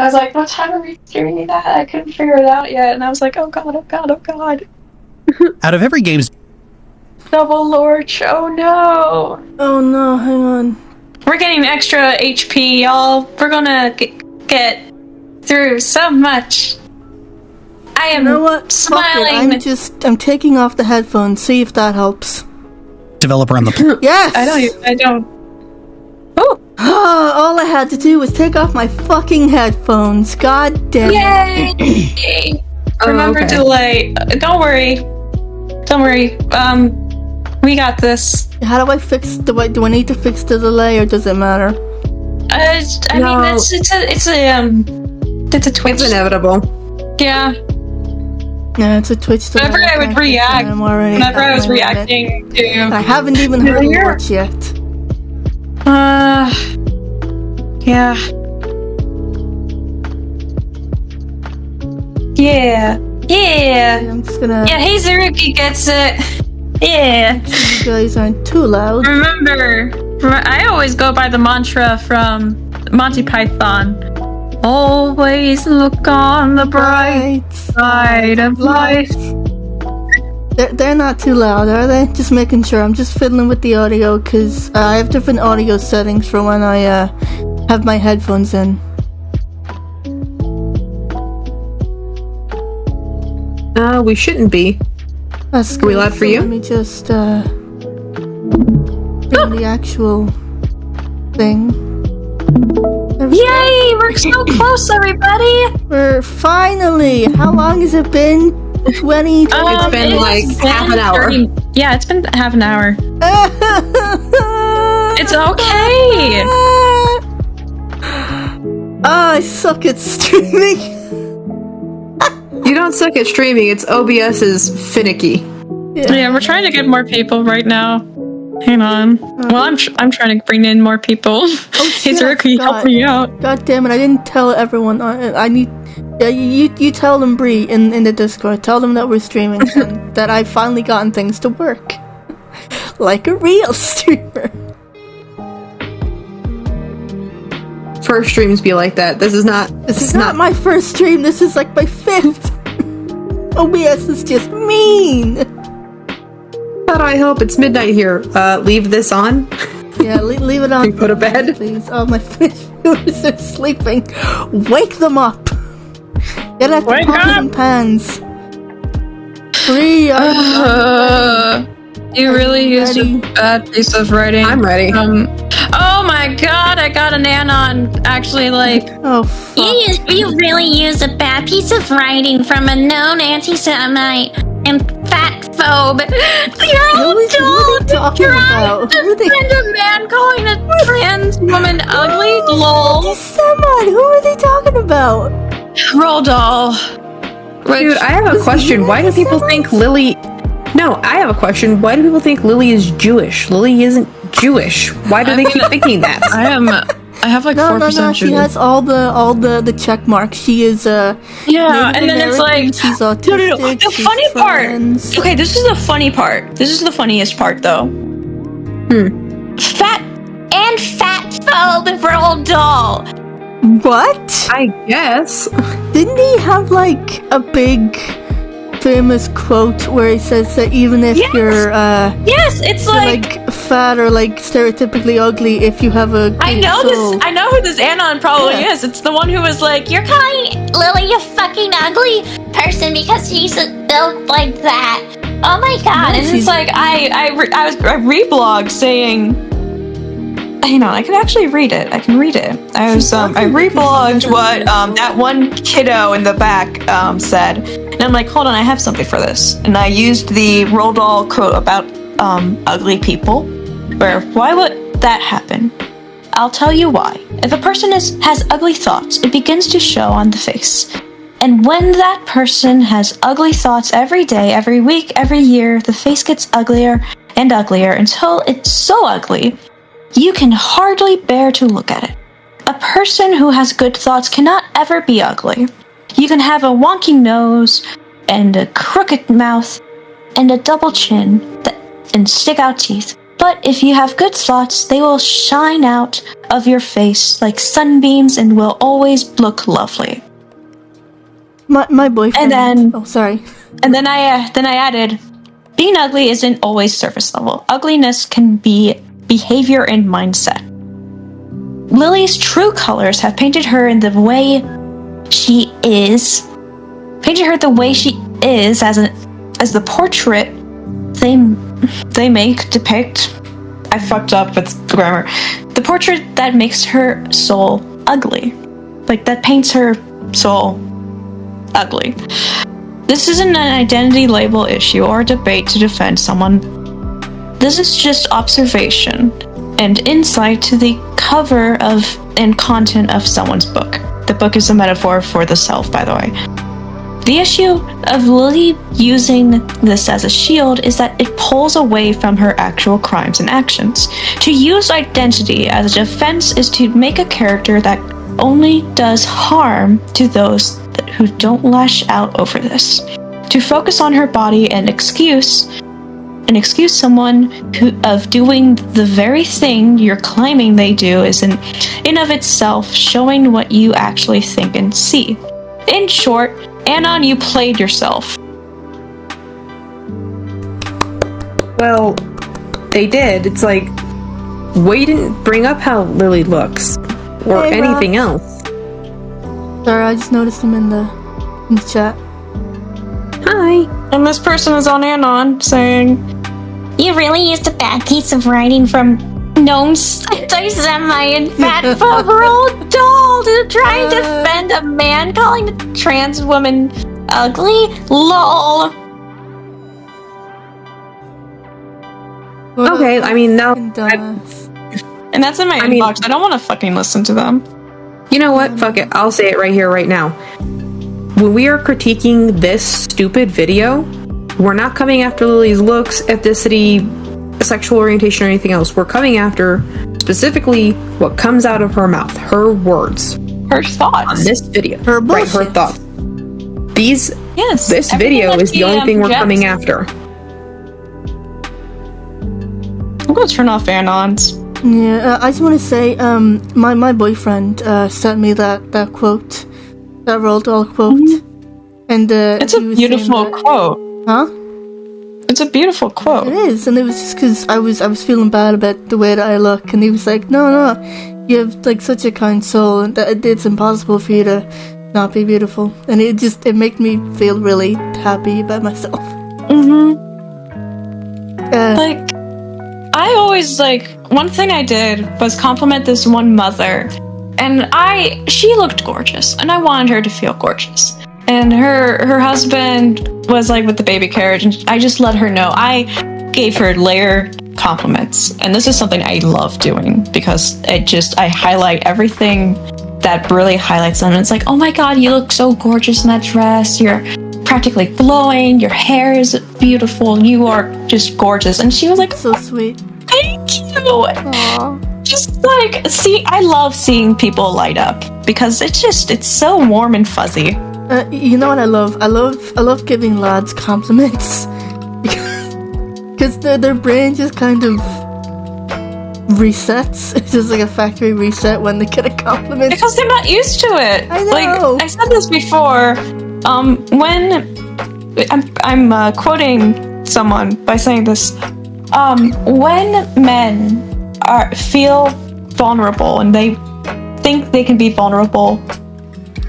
I was like, what time are we streaming that? I couldn't figure it out yet. And I was like, oh god, oh god, oh god. Out of every game's Double Lorch, oh no. Oh no, hang on. We're getting extra HP, y'all. We're gonna get through so much. I am smiling. Fuck it. I'm taking off the headphones. See if that helps. developer on the Yes! I don't. Oh! All I had to do was take off my fucking headphones. God damn it. Yay! Remember delay. Don't worry. Don't worry. We got this. How do I fix do I need to fix the delay or does it matter? I mean, it's a Twitch. It's inevitable. Yeah. Yeah, it's a Twitch delay. Whenever I would react, whenever I was reacting to... I haven't even heard the words yet. Yeah. Yeah. I'm just gonna... Yeah, Hazuruki gets it. Yeah. You guys aren't too loud. Remember, I always go by the mantra from Monty Python. Always look on the bright side of life. They're not too loud, are they? Just making sure. I'm just fiddling with the audio because I have different audio settings for when I have my headphones in. We shouldn't be. That's good. Are we loud for you? Let me just do the actual thing. Yay! We're so close, everybody! We're finally. How long has it been? 20? It's been like half an hour. 30, yeah, it's been half an hour. It's okay! I suck at streaming. You don't suck at streaming, it's OBS is finicky. Yeah, we're trying to get more people right now. Hang on. Well, I'm trying to bring in more people. Hazuruki, help me out. God damn it! I didn't tell everyone. I need. Yeah, you tell them, Bree, in the Discord. Tell them that we're streaming and that I've finally gotten things to work, like a real streamer. First streams be like that. This is not. This is not my first stream. This is like my 5th. OBS is just mean. How do I help? It's midnight here. Leave this on. Yeah, leave it on. Can you go to bed, please. Oh, my viewers are sleeping. Wake them up. Get out the pots and pans. Bree, you really used a bad piece of writing. I'm ready. Oh my god, I got an anon actually like... Oh, fuck. You really used a bad piece of writing from a known anti-Semite and fatphobe. You're all dull, about? defend a man calling a trans woman ugly, lol. Who are they talking about? Roll doll. Dude, I have a question. Why do people think Lily... No, I have a question. Why do people think Lily is Jewish? Lily isn't Jewish. Why do they keep thinking that? I have like 4% No, she has all the check marks. She is yeah, and then it's like she's autistic. No. The funny part. Okay, this is the funny part. This is the funniest part, though. Fat and fatphobe roll doll. What? I guess. Didn't he have like a big famous quote where he says that even if you're it's like fat or like stereotypically ugly, if you have a I know soul. this. I know who this anon probably is. It's the one who was like, You're calling Lily a fucking ugly person because she's built like that. Oh my god! No, and it's like I reblogged saying. Hang on, I can actually read it. I can read it. I reblogged what that one kiddo in the back said, and I'm like, hold on, I have something for this. And I used the Roald Dahl quote about ugly people. Why would that happen? I'll tell you why. If a person has ugly thoughts, it begins to show on the face. And when that person has ugly thoughts every day, every week, every year, the face gets uglier and uglier until it's so ugly you can hardly bear to look at it. A person who has good thoughts cannot ever be ugly. You can have a wonky nose, and a crooked mouth, and a double chin, and stick out teeth. But if you have good thoughts, they will shine out of your face like sunbeams and will always look lovely. My boyfriend. And then- Oh, sorry. And then I added, being ugly isn't always surface level. Ugliness can be behavior and mindset. Lily's true colors have painted her in the way she is. Painted her the way she is as the portrait they make depict. I fucked up with the grammar. The portrait that makes her soul ugly. Like, that paints her soul ugly. This isn't an identity label issue or debate to defend someone. This is just observation and insight to the cover of and content of someone's book. The book is a metaphor for the self, by the way. The issue of Lily using this as a shield is that it pulls away from her actual crimes and actions. To use identity as a defense is to make a character that only does harm to those who don't lash out over this. To focus on her body and excuse someone of doing the very thing you're claiming they do is in of itself showing what you actually think and see. In short, Anon, you played yourself. Well, they did. It's like, we didn't bring up how Lily looks or Hey, anything else. Sorry, I just noticed him in the chat. Hi. And this person is on Anon saying, You really used a bad piece of writing from known anti-Semite and fatphobe Roald Dahl to try and defend a man calling a trans woman ugly? LOL. Okay, I mean, now, Fucking dumbass. and that's in my inbox. I don't want to fucking listen to them. you know what? Fuck it. I'll say it right here, right now. When we are critiquing this stupid video, we're not coming after Lily's looks, ethnicity, sexual orientation, or anything else. We're coming after specifically what comes out of her mouth, her words. Her thoughts. On this video. Her right, her bullshit. thoughts. This Everything video that is the she, only thing we're projects. coming after. I'm gonna turn off Anons. Yeah, I just want to say, my boyfriend sent me that quote, that Roald Dahl quote, and It's a he was saying beautiful that- quote. Huh? It's a beautiful quote. It is, and it was just because I was feeling bad about the way that I look, and he was like, no, you have like such a kind soul, and that it's impossible for you to not be beautiful, and it made me feel really happy about myself. Like, I always, one thing I did was compliment this one mother, and she looked gorgeous, and I wanted her to feel gorgeous. And her husband was, with the baby carriage, and I just let her know. I gave her layered compliments, and this is something I love doing, because I highlight everything that really highlights them. And it's like, oh my god, you look so gorgeous in that dress, you're practically glowing, your hair is beautiful, you are just gorgeous. And she was like, So sweet. thank you. Aww. Just I love seeing people light up, because it's so warm and fuzzy. You know what I love? I love giving lads compliments because their brain just kind of resets. It's just like a factory reset when they get a compliment. Because they're not used to it. I know. I said this before. When I'm quoting someone by saying this, when men feel vulnerable and they think they can be vulnerable,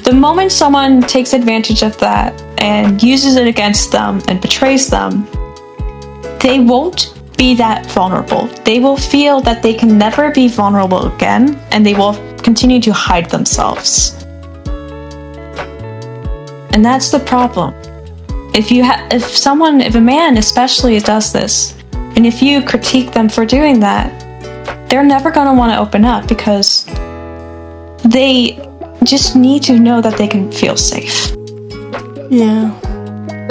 the moment someone takes advantage of that and uses it against them and betrays them, they won't be that vulnerable. They will feel that they can never be vulnerable again, and they will continue to hide themselves. And that's the problem. If a man especially does this, and if you critique them for doing that, they're never going to want to open up, because they just need to know that they can feel safe. Yeah.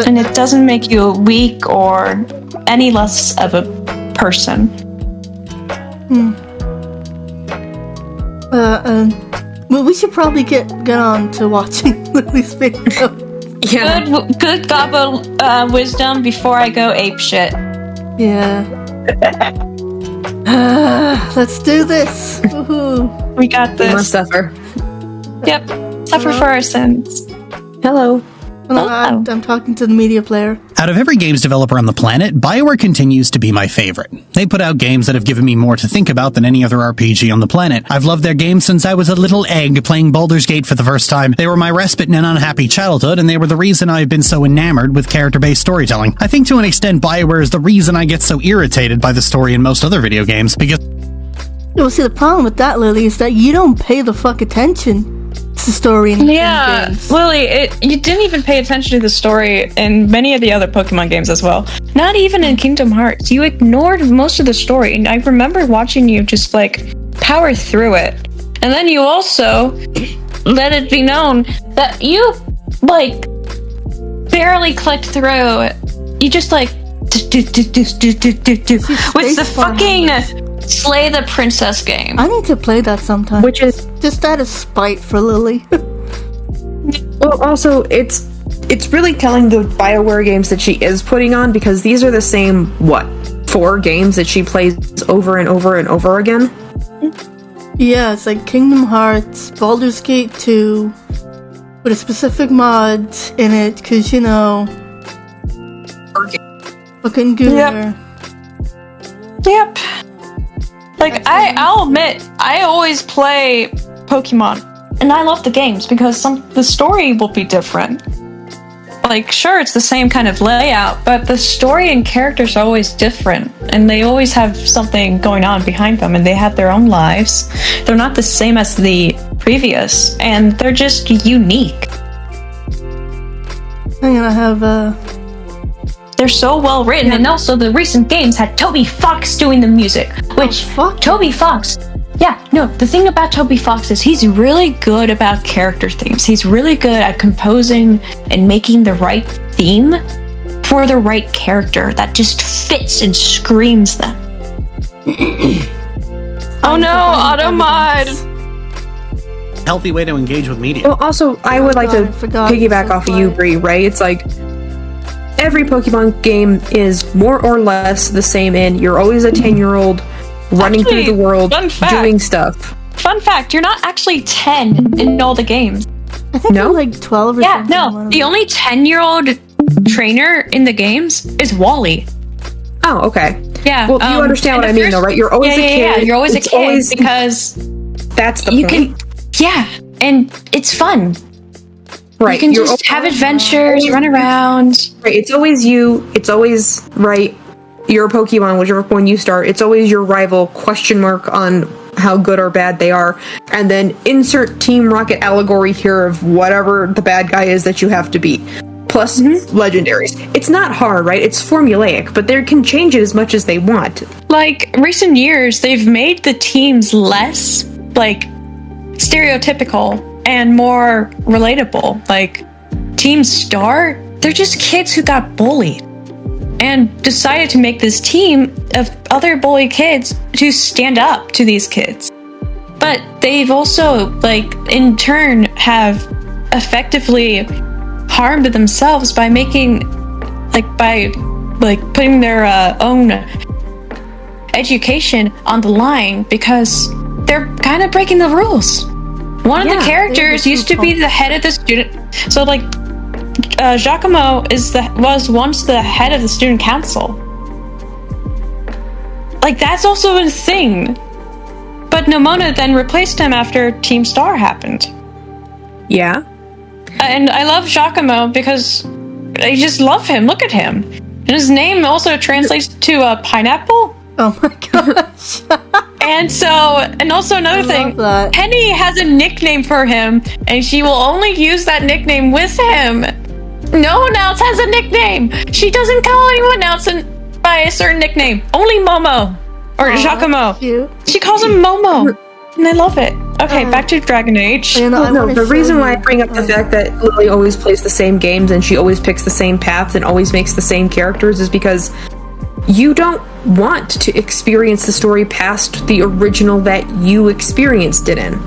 And it doesn't make you weak or any less of a person. Well, we should probably get on to watching Lily's video. Yeah. Good gobble wisdom before I go ape shit. Yeah. Let's do this. Woohoo. We got We must this. suffer. Yep. Suffer for our sins. Hello. Hello, I'm talking to the media player. Out of every games developer on the planet, BioWare continues to be my favorite. They put out games that have given me more to think about than any other RPG on the planet. I've loved their games since I was a little egg playing Baldur's Gate for the first time. They were my respite in an unhappy childhood, and they were the reason I've been so enamored with character-based storytelling. I think to an extent BioWare is the reason I get so irritated by the story in most other video games, because Well, see, the problem with that, Lily, is that you don't pay the fuck attention to the story in Yeah, games. Lily, you didn't even pay attention to the story in many of the other Pokemon games as well. Not even in Kingdom Hearts. You ignored most of the story, and I remember watching you just, like, power through it. And then you also let it be known that you, like, barely clicked through it. You just, like, with the fucking Slay the Princess game. I need to play that sometime. Which is, Just out of spite for Lily. well, also, it's really telling the BioWare games that she is putting on, because these are the same, 4 games that she plays over and over and over again? Yeah, it's like Kingdom Hearts, Baldur's Gate 2, with a specific mod in it, because, you know... Fucking good. Yep. Like, I'll admit, I always play Pokemon, and I love the games because the story will be different. Like, sure, it's the same kind of layout, but the story and characters are always different, and they always have something going on behind them, and they have their own lives. They're not the same as the previous, and they're just unique. I'm gonna have, They're so well written, and also the recent games had Toby Fox doing the music, which Toby Fox. Yeah, no, the thing about Toby Fox is he's really good about character themes. He's really good at composing and making the right theme for the right character that just fits and screams them. Oh no, Automod! healthy way to engage with media. Well, also, I would like to forgot. piggyback off of you, Bree, right? It's like, every Pokemon game is more or less the same in you're always a 10-year-old running Actually, through the world, fun fact. doing stuff. Fun fact, you're not actually 10 in all the games. I think No? I'm like 12 or Yeah, something. one no, of the them. only 10-year-old trainer in the games is Wally. Oh, okay. Yeah. Well, you understand and what I the mean, though, right? You're always a kid. Yeah, you're always It's a kid always- because That's the you point. can. Yeah, and it's fun. Right. You can You're just have adventures, run around. Right, it's always you. It's always, right, your Pokemon, whichever one you start, it's always your rival, question mark on how good or bad they are. And then insert Team Rocket allegory here of whatever the bad guy is that you have to beat. Plus legendaries. It's not hard, right? It's formulaic, but they can change it as much as they want. Like, recent years, they've made the teams less, like, stereotypical and more relatable. Like, Team Star, they're just kids who got bullied and decided to make this team of other bully kids to stand up to these kids. But they've also, like, in turn, have effectively harmed themselves by making, putting their own education on the line because they're kind of breaking the rules. One of the characters used to be the head of the student. So, like, Giacomo was once the head of the student council. Like, that's also a thing. But Nomona then replaced him after Team Star happened. Yeah. And I love Giacomo because I just love him. Look at him. And his name also translates to pineapple. Oh my gosh. And also another thing, that. Penny has a nickname for him, and she will only use that nickname with him. No one else has a nickname. She doesn't call anyone else by a certain nickname. Only Momo or Giacomo. Cute. She calls him Momo, and I love it. Okay, back to Dragon Age. And I No, wanna the show reason you- why I bring up the fact that Lily always plays the same games and she always picks the same paths and always makes the same characters is because you don't want to experience the story past the original that you experienced it in.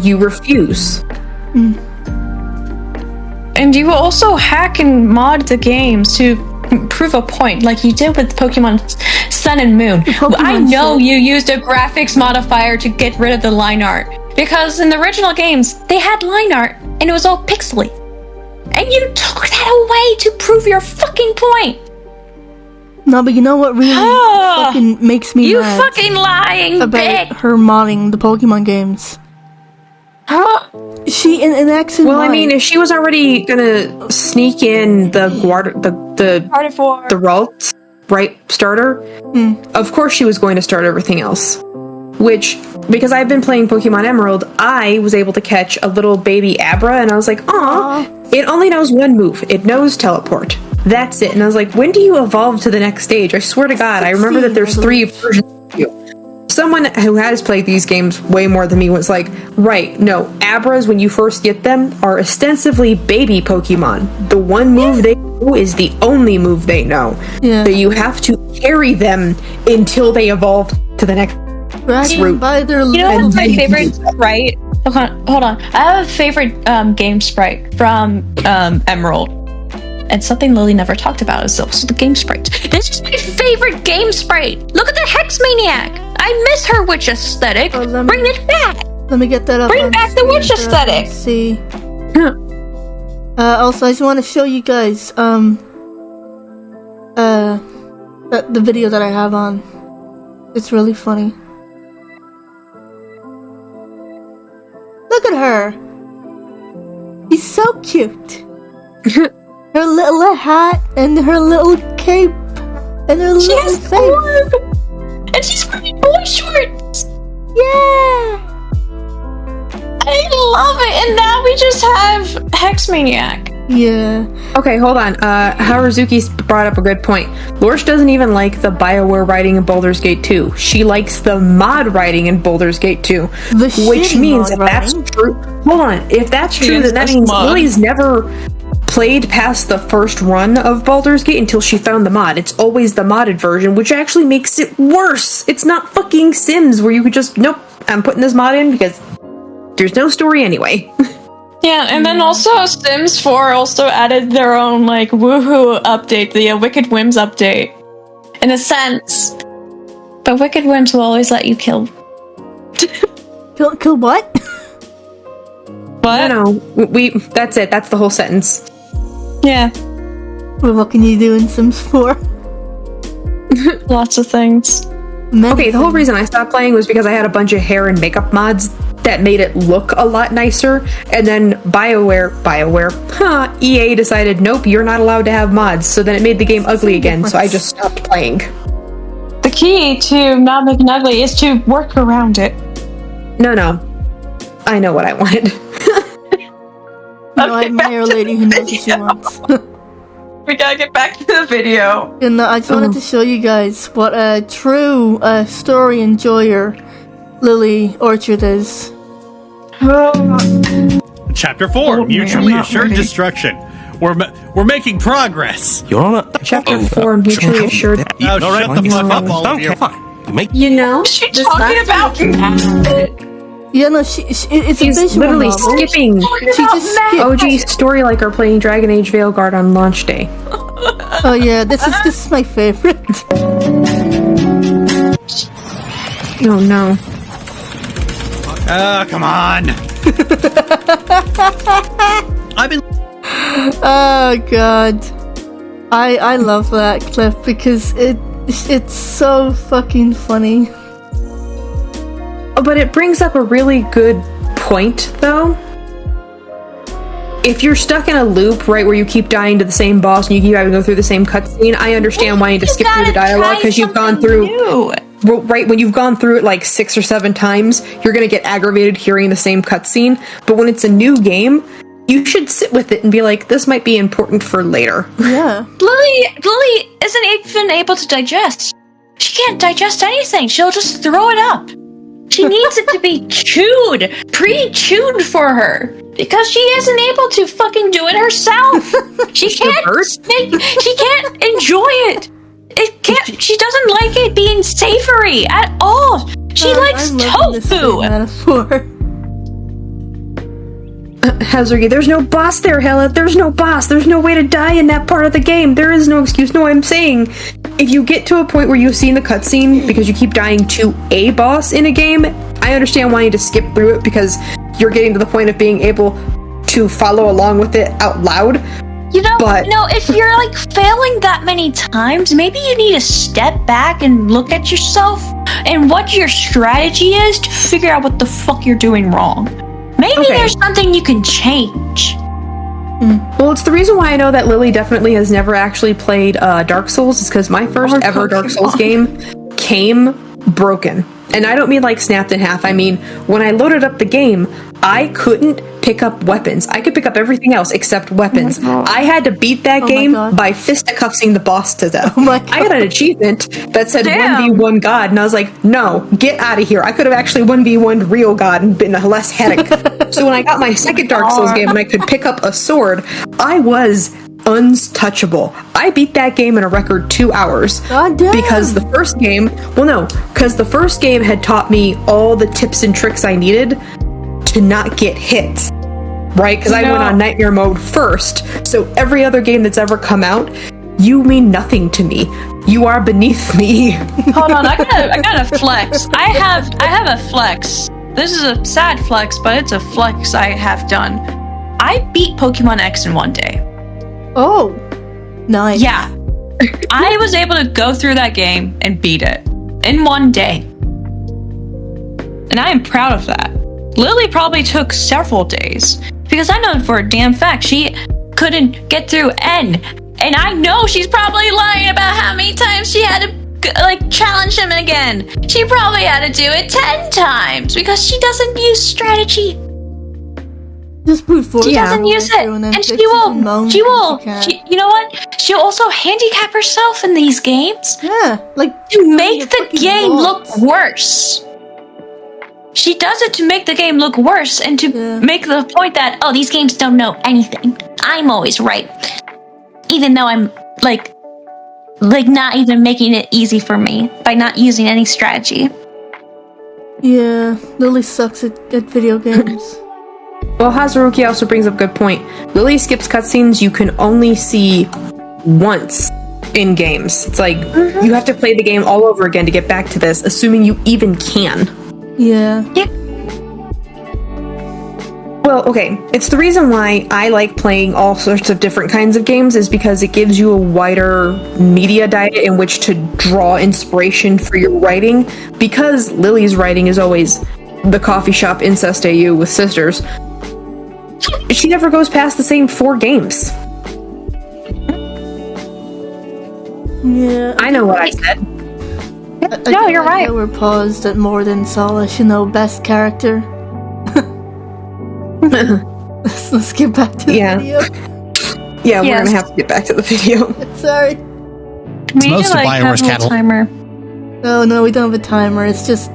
You refuse. And you will also hack and mod the games to prove a point, like you did with Pokemon Sun and Moon. I Pokemon know Sun. you used a graphics modifier to get rid of the line art, because in the original games, they had line art, and it was all pixely. And you took that away to prove your fucking point! No, but you know what really fucking makes me You mad fucking lying about bitch! her modding the Pokemon games? She in X and Well, Y. I mean, if she was already gonna sneak in the Ralt, right, starter, of course she was going to start everything else. Which, because I've been playing Pokemon Emerald, I was able to catch a little baby Abra, and I was like, aw, it only knows one move. It knows Teleport. That's it. And I was like, when do you evolve to the next stage? I swear to God, I remember that there's 3 versions of you. Someone who has played these games way more than me was like, right, no, Abras, when you first get them, are ostensibly baby Pokemon. The one move they know is the only move they know. Yeah. So you have to carry them until they evolve to the next route. By their You know little what's my favorite sprite? Hold on. I have a favorite game sprite from Emerald. And something Lily never talked about is also the game sprite. This is my favorite game sprite! Look at the Hex Maniac! I miss her witch aesthetic! Bring it back! Let me get that up. Bring on back the screen witch so I can aesthetic. See. Also, I just want to show you guys the video that I have on. It's really funny. Look at her. She's so cute. Her little hat and her little cape and her She little has face. orb! And she's wearing boy shorts! Yeah. I love it! And now we just have Hex Maniac. Yeah. Okay, hold on. Haruzuki brought up a good point. Lorsch doesn't even like the BioWare writing in Baldur's Gate 2. She likes the mod writing in Baldur's Gate 2. The Which shitty means mod if that's writing. true... Hold on. If that's true, then that means Lily's never played past the first run of Baldur's Gate until she found the mod. It's always the modded version, which actually makes it worse. It's not fucking Sims where you could just, nope, I'm putting this mod in because there's no story anyway. Yeah, and then also Sims 4 also added their own, like, woohoo update, the Wicked Whims update. In a sense. But Wicked Whims will always let you kill. Kill what? What? No, that's it. That's the whole sentence. Yeah, Well, what can you do in Sims 4? lots of things. Okay, the whole reason I stopped playing was because I had a bunch of hair and makeup mods that made it look a lot nicer, and then EA decided, nope, you're not allowed to have mods, so then it made the game ugly again, so I just stopped playing. The key to not making ugly is to work around it. No. I know what I wanted. No, I admire a lady who knows what she wants. We gotta get back to the video. And I just wanted to show you guys what a true story enjoyer Lily Orchard is. Chapter 4, Mutually Assured Destruction. We're making progress. You're on a Chapter 4, mutually assured. Oh, shut the fuck up, all of you. fine. You make You know, She's this talking last about Yeah, no, it's a She's visual literally novel. skipping She just skipped. OG story like we're playing Dragon Age Veilguard on launch day. Oh yeah, this is my favorite. Oh no. Come on. I've been Oh god, I love that clip because it's so fucking funny. But it brings up a really good point, though. If you're stuck in a loop, right, where you keep dying to the same boss and you keep having to go through the same cutscene, I understand wanting to skip through the dialogue because you've gone through... Right, when you've gone through it like 6 or 7 times, you're gonna get aggravated hearing the same cutscene. But when it's a new game, you should sit with it and be like, this might be important for later. Yeah. Lily isn't even able to digest. She can't digest anything. She'll just throw it up. She needs it to be chewed, pre-chewed for her, because she isn't able to fucking do it herself. She can't enjoy it. She doesn't like it being savory at all. She likes I'm loving this tofu. metaphor. Hazuki, there's no boss there, Hella. There's no boss. There's no way to die in that part of the game. There is no excuse. No, I'm saying, if you get to a point where you've seen the cutscene because you keep dying to a boss in a game, I understand wanting to skip through it because you're getting to the point of being able to follow along with it out loud. If you're like failing that many times, maybe you need to step back and look at yourself and what your strategy is to figure out what the fuck you're doing wrong. Maybe there's something you can change. Well, it's the reason why I know that Lily definitely has never actually played Dark Souls, is because my first ever Dark Souls game came broken. And I don't mean like snapped in half. I mean, when I loaded up the game, I couldn't pick up weapons. I could pick up everything else except weapons. I had to beat that game by fisticuffing the boss to death. I got an achievement that said 1v1 God, and I was like, no, get out of here. I could have actually 1v1'd real God and been a less headache. So when I got my second Dark Souls game and I could pick up a sword, I was untouchable. I beat that game in a record 2 hours. Because the first game, because the first game had taught me all the tips and tricks I needed to not get hit. Right? Because I went on nightmare mode first. So every other game that's ever come out, you mean nothing to me. You are beneath me. Hold on, I gotta flex. I have a flex. This is a sad flex, but it's a flex I have done. I beat Pokemon X in one day. Oh, nice. Yeah. I was able to go through that game and beat it in one day. And I am proud of that. Lily probably took several days, because I know for a damn fact she couldn't get through N. And I know she's probably lying about how many times she had to challenge him again. She probably had to do it 10 times because she doesn't use strategy. Just brute force. She doesn't use it, and she will. You know what? She'll also handicap herself in these games. Yeah, to make the game look worse. She does it to make the game look worse and to make the point that, these games don't know anything. I'm always right, even though I'm not even making it easy for me by not using any strategy. Yeah, Lily sucks at video games. Well, Hazuki also brings up a good point. Lily skips cutscenes you can only see once in games. It's like, you have to play the game all over again to get back to this, assuming you even can. Yeah. Well, okay. It's the reason why I like playing all sorts of different kinds of games, is because it gives you a wider media diet in which to draw inspiration for your writing. Because Lily's writing is always the coffee shop incest AU with sisters, she never goes past the same 4 games. Yeah. I know what I said. No, you're right. We're paused at more than Solace, best character. Let's get back to the video. Yeah, we're gonna have to get back to the video. Sorry. We most of Bioware's have a timer. Oh no, we don't have a timer. It's just...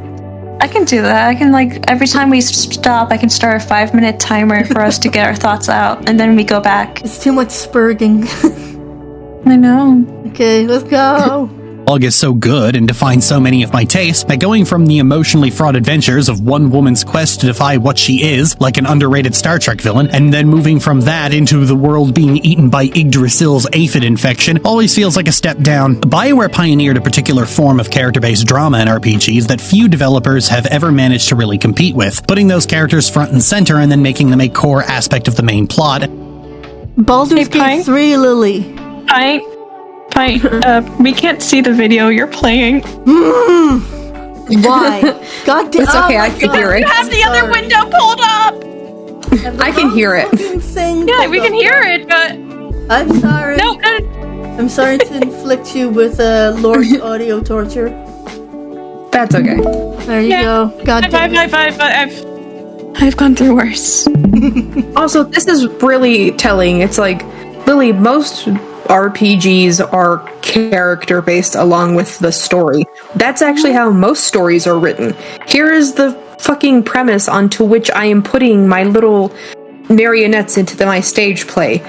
I can do that. I can every time we stop, I can start a 5-minute timer for us to get our thoughts out, and then we go back. It's too much spurging. I know. Okay, let's go. dialogue is so good and defines so many of my tastes that going from the emotionally fraught adventures of one woman's quest to defy what she is, like an underrated Star Trek villain, and then moving from that into the world being eaten by Yggdrasil's aphid infection, always feels like a step down. BioWare pioneered a particular form of character-based drama in RPGs that few developers have ever managed to really compete with, putting those characters front and center and then making them a core aspect of the main plot. Baldur's Gate 3, Lily. Pint, we can't see the video you're playing. Why? God damn. It's okay, I can hear it. You have the other window pulled up! I can hear it. Yeah, we can hear it, but... I'm sorry. No. I'm sorry to inflict you with Lord's audio torture. That's okay. There you go. God damn it. I've gone through worse. Also, this is really telling. It's like, Lily, most RPGs are character-based along with the story. That's actually how most stories are written. Here is the fucking premise onto which I am putting my little marionettes into my stage play.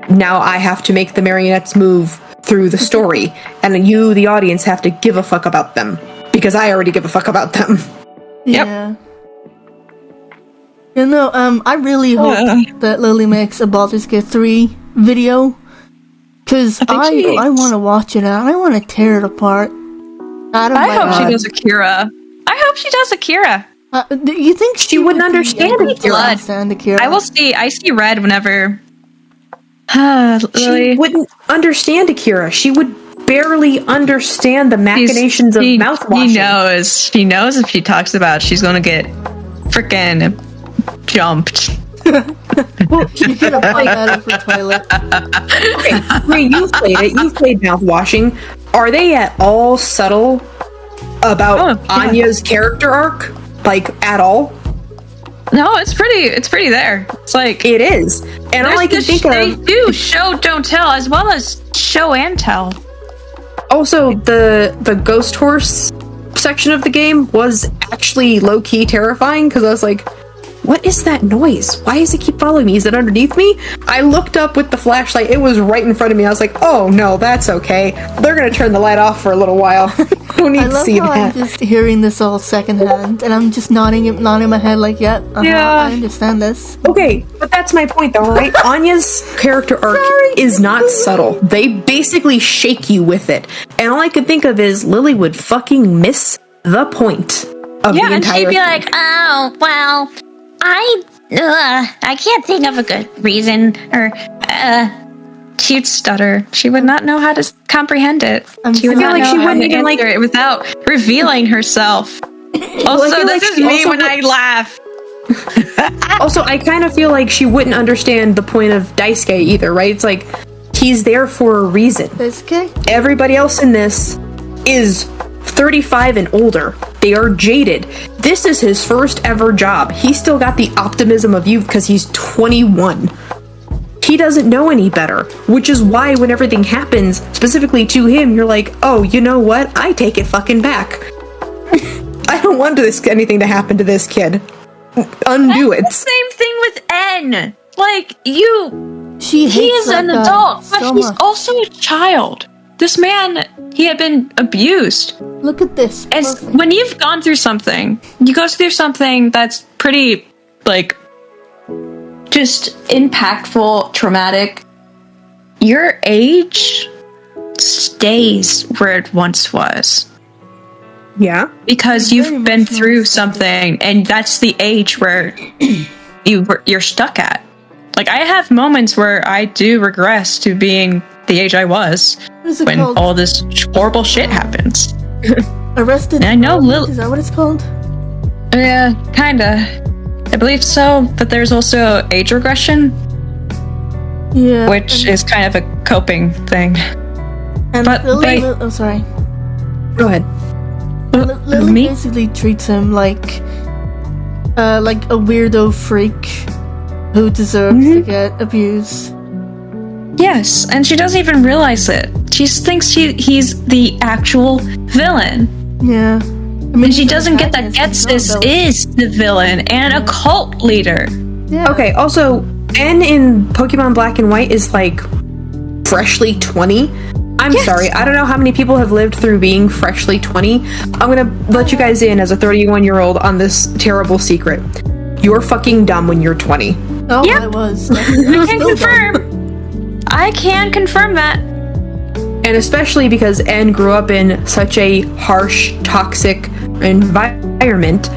Now I have to make the marionettes move through the story, and you, the audience, have to give a fuck about them. Because I already give a fuck about them. Yeah. You know, I really hope that Lily makes a Baldur's Gate 3 video, because I want to watch it and I want to tear it apart. I hope she does Akira. I hope she does Akira. Do you think she wouldn't understand Akira? I will see. I see red whenever. She wouldn't understand Akira. She would barely understand the machinations of mouthwashing. She knows if she talks about it, she's gonna get frickin' jumped. Well, she's gonna fight out of her toilet. Okay, Ray, you've played it. You've played mouthwashing. Are they at all subtle about Anya's character arc? Like, at all? No, it's pretty there. It's like it is. And all I can think they do show don't tell as well as show and tell. Also, the ghost horse section of the game was actually low-key terrifying, because I was like, what is that noise? Why does it keep following me? Is it underneath me? I looked up with the flashlight. It was right in front of me. I was like, oh no, that's okay. They're gonna turn the light off for a little while. Who needs to see that? I'm just hearing this all secondhand, and I'm just nodding my head like, yeah, I understand this. Okay, but that's my point though, right? Anya's character arc is not subtle. They basically shake you with it. And all I could think of is Lily would fucking miss the point of the entire and she'd be thing. like, oh, well, I can't think of a good reason, or, she'd stutter. She would not know how to comprehend it. She would not know she how wouldn't to even answer it without revealing herself. Also, this is me when I laugh. Also, I kind of feel like she wouldn't understand the point of Daisuke either, right? It's like, he's there for a reason. Daisuke? Everybody else in this is 35 and older. They are jaded. This is his first ever job. He's still got the optimism of youth because he's 21. He doesn't know any better, which is why when everything happens, specifically to him, you're like, oh, you know what? I take it fucking back. I don't want anything to happen to this kid. Undo it. Same thing with N. Like, he is an adult, but he's also a child. This man, he had been abused. Look at this. When you've gone through something, you go through something that's pretty, like, just impactful, traumatic, your age stays where it once was. Yeah. Because you've been through something, and that's the age where you're stuck at. Like, I have moments where I do regress to being the age I was when all this horrible shit happens. Arrested? And I know is that what it's called? Yeah, kinda. I believe so, but there's also age regression. Yeah. Which is kind of a coping thing. And oh, sorry. Go ahead. Lily basically treats him like a weirdo freak who deserves to get abused. Yes, and she doesn't even realize it. She thinks he's the actual villain. Yeah. And she doesn't get that Getsus is the villain and a cult leader. Yeah. Okay, also, N in Pokemon Black and White is like freshly 20. I'm sorry, I don't know how many people have lived through being freshly 20. I'm gonna let you guys in as a 31-year-old on this terrible secret. You're fucking dumb when you're 20. Oh, yep. I was. I can confirm. I can confirm that. And especially because N grew up in such a harsh, toxic environment,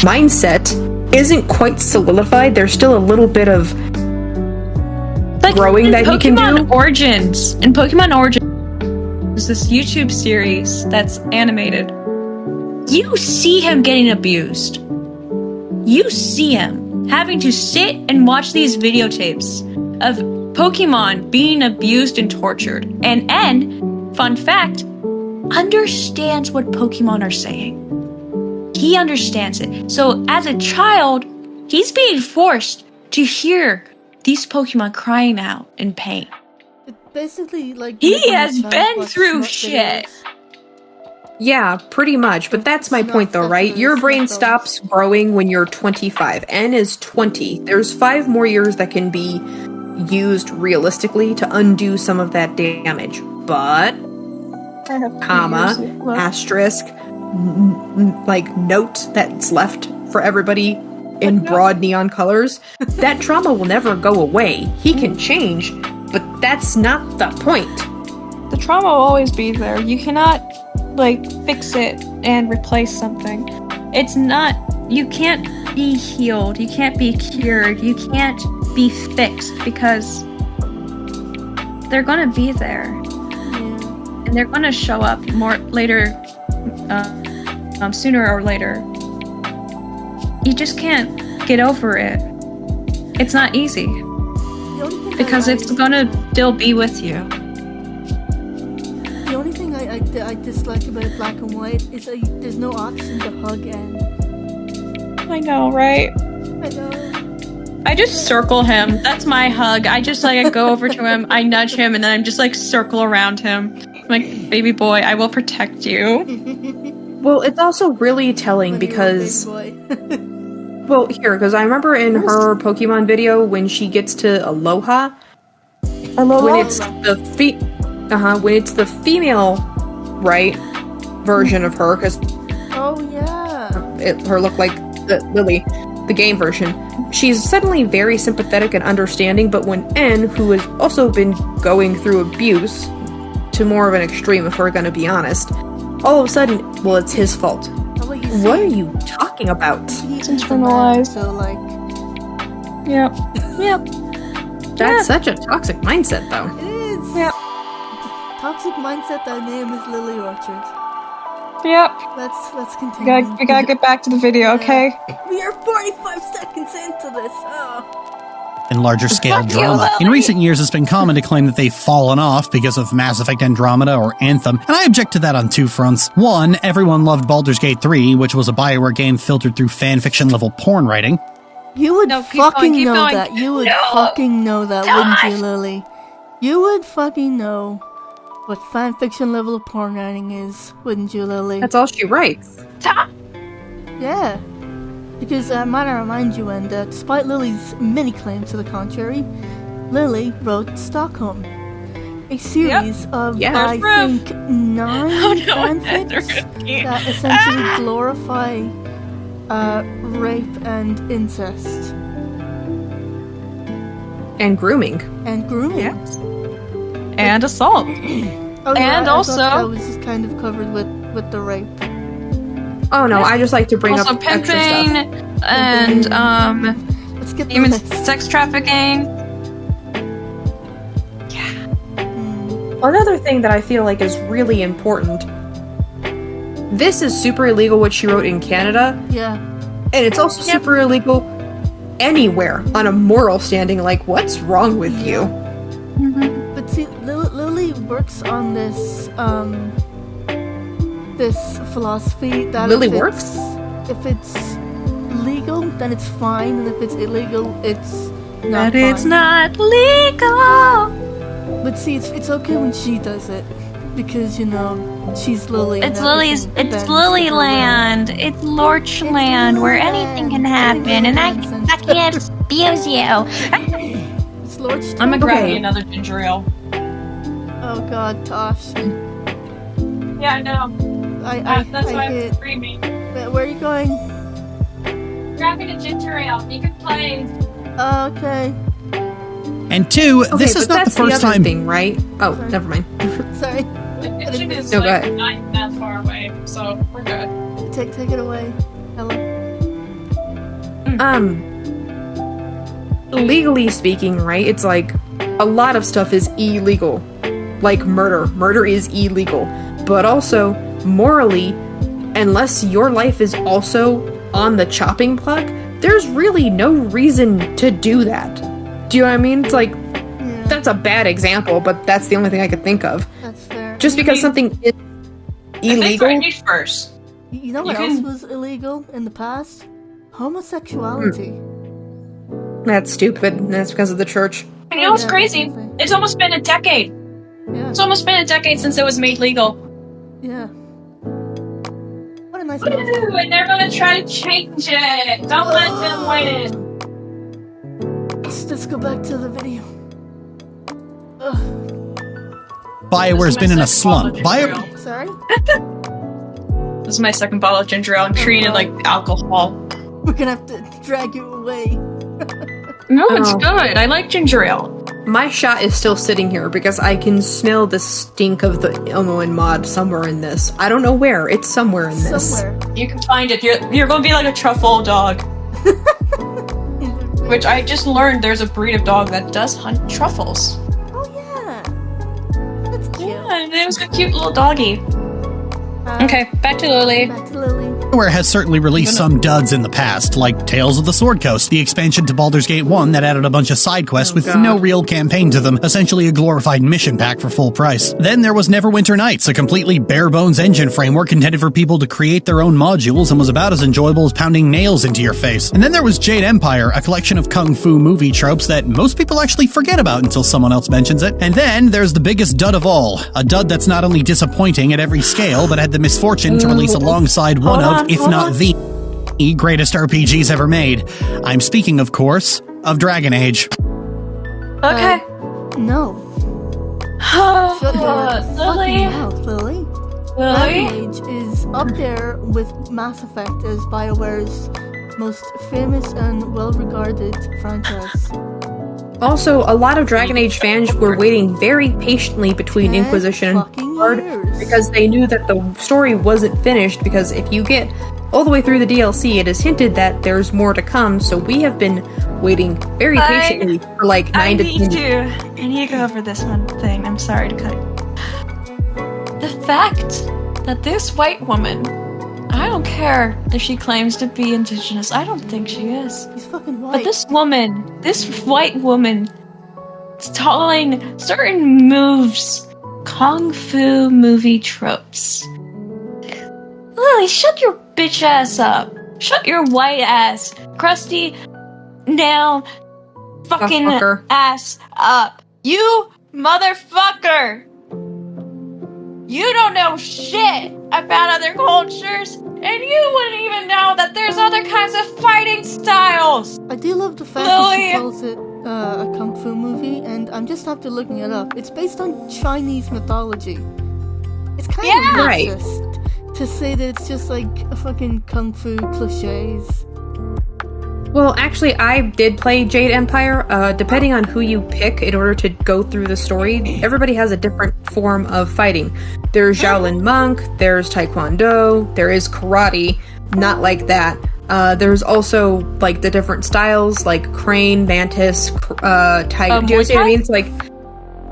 mindset isn't quite solidified. There's still a little bit of growing that he can do. In Pokemon Origins, there's this YouTube series that's animated. You see him getting abused. You see him having to sit and watch these videotapes of Pokemon being abused and tortured. And N, fun fact, understands what Pokemon are saying. He understands it. So as a child, he's being forced to hear these Pokemon crying out in pain. It's basically like he has been through shit. Yeah, pretty much. But that's my point though, right? Your brain stops growing when you're 25. N is 20. There's 5 more years that can be used realistically to undo some of that damage. But, comma, asterisk, like note that's left for everybody in broad neon colors, that trauma will never go away. He can change, but that's not the point. The trauma will always be there. You cannot, fix it and replace something. It's not... You can't be healed. You can't be cured. You can't be fixed because they're gonna be there. Yeah. And they're gonna show up more later, sooner or later. You just can't get over it. It's not easy. The only thing Because it's gonna still be with you. The only thing I dislike about black and white is there's no option to hug N. I know, right? I know. I just circle him. That's my hug. I just I go over to him, I nudge him, and then I'm just circle around him. I'm like, baby boy, I will protect you. Well, it's also really telling When you're a because... big boy. Well, because I remember in her Pokemon video when she gets to Aloha, when it's the female, right, version of her, because Oh yeah. her looked like Lily, the game version. She's suddenly very sympathetic and understanding, but when N, who has also been going through abuse to more of an extreme, if we're gonna be honest, all of a sudden, well, it's his fault. How about you What are see? you talking about? He's internalized. So Yep. That's such a toxic mindset, though. it is. Yep. Toxic mindset. That name is Lily Orchard. Yep. Let's continue. We gotta get back to the video, okay? We are 45 seconds into this. Oh. In larger scale Fuck you, drama. In Lily. recent years, it's been common to claim that they've fallen off because of Mass Effect Andromeda or Anthem, and I object to that on two fronts. One, everyone loved Baldur's Gate 3, which was a BioWare game filtered through fanfiction level porn writing. You would No, keep fucking going, keep know going. that. You would No. fucking know that, wouldn't you, Lily? You would fucking know what fanfiction level of porn writing is, wouldn't you, Lily? That's all she writes. Yeah. Because might I remind you, and despite Lily's many claims to the contrary, Lily wrote Stockholm, a series of Yeah. I There's think 9 fanfics that essentially glorify rape and incest And grooming. and grooming. Yes. And assault. Oh, And I thought also- that was just kind of covered with the rape. Oh no, I just like to bring Also up extra pimping stuff. and Let's get the human list. sex trafficking. Another thing that I feel like is really important. This is super illegal what she wrote in Canada, Yeah. and it's also super illegal anywhere on a moral standing. Like, what's wrong with you? But see, Lily works on this this philosophy that Lily if it's- works? If it's legal, then it's fine, and if it's illegal, it's not But it's fine. not legal. But see, it's okay when she does it because she's Lily. and It's Lily's. everything It's bends Lily her way. Land. It's Lorch Land, where anything can happen, and I can't abuse you. It's Lord I'm gonna grab Okay. me another ginger ale. Oh God, Tosh. Yeah, I know. I That's why hate. I'm screaming. Where are you going? Grabbing a ginger ale. You can play. Oh, okay. And two, Okay, this but is not the that's first other time. thing, right? Oh, Sorry. never mind. Sorry. It should is No, go ahead. not that far away, so we're good. Take it away. Hello. Legally speaking, right? It's like a lot of stuff is illegal. Like murder. Murder is illegal. But also, morally, unless your life is also on the chopping block, there's really no reason to do that. Do you know what I mean? It's like, Yeah, that's a bad example, but that's the only thing I could think of. that's fair. Just because something is illegal. First. You know what you else can- was illegal in the past? Homosexuality. That's stupid. And that's because of the church. You know what's Yeah, crazy? definitely. It's almost been a decade. Yeah, It's almost been a decade since it was made legal. yeah. What a nice Woo, milestone. and they're gonna try to change it. Don't let them win. Let's go back to the video. Ugh, BioWare's been in a slump. sorry? This is my second bottle of ginger ale. I'm treating it like alcohol. We're gonna have to drag you away. No, it's Oh. good. I like ginger ale. My shot is still sitting here because I can smell the stink of the Elmo and Maud somewhere in this. I don't know where. It's somewhere in this. Somewhere. You can find it. You're going to be like a truffle dog. Which I just learned there's a breed of dog that does hunt truffles. Oh yeah. That's cute. Yeah, and it was a cute little doggy. Uh, Okay, back to Lily. Back to Lily. BioWare has certainly released some duds in the past, like Tales of the Sword Coast, the expansion to Baldur's Gate 1 that added a bunch of side quests with God. no real campaign to them, essentially a glorified mission pack for full price. Then there was Neverwinter Nights, a completely bare-bones engine framework intended for people to create their own modules and was about as enjoyable as pounding nails into your face. And then there was Jade Empire, a collection of kung fu movie tropes that most people actually forget about until someone else mentions it. And then there's the biggest dud of all, a dud that's not only disappointing at every scale, but had the misfortune to release alongside one of, if not the greatest RPGs ever made. I'm speaking, of course, of Dragon Age. Okay. No. Shut your fucking Lily. mouth, Lily. Lily. Dragon Age is up there with Mass Effect as BioWare's most famous and well-regarded franchise. Also, a lot of Dragon Age fans were waiting very patiently between 10 Inquisition and fucking Vanguard years. because they knew that the story wasn't finished, because if you get all the way through the DLC, it is hinted that there's more to come, so we have been waiting very patiently for like 9 to 10 years. I need to go over this one thing. I'm sorry to cut. The fact that this white woman, I don't care if she claims to be indigenous, I don't think she is. He's fucking white. But this white woman, is calling certain moves kung fu movie tropes. Lily, shut your bitch ass up. Shut your white ass, crusty nail fucking Motherfucker. ass up. You motherfucker! You don't know shit about other cultures, and you wouldn't even know that there's other kinds of fighting styles. I do love the fact that she Lily. calls it a kung fu movie, and I'm just after looking it up. It's based on Chinese mythology. It's kind Yeah. of Right. racist to say that it's just like a fucking kung fu cliches. Well, actually, I did play Jade Empire. Depending on who you pick in order to go through the story, everybody has a different form of fighting. There's Shaolin Monk, there's Taekwondo, there is karate, not like that. There's also, like, the different styles, like Crane, Mantis, Tiger. Do you Muay see what I Thai? mean? It's like,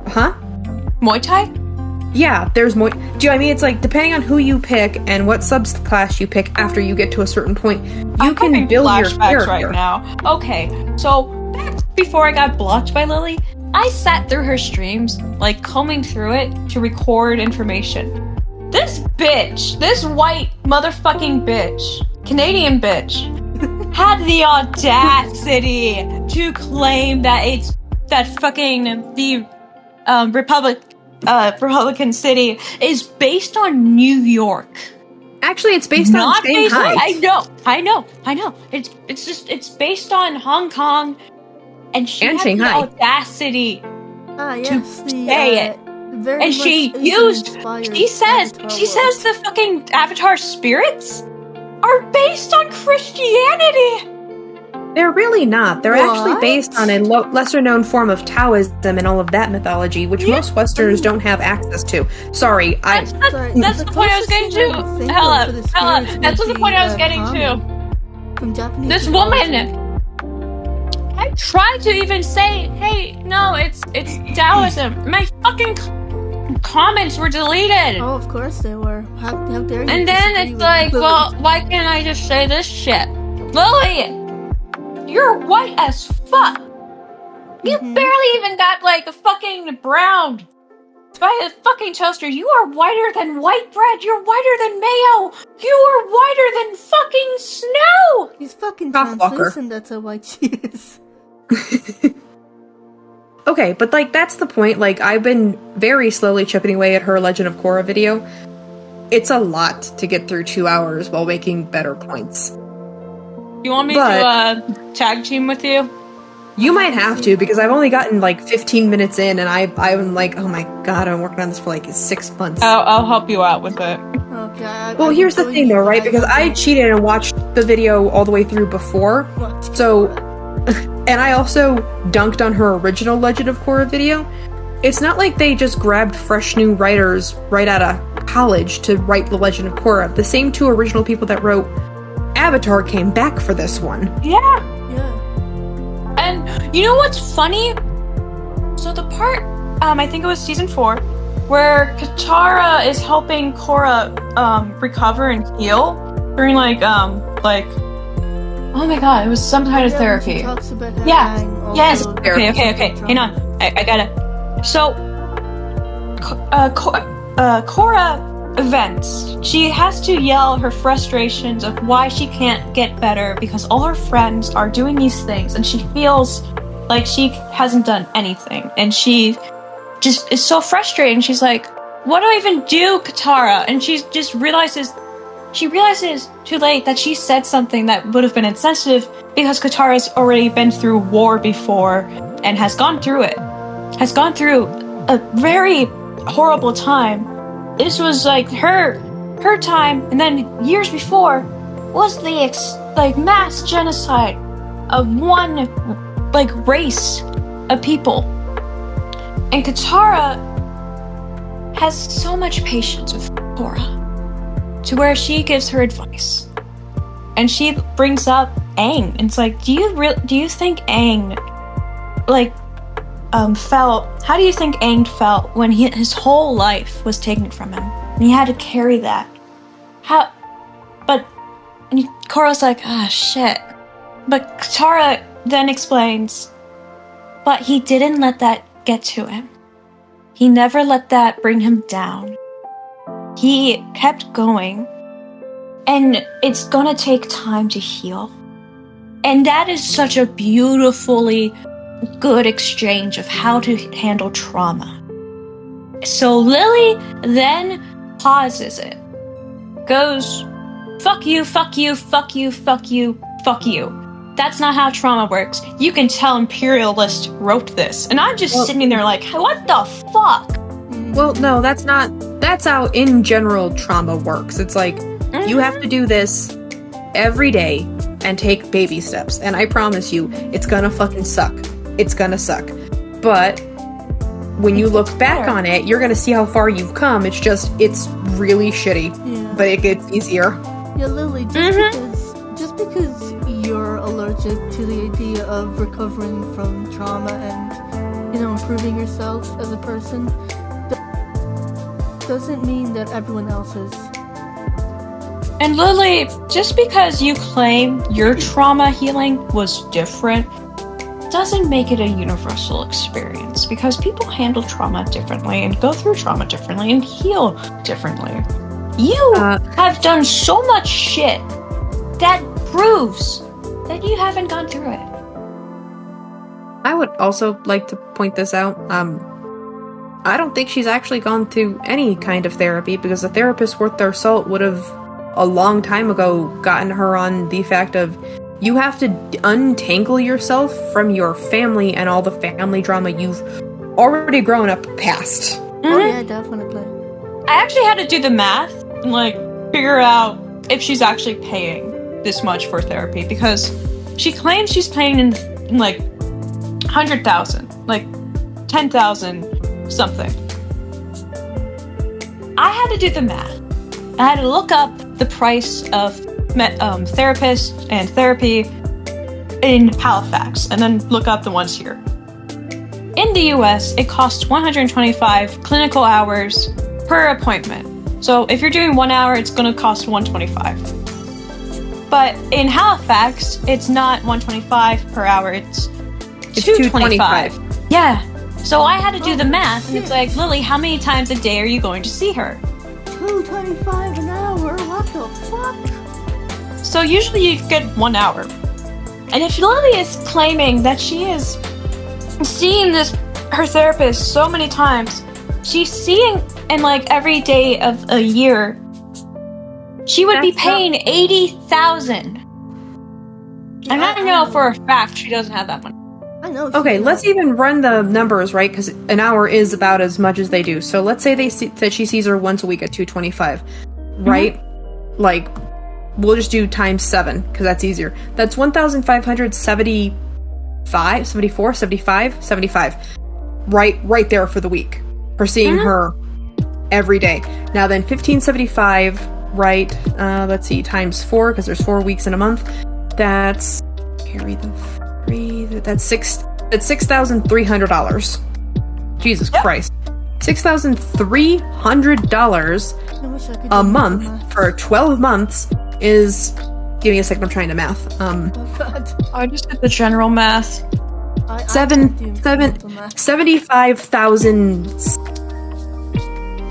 huh? Muay Thai? Yeah, there's more. Do you know what I mean? It's like, depending on who you pick and what subclass you pick after you get to a certain point, you I'm can having build your flashbacks character. right now. Okay, so back before I got blocked by Lily, I sat through her streams, like combing through it to record information. This bitch, this white motherfucking bitch, Canadian bitch, had the audacity to claim that the Republican City is based on New York. Actually, it's based Not on based Shanghai. on, I know. It's based on Hong Kong, and she And had Shanghai. the audacity, Ah, yes, the say it. very and much she Asian-inspired Avatar she says world. the fucking Avatar spirits are based on Christianity. They're really not. They're actually What? based on a lesser-known form of Taoism and all of that mythology, which most Westerners don't have access to. Sorry, That's the point I was getting to. Hella. That's the point I was getting to. From Japanese This mythology. woman. I tried to even say, hey, no, it's Taoism. My fucking comments were deleted. Oh, of course they were. How dare you? And then disagree it's with like, Lily. well, why can't I just say this shit? Lily, you're white as fuck. You barely even got like a fucking brown by a fucking toaster. You are whiter than white bread. You're whiter than mayo. You are whiter than fucking snow. He's fucking Cockblocker. translucent, that's how white she is. Okay, but like that's the point. Like I've been very slowly chipping away at her Legend of Korra video. It's a lot to get through 2 hours while making better points. You want me But- to tag team with you? You might have to, because I've only gotten like 15 minutes in, and I'm like, oh my god, I'm working on this for like 6 months. I'll help you out with it. Oh, Okay. Well, here's the thing, though, right? Because I cheated and watched the video all the way through before. So, and I also dunked on her original Legend of Korra video. It's not like they just grabbed fresh new writers right out of college to write the Legend of Korra. The same two original people that wrote Avatar came back for this one. Yeah. Yeah. And you know what's funny? So the part, I think it was season 4, where Katara is helping Korra recover and heal during oh my god, it was some kind of therapy. She talks about how Yeah. Aang also Yes. Okay. Hang on. I got it. So, Korra events. She has to yell her frustrations of why she can't get better because all her friends are doing these things, and she feels like she hasn't done anything, and she just is so frustrated. She's like, "What do I even do, Katara?" And she just realizes too late that she said something that would have been insensitive because Katara's already been through war before and has gone through it. Has gone through a very horrible time. This was like her time, and then years before was the mass genocide of one race of people. And Katara has so much patience with Korra, to where she gives her advice, and she brings up Aang, and it's like, do you think Aang felt? How do you think Aang felt when his whole life was taken from him, and he had to carry that? How? But Korra's like, shit. But Katara then explains, but he didn't let that get to him. He never let that bring him down. He kept going, and it's gonna take time to heal. And that is such a beautifully good exchange of how to handle trauma. So Lily then pauses it, goes, fuck you, fuck you, fuck you, fuck you, fuck you. That's not how trauma works. You can tell Imperialist wrote this. And I'm just sitting there like, what the fuck? Well, no, that's how in general trauma works. It's like, you have to do this every day and take baby steps. And I promise you, it's gonna fucking suck. It's gonna suck. But when you look back on it, you're gonna see how far you've come. It's really shitty. Yeah. But it gets easier. Yeah, Lily, just because you're allergic to the idea of recovering from trauma and, improving yourself as a person, doesn't mean that everyone else is. And Lily, just because you claim your trauma healing was different, doesn't make it a universal experience, because people handle trauma differently and go through trauma differently and heal differently. You have done so much shit that proves that you haven't gone through it. I would also like to point this out. I don't think she's actually gone through any kind of therapy, because a therapist worth their salt would have a long time ago gotten her on the fact of, you have to untangle yourself from your family and all the family drama you've already grown up past. Oh yeah, definitely. I actually had to do the math and figure out if she's actually paying this much for therapy, because she claims she's paying in 100,000, 10,000 something. I had to do the math. I had to look up the price of therapists and therapy in Halifax, and then look up the ones here. In the US, it costs 125 clinical hours per appointment. So if you're doing 1 hour, it's going to cost 125. But in Halifax, it's not 125 per hour, it's 225. Yeah. So I had to do the math, and it's like, Lily, how many times a day are you going to see her? 225 an hour? What the fuck? So usually you get 1 hour. And if Lily is claiming that she is seeing her therapist so many times, she's seeing in every day of a year, she would be paying 80,000. And I know for a fact she doesn't have that money. I know. Okay, let's even run the numbers, right? Because an hour is about as much as they do. So let's say that she sees her once a week at 225. right? Like, we'll just do times 7, because that's easier. That's 1,575, 74, 75, 75. Right there for the week. For seeing her every day. Now then, 1,575, right? Let's see, times 4, because there's 4 weeks in a month. That's, carry the 3, that's $6,300. Jesus Christ. $6,300 a month for 12 months is... Give me a second, I'm trying to math. I just did the general math. 75,000...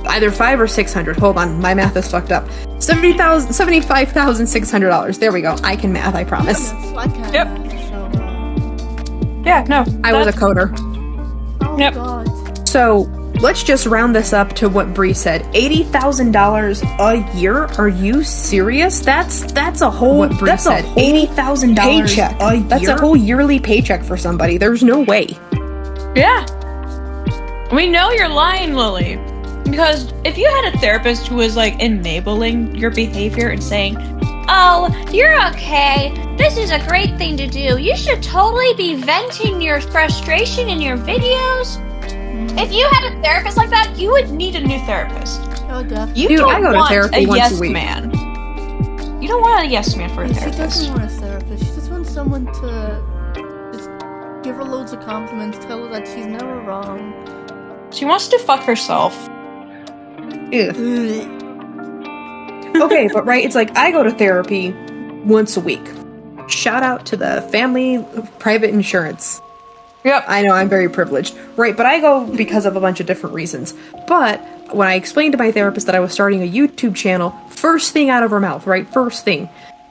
Either 5 or 600. Hold on, my math is fucked up. $75,600. There we go. I can math, I promise. Yep. Yeah, no. I was a coder. Oh, Yep. God. So, let's just round this up to what Bree said. $80,000 a year? Are you serious? That's a whole... What Bree said. $80,000 Paycheck a That's year? a whole yearly paycheck for somebody. There's no way. Yeah. We know you're lying, Lily. Because if you had a therapist who was like enabling your behavior and saying, Oh, you're okay. This is a great thing to do. You should totally be venting your frustration in your videos. If you had a therapist like that, you would need a new therapist. Oh, definitely. You Dude, don't I go to want therapy a once a yes week. man. You don't want a yes man for a She therapist. doesn't want a therapist. She just wants someone to just give her loads of compliments, tell her that she's never wrong. She wants to fuck herself. Ew. Okay, but right, it's like I go to therapy once a week. Shout out to the family private insurance. Yep. I know I'm very privileged. Right, but I go because of a bunch of different reasons. But when I explained to my therapist that I was starting a YouTube channel, first thing out of her mouth, right? First thing.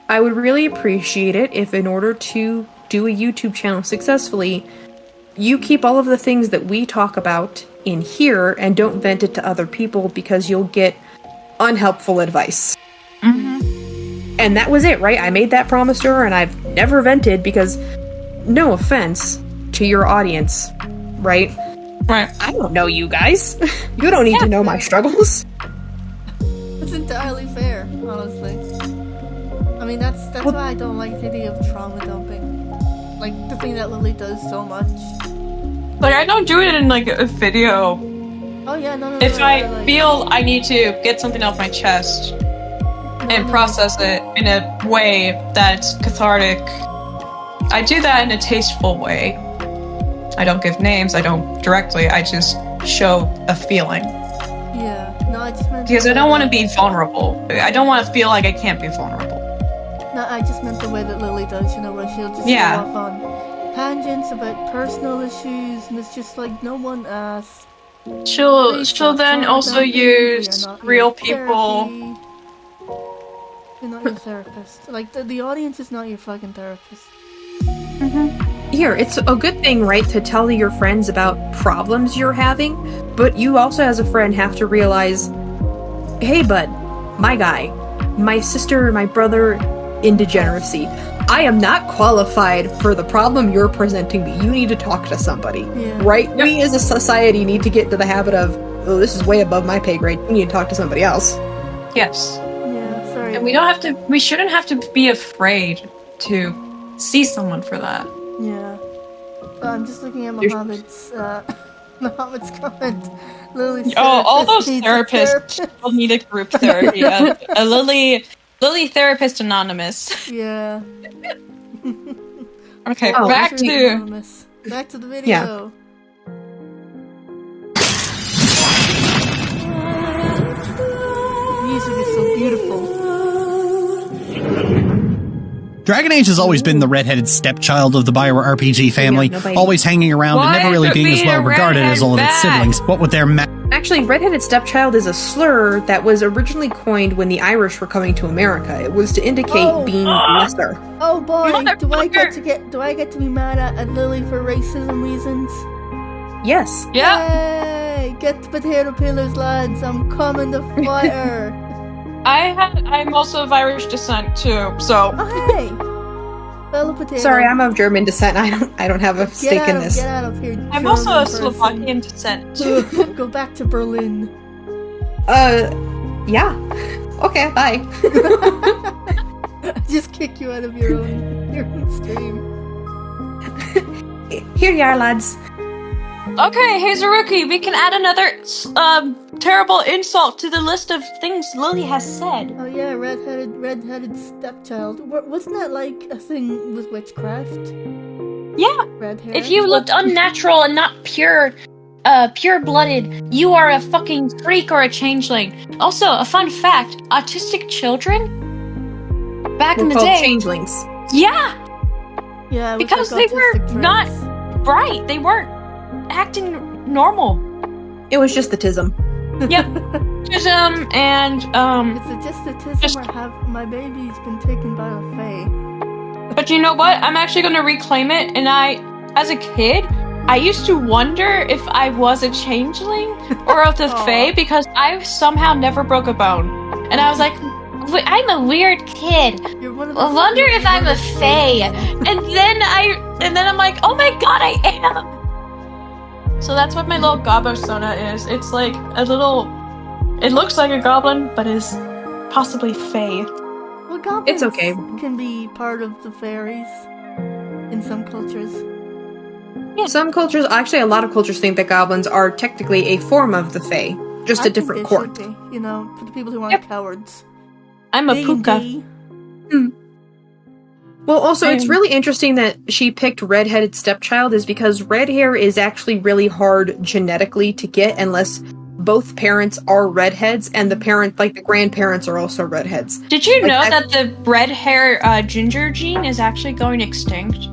I would really appreciate it if in order to do a YouTube channel successfully, you keep all of the things that we talk about in here and don't vent it to other people because you'll get unhelpful advice. And that was it, right? I made that promise to her and I've never vented because, no offense to your audience, right? Right. I don't know you guys. You don't need to know my struggles. It's entirely fair, honestly. I mean, that's why I don't like the idea of trauma dumping. Like, the thing that Lily does so much. Like, I don't do it in, like, a video. Oh, yeah, no. If I like, feel I need to get something off my chest and process it in a way that's cathartic, I do that in a tasteful way. I don't give names, I don't directly, I just show a feeling. Yeah, no, I just meant... Because I don't want to be vulnerable. I don't want to feel like I can't be vulnerable. No, I just meant the way that Lily does, you know, where she'll just go off on tangents about personal issues, and it's just like, no one asked. She'll then also use real people. You're not your therapist. Like, the audience is not your fucking therapist. Here, it's a good thing, right, to tell your friends about problems you're having, but you also as a friend have to realize, hey bud, my guy, my sister, my brother, in degeneracy. I am not qualified for the problem you're presenting me. You need to talk to somebody, right? Yep. We as a society need to get into the habit of, oh, this is way above my pay grade. You need to talk to somebody else. Yes. Yeah, sorry. And we shouldn't have to be afraid to see someone for that. Yeah. I'm just looking at Mohammed's comment. Lily's all those needs a therapists will need a group therapy. A Lily Therapist Anonymous. Yeah. Okay, back to the video. Yeah. Music is so beautiful. Dragon Age has always been the redheaded stepchild of the Bioware RPG family, always hanging around and never really being as well regarded as all of its siblings. What with their Actually, redheaded stepchild is a slur that was originally coined when the Irish were coming to America. It was to indicate being lesser. Oh boy, do I get to be mad at Lily for racism reasons? Yes. Yeah. Yay! Get the potato peelers, lads. I'm coming to fight her. I'm also of Irish descent too, so. Oh hey, fellow potato. Sorry, I'm of German descent. I don't have a stake in this. Get out of here. I'm also of Slovakian descent too. Go back to Berlin. Yeah. okay, bye. Just kick you out of your own stream. Here you are, lads. Okay, Hazuruki, we can add another terrible insult to the list of things Lily has said. Oh yeah, redheaded stepchild. Wasn't that like a thing with witchcraft? Yeah. Red hair. If you looked unnatural and not pure-blooded, you are a fucking freak or a changeling. Also, a fun fact: autistic children back in the day, changelings. yeah, Yeah, it was because like they were autistic not traits. right. They weren't acting normal. It was just the tism. Yep. And Is it just autism or have my baby's been taken by a fae? but you know what? I'm actually going to reclaim it. And as a kid, I used to wonder if I was a changeling or of the fae because I somehow never broke a bone. And I was like, I'm a weird kid. You're one of I wonder if you're I'm one a of the fae. And then I'm like, oh my god, I am. So that's what my little gobosona is. It's like a little. It looks like a goblin, but is possibly fae. Well, goblins It's okay. can be part of the fairies in some cultures. Some cultures, actually a lot of cultures think that goblins are technically a form of the fae, just I a think different they court. should be, for the people who aren't Yep. cowards. I'm a puka. D&D. Well, also, it's really interesting that she picked redheaded stepchild is because red hair is actually really hard genetically to get unless both parents are redheads and the grandparents are also redheads. Did you Like, know I- that the red hair ginger gene is actually going extinct?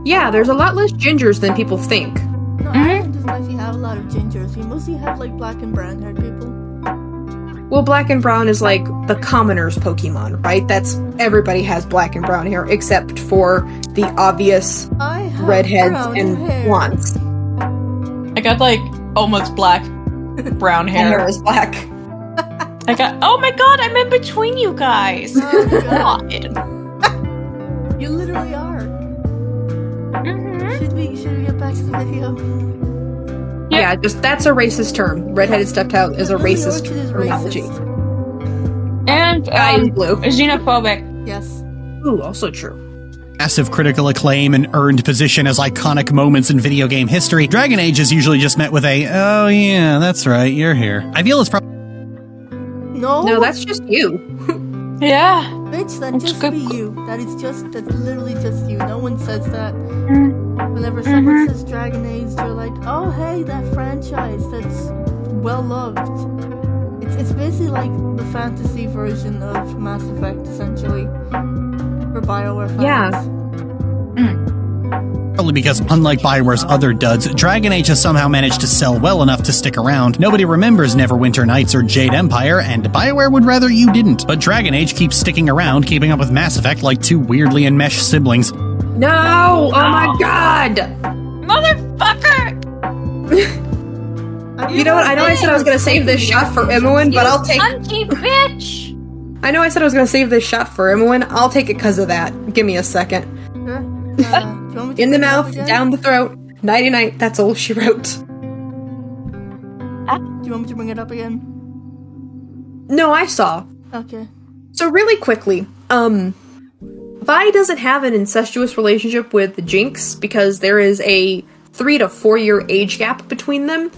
Yeah, there's a lot less gingers than people think. No, Ireland doesn't actually have a lot of gingers. You mostly have like black and brown haired people. Well, black and brown is like the commoner's Pokemon, right? Everybody has black and brown hair except for the obvious I have redheads brown and hair. blondes. I got like almost black, brown My hair hair. is black. I got. Oh my god, I'm in between you guys. Oh, God. God. You literally are. Mhm. Should we get back to the video? Yeah, just that's a racist term. Redheaded stepchild is a Lily racist Orchid is terminology. racist. And Guy is blue. xenophobic. Yes. Ooh, also true. Massive critical acclaim and earned position as iconic moments in video game history, Dragon Age is usually just met with a, oh yeah, that's right, you're here. I feel it's probably No. No, that's just you. Yeah. Bitch, that That's just good. be you. That's literally just you. No one says that. Mm. Whenever someone says Dragon Age, they're like, oh hey, that franchise that's well loved. It's basically like the fantasy version of Mass Effect, essentially. For BioWare fans. Yeah. because, unlike BioWare's other duds, Dragon Age has somehow managed to sell well enough to stick around. Nobody remembers Neverwinter Nights or Jade Empire, and BioWare would rather you didn't. But Dragon Age keeps sticking around, keeping up with Mass Effect like two weirdly enmeshed siblings. No! Oh my god! Motherfucker! You know what? I know I said I was gonna save this shot for Imoen, but I'll take. Hunky bitch! I know I said I was gonna save this shot for Imoen. I'll take it because of that. Give me a second. Sure. Do you want me to In the bring it up mouth, again? down the throat. Nighty night. That's all she wrote. Do you want me to bring it up again? No, I saw. Okay. So really quickly, Vi doesn't have an incestuous relationship with Jinx because there is a 3 to 4 year age gap between them.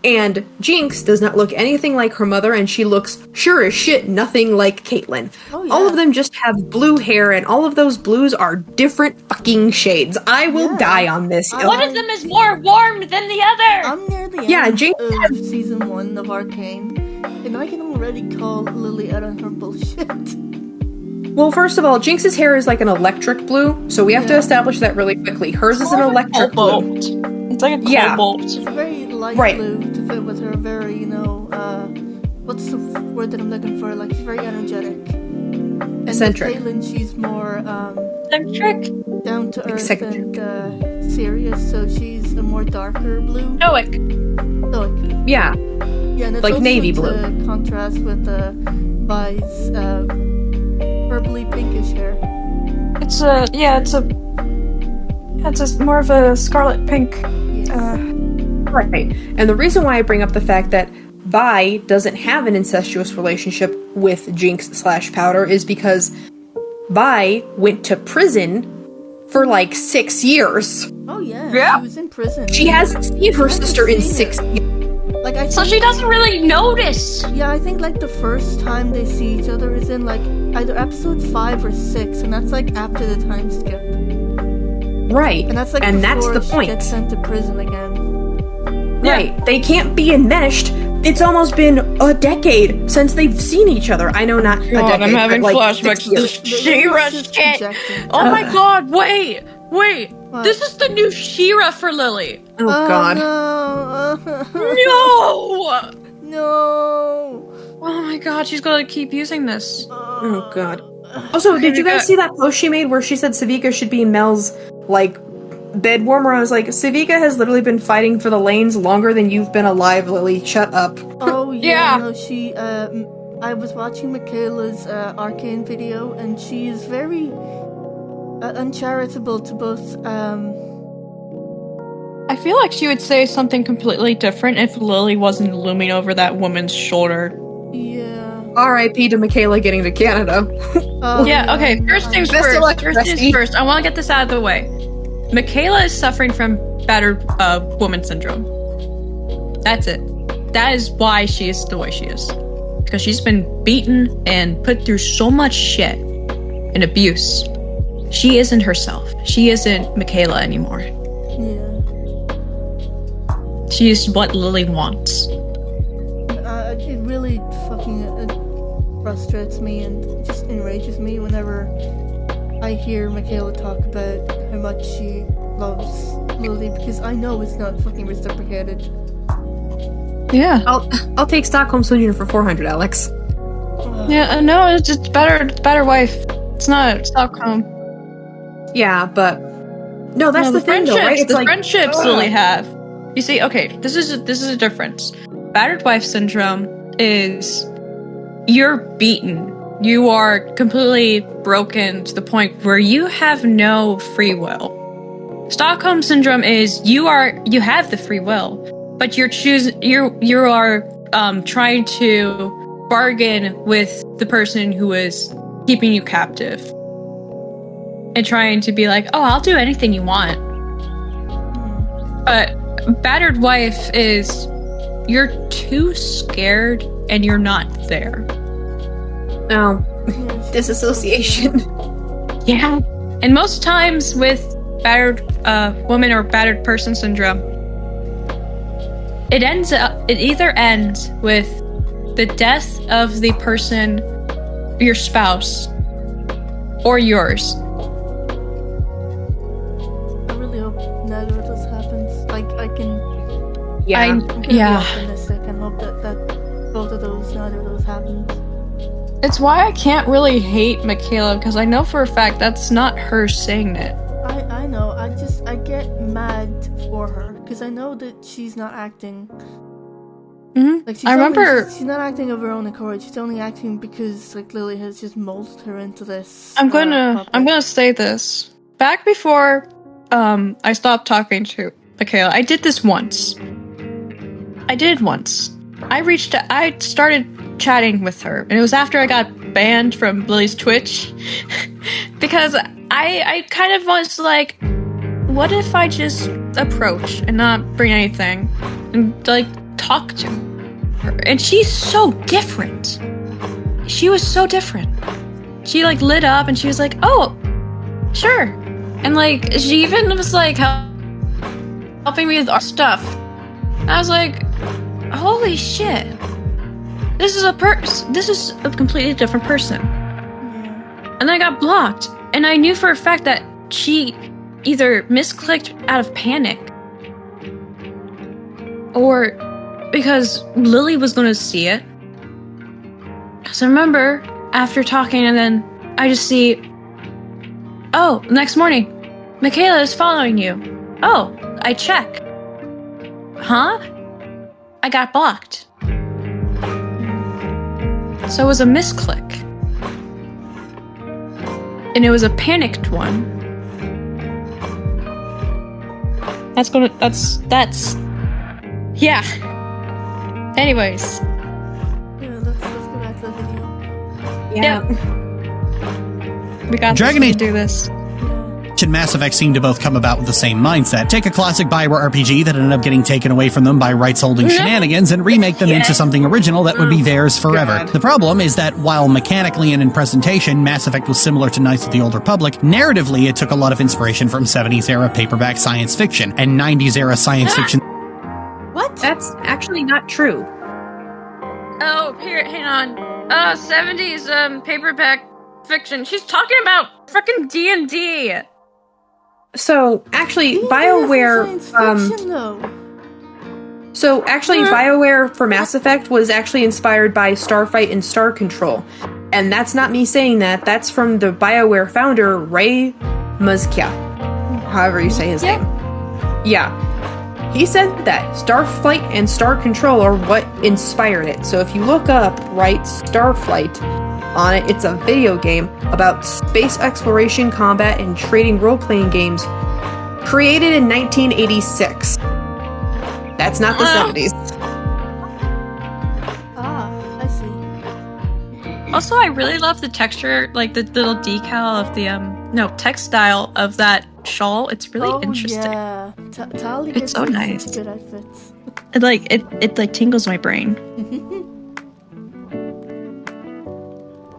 And Jinx does not look anything like her mother, and she looks sure as shit nothing like Caitlyn. Oh, yeah. All of them just have blue hair, and all of those blues are different fucking shades. I will Yeah. die on this hill. One of them is more warm than the other. I'm near the Yeah, end Jinx of season 1 of Arcane, and I can already call Lily out on her bullshit. Well, first of all, Jinx's hair is like an electric blue, so we have to Yeah. establish that really quickly. Hers is an electric blue. Cobalt. It's like a Yeah. cobalt. It's very light Right. blue to fit with her very, what's the word that I'm looking for? Like, she's very energetic. And Eccentric. with Caitlyn, she's more, Eccentric. down to earth Eccentric. and, serious, so she's a more darker blue. Stoic. Stoic. Yeah. Yeah, and it's Like also navy to blue. contrast with, Vi's, purpley pinkish hair. It's more of a scarlet pink. Yes. Right. And the reason why I bring up the fact that Vi doesn't have an incestuous relationship with Jinx/Powder is because Vi went to prison for like 6 years. Oh yeah, Yeah. she was in prison. She hasn't seen her sister in 6 years. Like I So think, she doesn't really notice. yeah, I think like the first time they see each other is in like either episode 5 or 6, and that's like after the time skip. Right. And that's like and that's before the she point. gets sent to prison again. Right. They can't be enmeshed. It's almost been a decade since they've seen each other. I know not a God, decade, I'm having but like flashbacks 6 to years. this She-Ra Just shit. projecting. Oh my god, wait. What? This is the new She-Ra for Lily. Oh god. No. No! No. Oh my god, she's gonna keep using this. Oh god. Also, did you guys see that post she made where she said Savika should be Mel's, like, bed warmer? I was like, Savika has literally been fighting for the lanes longer than you've been alive, Lily. Shut up. Oh yeah, Yeah. no, she. I was watching Michaela's Arcane video, and she is very uncharitable to both. I feel like she would say something completely different if Lily wasn't looming over that woman's shoulder. Yeah. R.I.P. to Michaela getting to Canada. Oh, Yeah, okay, first things Best of luck, first. First bestie. things first. I want to get this out of the way. Michaela is suffering from battered woman syndrome. That's it. That is why she is the way she is. Because she's been beaten and put through so much shit and abuse. She isn't herself. She isn't Michaela anymore. Yeah. She is what Lily wants. It really fucking frustrates me and just enrages me whenever I hear Michaela talk about how much she loves Lily, because I know it's not fucking reciprocated. Yeah. I'll take Stockholm Syndrome for 400, Alex. Yeah, no, it's just better wife. It's not Stockholm. Yeah, but no, that's No, the thing, though, right? It's the like, friendships ugh. Lily have. You see, okay, this is a difference. Battered wife syndrome is you're beaten. You are completely broken to the point where you have no free will. Stockholm syndrome is you have the free will, but you are trying to bargain with the person who is keeping you captive. And trying to be like, oh, I'll do anything you want. But battered wife is you're too scared and you're not there. No. Disassociation. Yeah. And most times with battered woman or battered person syndrome, it either ends with the death of the person, your spouse, or yours. I really hope neither of those happens. Like, I can. Yeah. I'm really Yeah. optimistic and hope that both of those, neither of those happens. It's why I can't really hate Michaela, because I know for a fact that's not her saying it. I know. I get mad for her because I know that she's not acting. Mm-hmm. Like I remember. she's not acting of her own accord. She's only acting because like Lily has just molded her into this. I'm gonna puppet. say this. Back before I stopped talking to Michaela, I did this once. I started chatting with her, and it was after I got banned from Lily's Twitch. Because I kind of was like, what if I just approach and not bring anything and like talk to her? And she's so different. She was so different. She like lit up and she was like, oh, sure. And like she even was like helping me with our stuff. And I was like, holy shit. This is a completely different person. And I got blocked. And I knew for a fact that she either misclicked out of panic or because Lily was going to see it. Because I remember after talking and then I just see, oh, next morning, Michaela is following you. Oh, I check. Huh? I got blocked. So it was a misclick. And it was a panicked one. Yeah. Anyways. Yeah, let's go back to the video. Yeah. We got Dragon this. We Age- can do this. and Mass Effect seem to both come about with the same mindset. Take a classic Bioware RPG that ended up getting taken away from them by rights-holding shenanigans and remake them into something original that would be theirs forever. God. The problem is that while mechanically and in presentation, Mass Effect was similar to Knights of the Old Republic, narratively it took a lot of inspiration from 70s-era paperback science fiction and 90s-era science fiction. What? That's actually not true. Oh, here, hang on. 70s paperback fiction. She's talking about frickin' D&D. So, actually, Yeah, BioWare, science fiction, though. BioWare for Mass Effect was actually inspired by Starfight and Star Control. And that's not me saying that, that's from the BioWare founder, Ray Mazkia. However you say his name. Yeah. He said that Starflight and Star Control are what inspired it. So if you look up, right, Starflight on it, it's a video game about space exploration, combat, and trading role-playing games created in 1986. That's not the 70s. Ah, I see. Also, I really love the texture, like the little decal of the textile of that shawl. It's really interesting. Yeah. Tali It's gets so some nice. good outfits. It like tingles my brain.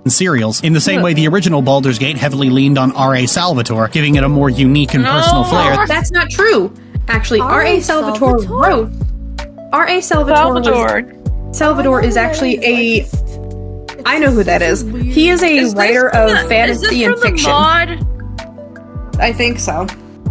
serials. In the same way the original Baldur's Gate heavily leaned on R.A. Salvatore, giving it a more unique and personal flair. That's not true. Actually, R.A. Salvatore wrote. R.A. Salvatore is actually a. I know who that is. He is a writer of fantasy and fiction. Mod? I think so.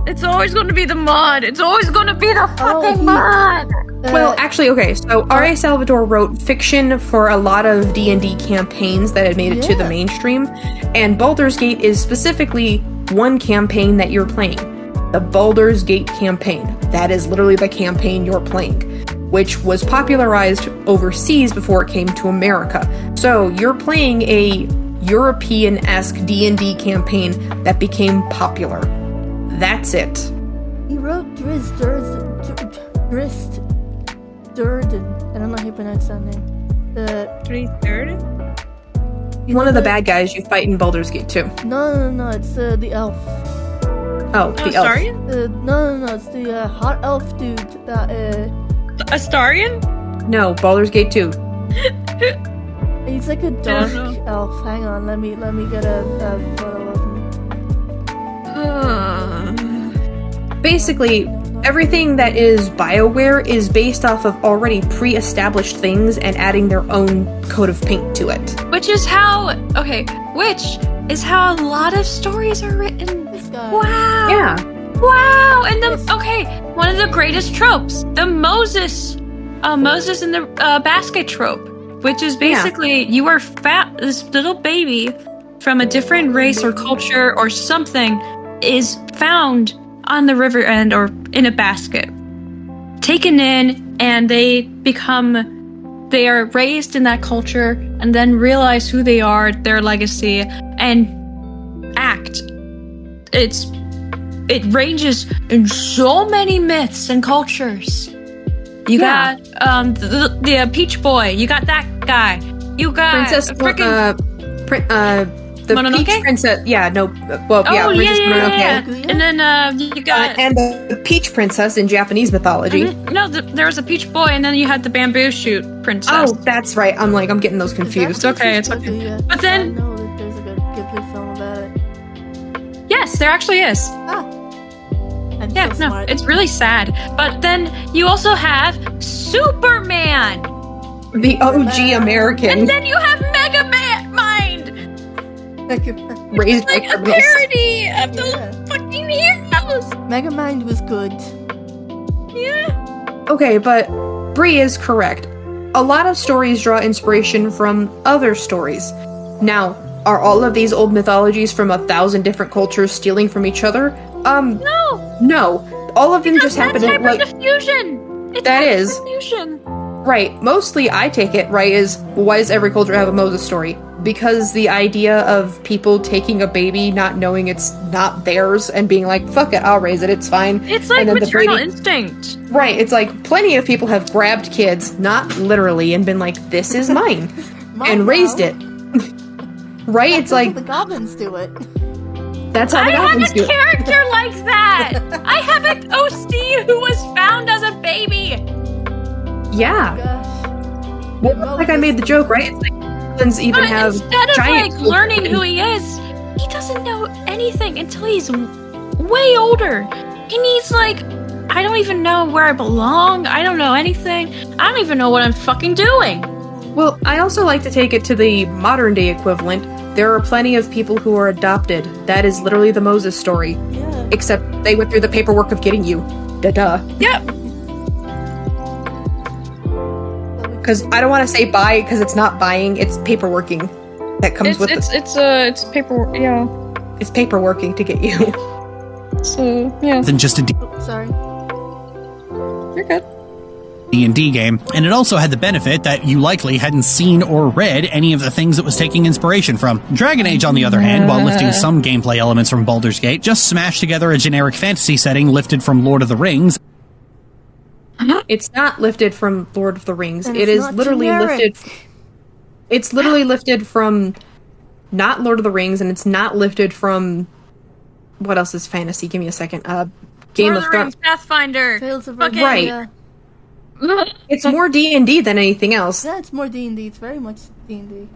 It's always going to be the mod. It's always going to be the fucking mod. Well, actually, okay, so R.A. Salvatore wrote fiction for a lot of D&D campaigns that had made it to the mainstream, and Baldur's Gate is specifically one campaign that you're playing. The Baldur's Gate campaign. That is literally the campaign you're playing, which was popularized overseas before it came to America. So, you're playing a European-esque D&D campaign that became popular. That's it. He wrote Drizzt Durden. I don't know how you pronounce that name. One of the bad guys you fight in Baldur's Gate 2. No, it's the elf. Oh, the elf. Astarion? No, it's the hot elf dude that, Astarion? No, Baldur's Gate 2. he's like a dark elf. Hang on, let me get a photo of him. Basically, everything that is BioWare is based off of already pre-established things and adding their own coat of paint to it. Which is how a lot of stories are written. This guy. Wow. Yeah. Wow. And one of the greatest tropes, the Moses in the basket trope, which is basically you are this little baby from a different race or culture or something is found on the river end or in a basket, taken in, and they are raised in that culture and then realize who they are, their legacy, and act. It ranges in so many myths and cultures. You got the Peach Boy. You got that guy. You got Princess the Mononoke? Peach Princess. Yeah, no. Well, Princess Mononoke. And then you got And the Peach Princess in Japanese mythology. no. There was a Peach Boy, and then you had the Bamboo Shoot Princess. Oh, that's right. I'm getting those confused. It's okay. But then, I know that there's a good Ghibli film about it. yes, there actually is. I'm Yeah, so no, smart. it's really sad. But then you also have Superman, The OG American and then you have Mega Mind, raised by like a criminals. parody of those fucking heroes. Megamind was good. Yeah. Okay, but Bree is correct. A lot of stories draw inspiration from other stories. Now, are all of these old mythologies from 1,000 different cultures stealing from each other? No. All of them just happen to Diffusion. That is. Diffusion. Right. Mostly I take it, right, is why does every culture have a Moses story? because the idea of people taking a baby, not knowing it's not theirs, and being like, fuck it, I'll raise it, it's fine. It's like and then maternal instinct. Right, it's like plenty of people have grabbed kids, not literally, and been like, this is mine, and raised it. Right? It's like the goblins do it. that's how the goblins do I it. have a character like that. I have an OC who was found as a baby. Yeah. Gosh. Well, like I made the joke, right? It's like goblins even But have instead of giant like learning who he is, he doesn't know anything until he's way older. And he's like, I don't even know where I belong. I don't know anything. I don't even know what I'm fucking doing. Well, I also like to take it to the modern day equivalent. There are plenty of people who are adopted. That is literally the Moses story. Yeah. Except they went through the paperwork of getting you. Duh. Yep. Because I don't want to say buy, because it's not buying, it's paperworking. That comes with It's paper. Yeah. it's paperworking to get you. So yeah. Than just a Oh, sorry. You're good. D&D game, and it also had the benefit that you likely hadn't seen or read any of the things it was taking inspiration from. Dragon Age, on the other hand, while lifting some gameplay elements from Baldur's Gate, just smashed together a generic fantasy setting lifted from Lord of the Rings. It's not lifted from Lord of the Rings. And It it's is not literally generic. lifted. It's literally lifted from not Lord of the Rings, and it's not lifted from what else is fantasy? Give me a second. Game Lord of of the Thrones. Rings, Pathfinder. Tales of Fucking- Right. Yeah. It's more D&D than anything else. Yeah, it's more D&D. It's very much D&D.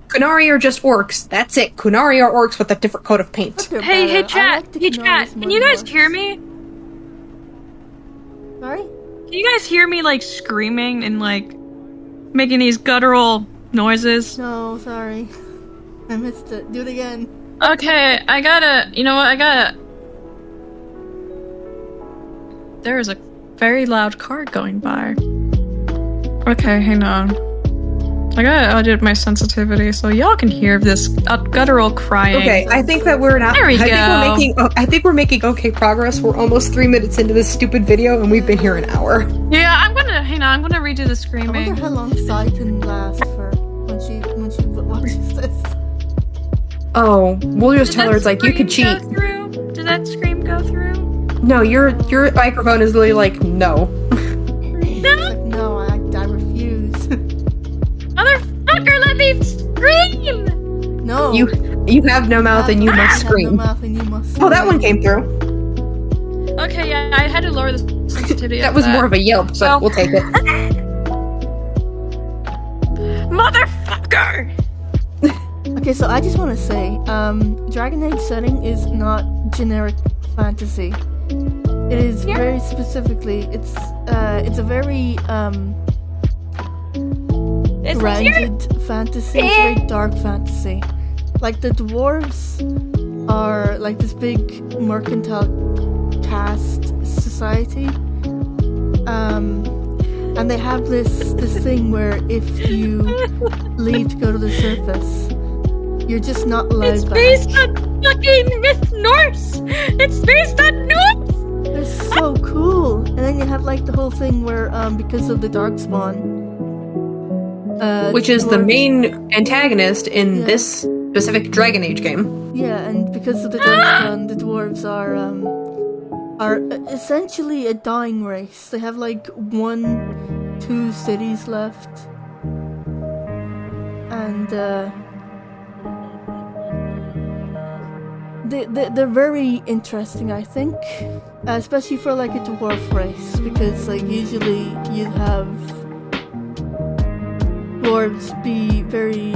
Kunari are just orcs. That's it. Kunari are orcs with a different coat of paint. But they're Hey, better. I chat. like the Hey, Kenoris chat. more Can you than guys orcs. hear me? Sorry? Can you guys hear me like screaming and like making these guttural noises? No, sorry. I missed it. Do it again. Okay, I gotta. You know what? There is a very loud car going by. Okay, hang on. I gotta edit my sensitivity so y'all can hear this guttural crying. Okay, I think that we're not. There we I think we're making okay progress. We're almost 3 minutes into this stupid video, and we've been here an hour. Yeah, I'm gonna redo the I wonder screaming. how long Sai can last for when she watches this. Oh, we'll just Did tell that her it's like you could cheat. scream go through? Did that scream go through? No, your microphone is literally like no. It's like, no, I refuse. Motherfucker, let me scream! No. You have no mouth and you must I have no scream. mouth and you must Oh, that scream. one came through. Okay, yeah, I had to lower the sensitivity. That was more of a yelp, but Well- we'll take it. Motherfucker! Okay, so I just want to say, Dragon Age setting is not generic fantasy. It is Yeah. very specifically. It's a very It's grounded fantasy. It's very dark fantasy. Like the dwarves are like this big mercantile caste society. And they have this thing where if you leave to go to the surface, you're just not allowed It's back. based on fucking Myth Norse! It's based on Norse! They're so cool. And then you have like the whole thing where because of the darkspawn, Which is the dwarves- main antagonist in Yeah. this specific Dragon Age game. Yeah, and because of the darkspawn, the dwarves are essentially a dying race. They have like 1-2 cities left, and they're very interesting, I think, especially for like a dwarf race, because like usually you have dwarves be very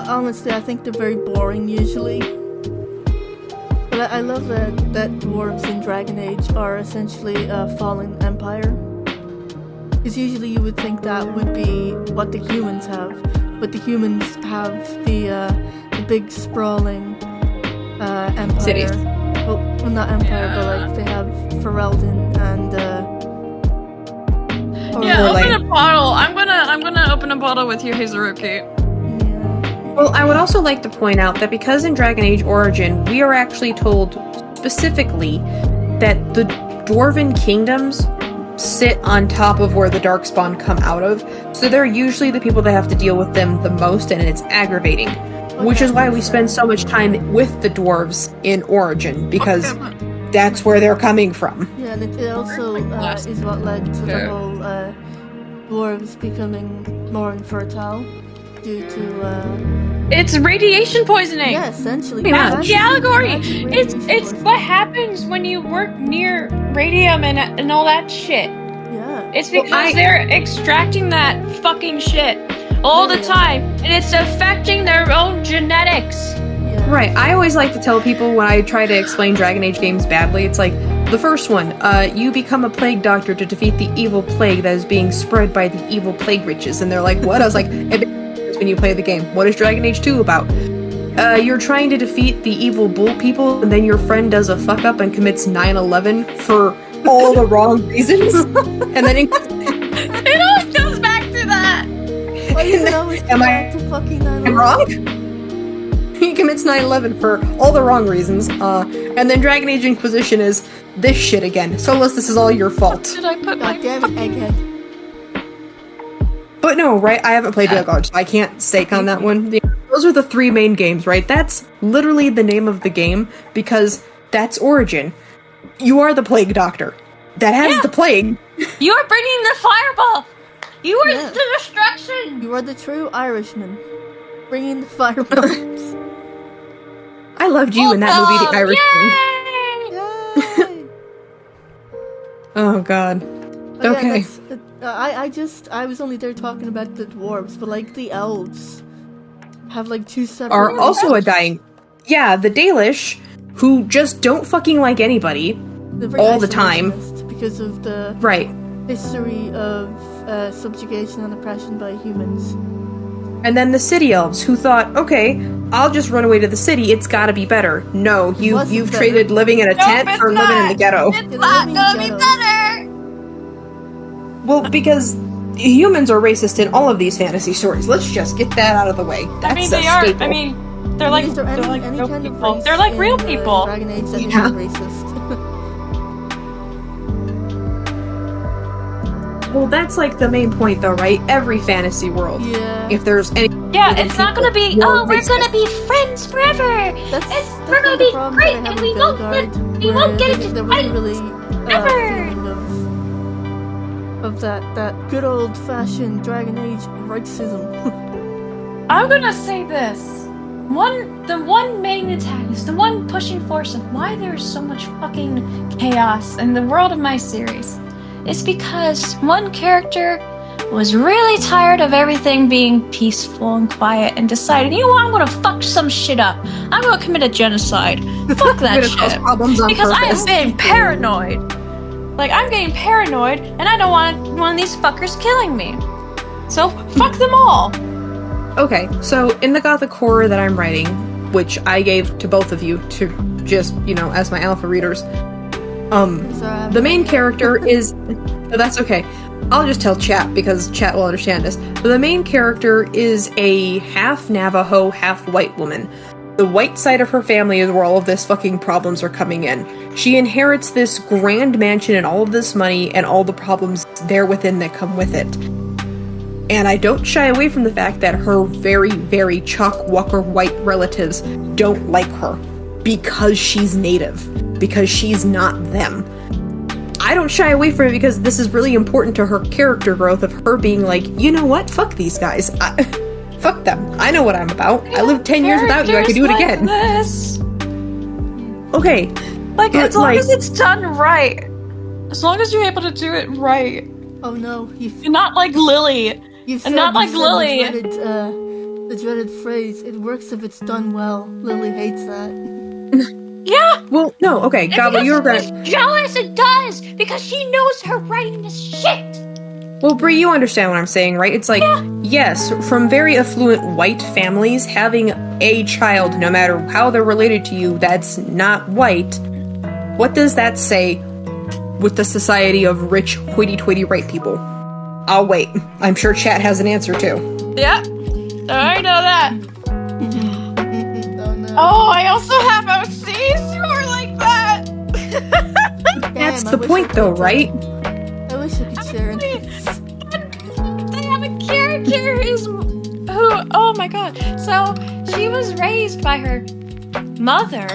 honestly, I think they're very boring usually. But I love that dwarves in Dragon Age are essentially a fallen empire. Because usually you would think that would be what the humans have, but the humans have the big sprawling empire. Cities. Well, not empire, but like they have Ferelden and Yeah, Or, open like- a bottle. I'm gonna open a bottle with you, Hazuruki. yeah. Well, I would also like to point out that because in Dragon Age Origin, we are actually told specifically that the Dwarven kingdoms sit on top of where the Darkspawn come out of, so they're usually the people that have to deal with them the most, and it's aggravating. Which is why we spend so much time with the dwarves in Origin, because that's where they're coming from. Yeah, and it also is what led to the whole dwarves becoming more infertile due to It's radiation poisoning. yeah, essentially. That's the allegory. It's poisoning. what happens when you work near radium and all that shit. Yeah. It's because they're extracting that fucking shit all the time, and it's affecting their own genetics. Yeah. Right, I always like to tell people when I try to explain Dragon Age games badly, it's like, the first one, you become a plague doctor to defeat the evil plague that is being spread by the evil plague witches, and they're like, what? I was like, when you play the game, what is Dragon Age 2 about? You're trying to defeat the evil bull people, and then your friend does a fuck up and commits 9/11 for all the wrong reasons, and then It always comes back to that. Why do you always Am come I- back to fucking 9/11? I'm wrong? He commits 9/11 for all the wrong reasons, and then Dragon Age Inquisition is this shit again. Solus, this is all your fault. Did I put my God damn it, egghead. But no, right? I haven't played Dragon Age, so I can't stake on that one. Those are the three main games, right? That's literally the name of the game, because that's Origin. You are the plague doctor that has the plague. You are bringing the fireball. You are Yeah. the destruction. You are the true Irishman, bringing the fireworks. I loved you in that movie, The Irishman. Yay! Yay! Oh god. Oh, yeah, Okay. I was only there talking about the dwarves, but like the elves have like two separate. Are also a dying. Yeah, the Dalish, who just don't fucking like anybody. They're very all the time. isolationist because of the Right. history of subjugation and oppression by humans. And then the city elves, who thought, okay, I'll just run away to the city, it's gotta be better. No, wasn't you've better. traded living in a tent it's for living in the not. ghetto. It's They're not living gonna be ghettos. better. Well, because humans are racist in all of these fantasy stories. Let's just get that out of the way. That's I mean, a they are. staple. I mean, they're like Is there any real kind of people. race They're like in, real people. Dragon Age that Yeah. isn't racist. Well, that's like the main point, though, right? Every fantasy world. Yeah. If there's any, Yeah, Other it's not people gonna be. who are Oh, we're racist. gonna be friends forever. That's we're gonna the be problem great, that I and have we with won't Bellegarde, we won't where get into there wasn't fights really ever. feeling of that good old fashioned Dragon Age racism. I'm gonna say this. The one main antagonist, the one pushing force of why there's so much fucking chaos in the world of my series, is because one character was really tired of everything being peaceful and quiet and decided, you know what, I'm gonna fuck some shit up. I'm gonna commit a genocide. Fuck that gonna cause shit. problems on Because I purpose. am getting paranoid. Like, I'm getting paranoid, and I don't want one of these fuckers killing me. So, fuck them all. Okay, so in the Gothic horror that I'm writing, which I gave to both of you to just, as my alpha readers, the main character is... No, that's okay. I'll just tell chat, because chat will understand this. The main character is a half Navajo, half white woman. The white side of her family is where all of this fucking problems are coming in. She inherits this grand mansion and all of this money and all the problems there within that come with it. And I don't shy away from the fact that her very, very chalk walker white relatives don't like her because she's native, because she's not them. I don't shy away from it because this is really important to her character growth of her being like, you know what, fuck these guys. Fuck them. I know what I'm about. I lived 10 years without you, I could do it again. This. Okay. Like, But, as long like- as it's done right. As long as you're able to do it right. Oh no, You're not like Lily. you've And not like Lily. The dreaded phrase, it works if it's done well. Lily hates that. Yeah. Well, no, okay, Gobble, you were gonna... She's jealous it does, because she knows her writing is shit. Well, Bree, you understand what I'm saying, right? It's like, yes, from very affluent white families, having a child, no matter how they're related to you, that's not white, what does that say with the society of rich, hoity-toity white people? I'll wait. I'm sure chat has an answer, too. Yeah. I know that. Oh no. Oh, I also have OCs who are like that. That's Damn, I the wish point, I though, could right? I wish character is oh my god. So she was raised by her mother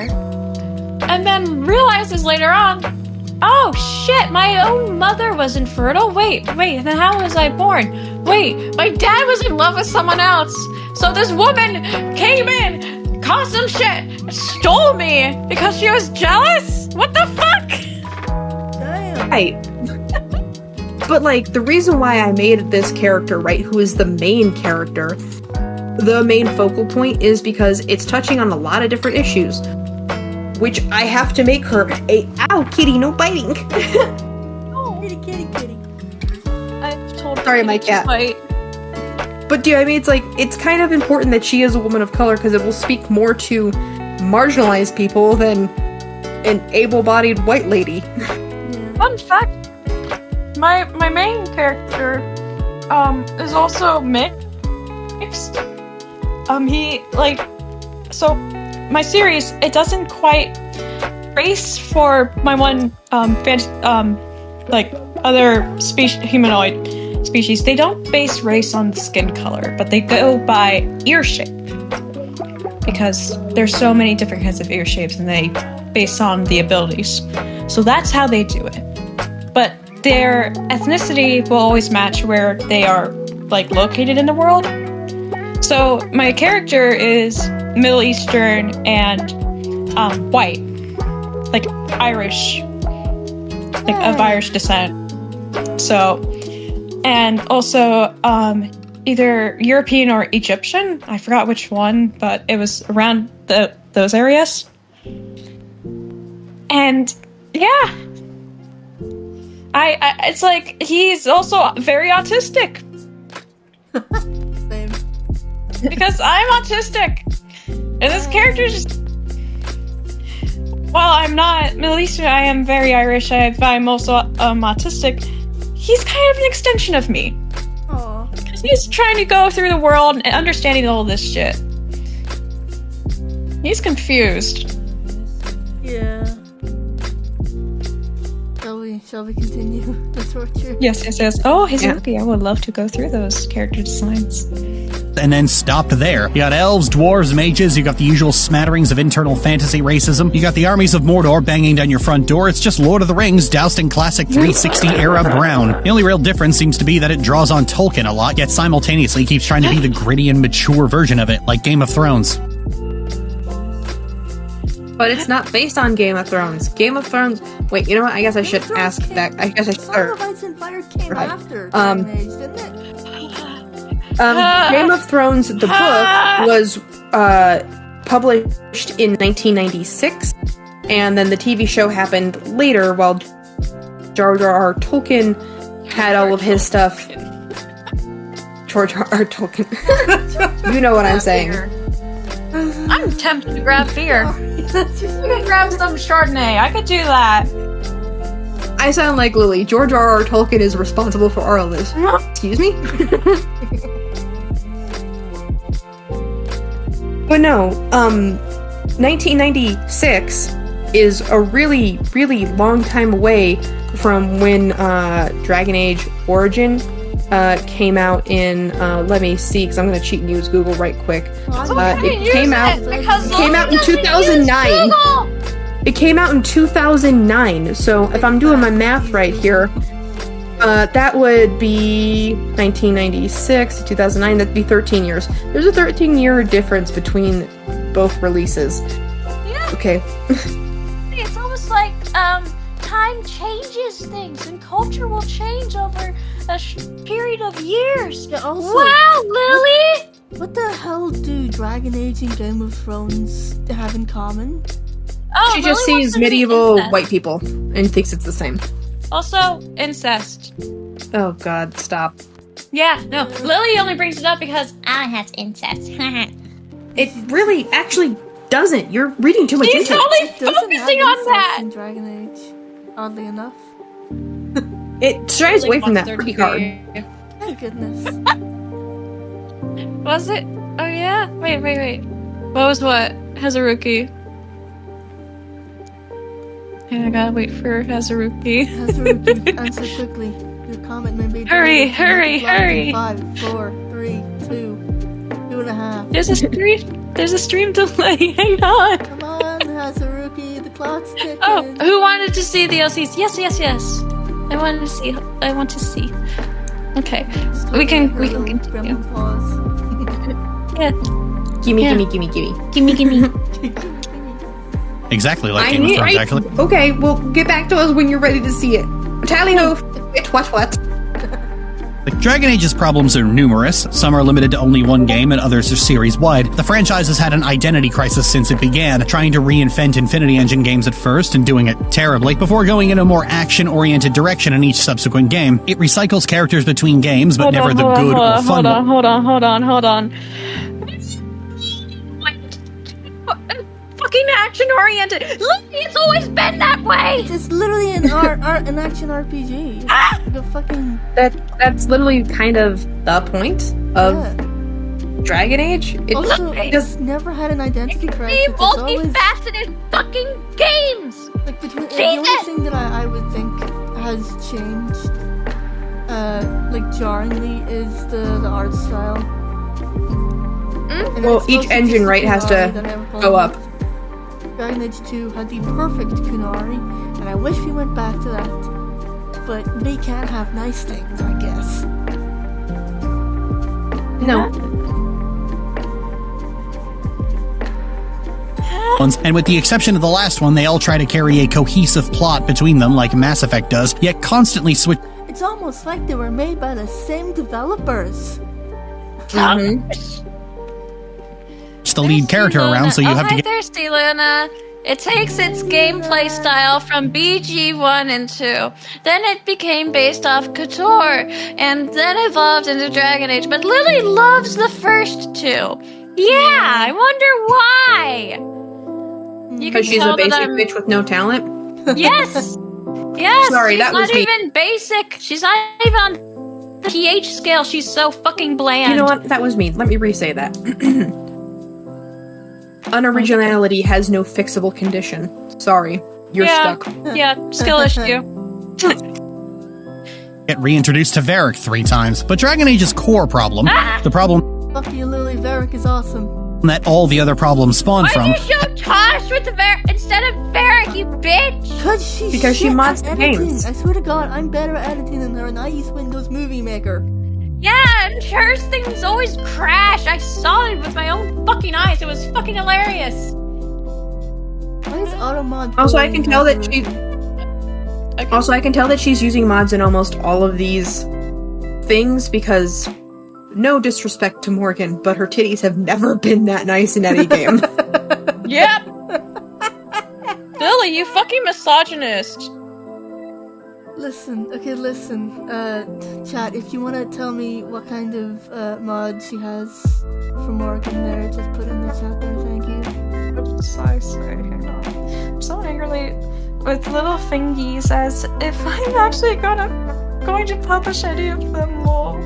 and then realizes later on, oh shit, my own mother was infertile. Wait, then how was I born? Wait, my dad was in love with someone else. So this woman came in, caused some shit, stole me because she was jealous? What the fuck? Damn. Right. But, like, the reason why I made this character, right, who is the main character, the main focal point, is because it's touching on a lot of different issues, which I have to make her a— ow, kitty, no biting. Kitty. I've told her Sorry, my to cat. fight. But, dude, I mean, it's kind of important that she is a woman of color, because it will speak more to marginalized people than an able-bodied white lady. Fun fact, my main character is also mixed. He so my series, it doesn't quite race for my one other humanoid species. They don't base race on skin color, but they go by ear shape, because there's so many different kinds of ear shapes and they base on the abilities. So that's how they do it. But their ethnicity will always match where they are located in the world. So my character is Middle Eastern and white, like Irish, of Irish descent. So, and also either European or Egyptian. I forgot which one, but it was around those areas. And yeah, it's like he's also very autistic. Same. Because I'm autistic. And this character just... While I'm not Middle Eastern, I am very Irish. I'm also autistic. He's kind of an extension of me. Aw. Because he's trying to go through the world and understanding all this shit. He's confused. Yeah. Shall we continue the torture? Yes. Oh, Hazuki, I would love to go through those character designs. And then stopped there. You got elves, dwarves, mages, you got the usual smatterings of internal fantasy racism, you got the armies of Mordor banging down your front door. It's just Lord of the Rings doused in classic 360-era brown. The only real difference seems to be that it draws on Tolkien a lot, yet simultaneously keeps trying to be the gritty and mature version of it, like Game of Thrones. But it's not based on Game of Thrones. Game of Thrones... Wait, you know what? I guess I should ask that. I guess I should... Song of Ice and Fire came after Dragon Age, didn't it? Game of Thrones, the book, was published in 1996, and then the TV show happened later while George R.R. Tolkien had all of his stuff. George R.R. Tolkien. You know what I'm saying. I'm tempted to grab beer. I could grab some Chardonnay. I could do that. I sound like Lily. George R.R. Tolkien is responsible for all of this. Excuse me? But no, 1996 is a really, really long time away from when Dragon Age Origin came out in, let me see, because I'm going to cheat and use Google right quick. It came out in 2009. It came out in 2009, so if I'm doing my math right here, that would be 1996 to 2009, that'd be 13 years. There's a 13-year difference between both releases. Yeah. Okay. It's almost like time changes things and culture will change over a period of years. Yeah, also, wow, Lily! What the hell do Dragon Age and Game of Thrones have in common? Oh, She just Lily sees wants to be medieval incest. white people and thinks it's the same. Also, incest. Oh god, stop. Yeah, no. Lily only brings it up because I has incest. It really actually doesn't. You're reading too much she's into it. only It doesn't have focusing on incest that. in Dragon Age, oddly enough. It strays away from that pretty hard. Thank goodness. Was it? Oh yeah? Wait. What was what? Hazuruki. And I gotta wait for Hazuruki. Hazuruki, answer quickly. Your comment may be Hurry, delayed. hurry, Multiplied in hurry. 5, 4, 3, 2.5. There's a stream. There's a stream delay. Hang on. Come on, Hazuruki, the clock's ticking. Oh, who wanted to see the OCs? Yes. I want to see. Okay, we can continue. Gremlin pause. Yeah. Gimme. Exactly like Game of Thrones, actually. Okay, well, get back to us when you're ready to see it. Tally ho! What? Like, Dragon Age's problems are numerous. Some are limited to only one game, and others are series-wide. The franchise has had an identity crisis since it began, trying to reinvent Infinity Engine games at first, and doing it terribly, before going in a more action-oriented direction in each subsequent game. It recycles characters between games, but never the good or fun ones. Hold on. Fucking action-oriented. Look, it's always been that way. It's literally an action RPG. Like a fucking... That's literally kind of the point of Dragon Age. It's never had an identity crisis. It's multifaceted fucking games. Like the only thing that I would think has changed, like jarringly, is the art style. Well, each engine rate has to go up. Dragon Age 2 had the perfect Kunari, and I wish we went back to that. But they can't have nice things, I guess. No. And with the exception of the last one, they all try to carry a cohesive plot between them like Mass Effect does, yet constantly switch It's almost like they were made by the same developers. the lead character around, so you have to get... Thirsty Luna. It takes its gameplay style from BG1 and 2. Then it became based off KOTOR, and then evolved into Dragon Age. But Lily loves the first two. Yeah, I wonder why. Because she's a basic bitch with no talent? Yes! Sorry, she's that was not even basic. She's not even on the pH scale. She's so fucking bland. You know what? That was me. Let me re-say that. Unoriginality has no fixable condition. Sorry. You're stuck. Yeah, skill issue. Get reintroduced to Varric 3 times, but Dragon Age's core problem, the problem Fuck you, Lily. Varric is awesome. that all the other problems spawn Why from, do you show Tosh with the instead of Varric, you bitch? Because she mods at the editing. games. I swear to God, I'm better at editing than her, and I use Windows Movie Maker. Yeah, and her things always crash. I saw it with my own fucking eyes. It was fucking hilarious. Why is Automod? Also, I can tell that she... Also, I can tell that she's using mods in almost all of these things because, no disrespect to Morgan, but her titties have never been that nice in any game. Yep. Billy, you fucking misogynist. Listen, chat, if you want to tell me what kind of mod she has for Morgan there, just put it in the chat there, thank you. I'm so sorry, hang on. I'm so angrily with little fingies as if I'm actually going to publish any of them, lol.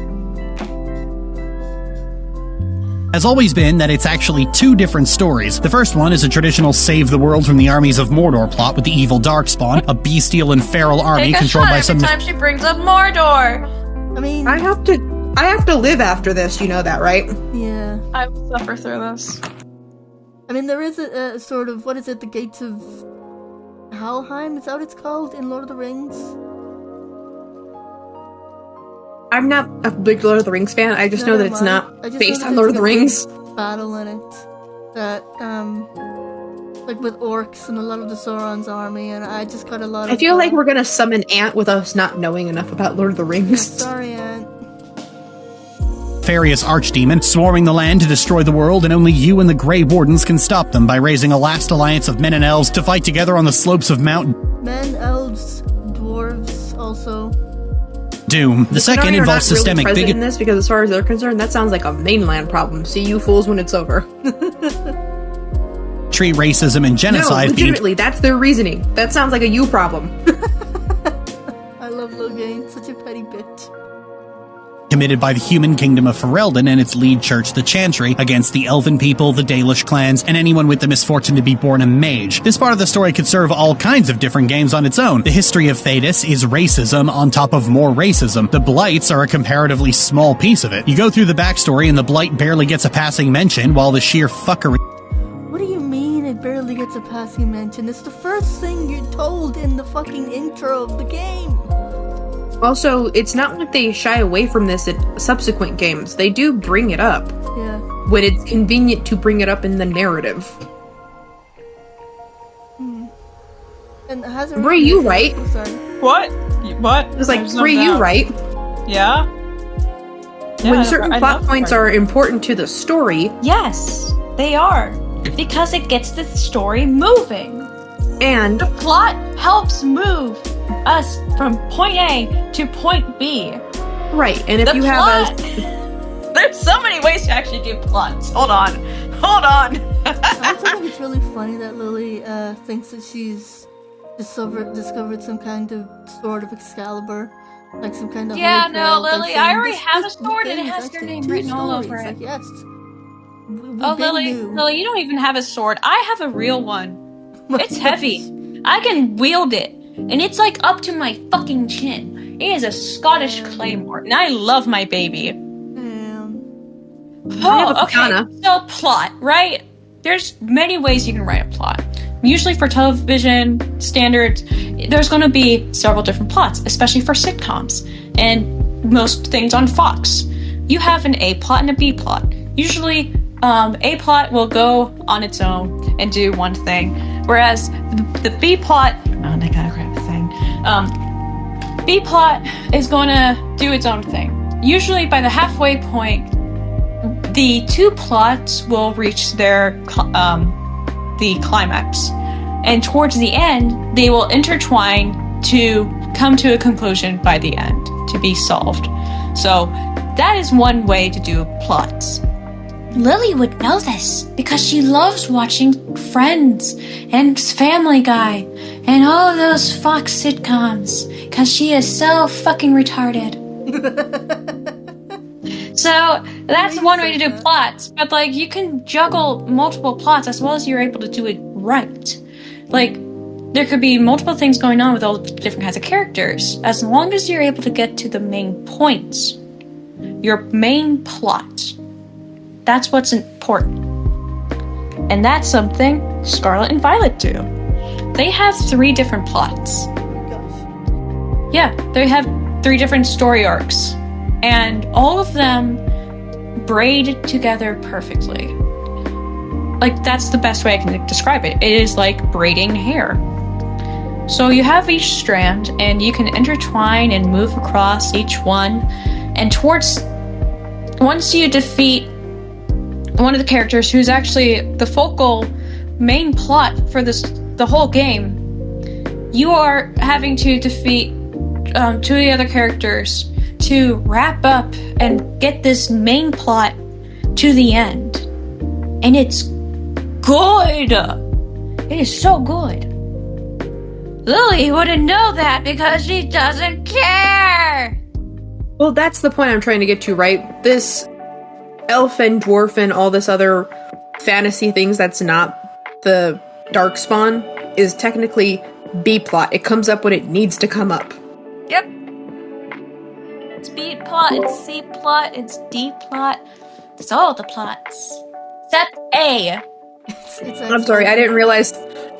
has always been that it's actually two different stories. The first one is a traditional save the world from the armies of Mordor plot with the evil Darkspawn, a bestial and feral army controlled by some... Every time she brings up Mordor! I mean... I have to live after this, you know that, right? Yeah. I will suffer through this. I mean, there is a sort of, what is it, the Gates of Helheim? Is that what it's called in Lord of the Rings? I'm not a big Lord of the Rings fan, I just know that it's not based on Lord of the Rings. Battle in it. That, like with orcs and a lot of the Sauron's army, and I just got a lot of... I feel like we're gonna summon Ant with us not knowing enough about Lord of the Rings. Sorry, Ant. Nefarious archdemon swarming the land to destroy the world, and only you and the Grey Wardens can stop them by raising a last alliance of men and elves to fight together on the slopes of Mount Men, elves, dwarves, also. Doom. The second involves systemic bigotry. bigotry. In this, because as far as they're concerned, that sounds like a mainland problem. See you fools when it's over. Racism, and genocide. No, legitimately, that's their reasoning. That sounds like a you problem. I love Logain, such a petty bitch. committed by the human kingdom of Ferelden and its lead church, the Chantry, against the Elven people, the Dalish clans, and anyone with the misfortune to be born a mage. This part of the story could serve all kinds of different games on its own. The history of Thedas is racism on top of more racism. The Blights are a comparatively small piece of it. You go through the backstory and the Blight barely gets a passing mention, while the sheer fuckery... What do you mean it barely gets a passing mention? It's the first thing you're told in the fucking intro of the game. Also, it's not like they shy away from this in subsequent games. They do bring it up. Yeah. When it's convenient to bring it up in the narrative. And it hasn't Bree, you right. Oh, sorry. What? What? It's like, There's no Bree, you doubt. right. Yeah? When certain plot points are important to the story, Yes, they are. Because it gets the story moving. and The plot helps move us from point A to point B. right, and if The you plot. have a There's so many ways to actually do plots. Hold on. I also think it's really funny that Lily thinks that she's discovered some kind of sword of Excalibur. Like some kind of Yeah, holy no, grail by Lily, saying, I already "This- have this a sword and it game is has your actually name 2 written all over stories." it. Like, yes. Oh, Lily, you don't even have a sword. I have a real one. It's heavy. I can wield it. And it's like up to my fucking chin. It is a Scottish claymore. And I love my baby. Damn. have a Oh, okay. katana. So plot, right? There's many ways you can write a plot. Usually for television standards, there's going to be several different plots, especially for sitcoms and most things on Fox. You have an A plot and a B plot. Usually, A plot will go on its own and do one thing, whereas the B plot, oh, I gotta grab a thing. B plot is going to do its own thing. Usually, by the halfway point, the 2 plots will reach their the climax, and towards the end, they will intertwine to come to a conclusion by the end to be solved. So that is one way to do plots. Lily would know this because she loves watching Friends and Family Guy and all of those Fox sitcoms because she is so fucking retarded. So that's one way to do plots, but like you can juggle multiple plots as well as you're able to do it right. Like there could be multiple things going on with all the different kinds of characters as long as you're able to get to the main points. Your main plot. That's what's important. And that's something Scarlet and Violet do. They have 3 different plots. Gosh. Yeah, they have 3 different story arcs. And all of them braid together perfectly. Like, that's the best way I can describe it. It is like braiding hair. So you have each strand, and you can intertwine and move across each one. And once you defeat one of the characters who's actually the focal main plot for the whole game, you are having to defeat 2 of the other characters to wrap up and get this main plot to the end. And it's good. It is so good. Lily wouldn't know that because she doesn't care. well, that's the point I'm trying to get to, right? This elf and dwarf and all this other fantasy things that's not the Darkspawn is technically B plot. It comes up when it needs to come up. Yep. It's B plot, it's C plot, it's D plot. It's all the plots. Except A. It's I'm sorry, I didn't realize.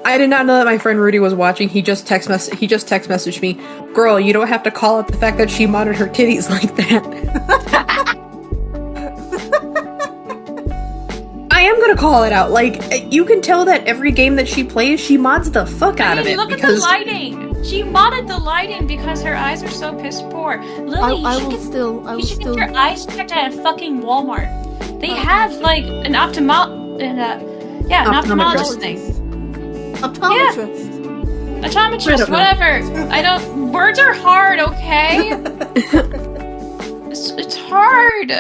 I did not know that my friend Rudy was watching. He just text messaged me, "Girl, you don't have to call it the fact that she modded her titties like that." I am gonna call it out. Like, you can tell that every game that she plays, she mods the fuck out of it. Look at the lighting. She modded the lighting because her eyes are so piss poor. Lily, I you will should still get your eyes checked at a fucking Walmart. They have like an ophthalmologist Optometrist. thing. Optometrist. Optometrist, whatever. Words are hard, okay? It's hard.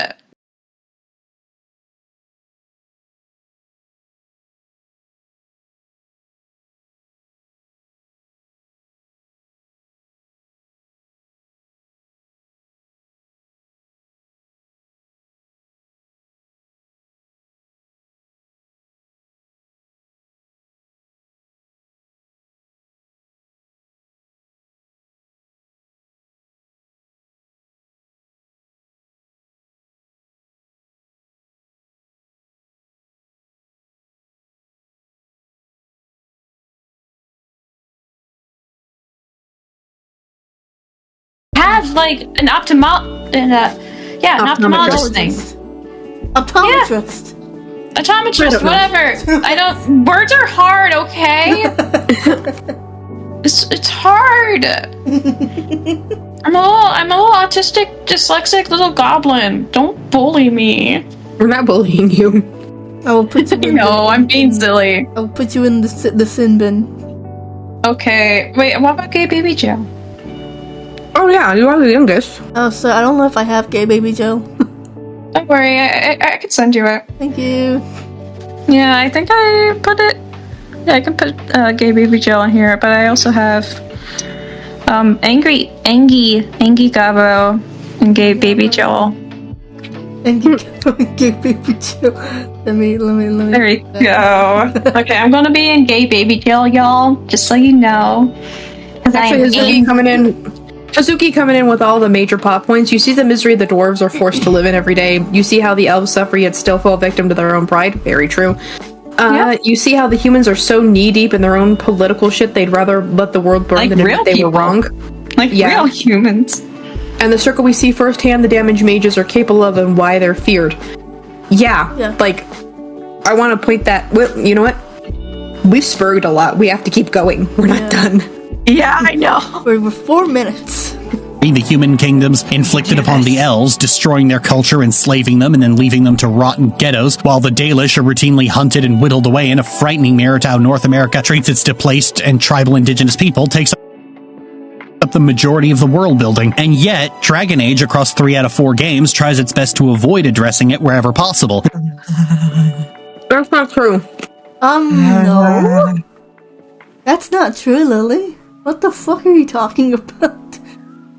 have like an ophthalmologist thing. Optometrist. Optometrist, whatever. I don't. Words are hard, okay? It's hard. I'm a little autistic, dyslexic little goblin. Don't bully me. We're not bullying you. I will put you in I'm being silly. I will put you in the sin bin. Okay. Wait, what about Gay Baby Joe? Oh yeah, you are the youngest. Oh, so I don't know if I have Gay Baby Joe. Don't worry, I could send you it. Thank you. Yeah, I think I put it. Yeah, I can put Gay Baby Joe in here, but I also have Angie Gabo and Gay Baby Joel. Thank you, Gay Baby Joe. Let me. There you go. Okay, I'm gonna be in Gay Baby Joel, y'all. Just so you know. Actually, Hazuki coming in with all the major plot points. You see the misery the dwarves are forced to live in every day. You see how the elves suffer yet still fall victim to their own pride. Very true. You see how the humans are so knee-deep in their own political shit they'd rather let the world burn than admit they were wrong. Real humans. And the circle we see firsthand the damage mages are capable of and why they're feared. Yeah. Like, I want to point that... Well, you know what? We've spurred a lot. We have to keep going. We're not done. Yeah, I know. We're 4 minutes. The human kingdoms inflicted upon the elves, destroying their culture, enslaving them, and then leaving them to rot in ghettos, while the Dalish are routinely hunted and whittled away in a frightening mirror to how North America treats its displaced and tribal indigenous people, takes up the majority of the world building. And yet, Dragon Age, across 3 out of 4 games, tries its best to avoid addressing it wherever possible. That's not true. No. That's not true, Lily. What the fuck are you talking about?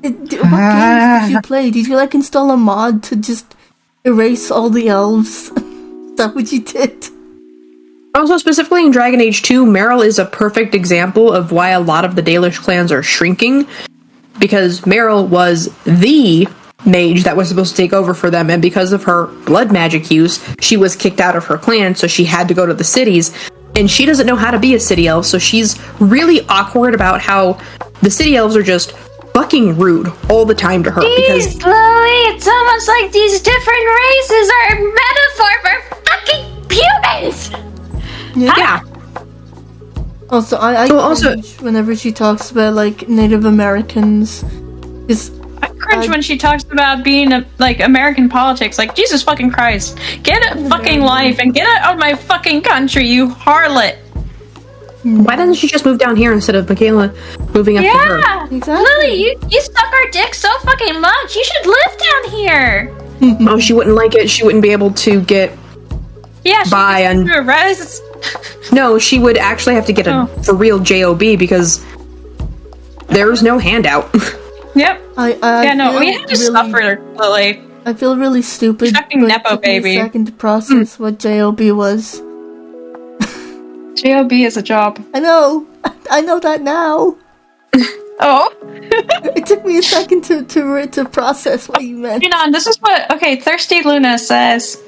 What games did you play? Did you install a mod to just erase all the elves? Is that what you did? Also, specifically in Dragon Age 2, Meryl is a perfect example of why a lot of the Dalish clans are shrinking. Because Meryl was the mage that was supposed to take over for them, and because of her blood magic use, she was kicked out of her clan, so she had to go to the cities. And she doesn't know how to be a city elf, so she's really awkward about how the city elves are just fucking rude all the time to her. Jeez, Chloe, it's almost like these different races are a metaphor for fucking humans! Yeah. Also, I cringe whenever she talks about, Native Americans. I cringe when she talks about being American politics. Like, Jesus fucking Christ. Get a fucking life and get out of my fucking country, you harlot. Why doesn't she just move down here instead of Michaela moving up to her? Yeah! Exactly. Lily, you suck our dick so fucking much. You should live down here. Oh, she wouldn't like it. She wouldn't be able to get by on... res. No, she would actually have to get a for real job because there's no handout. Yep. We have to suffer, Lily. I feel really stupid. Fucking but Nepo it took me baby. a second to process what JOB was. JOB is a job. I know that now. Oh. It took me a second to process what you meant. This is what Thirsty Luna says.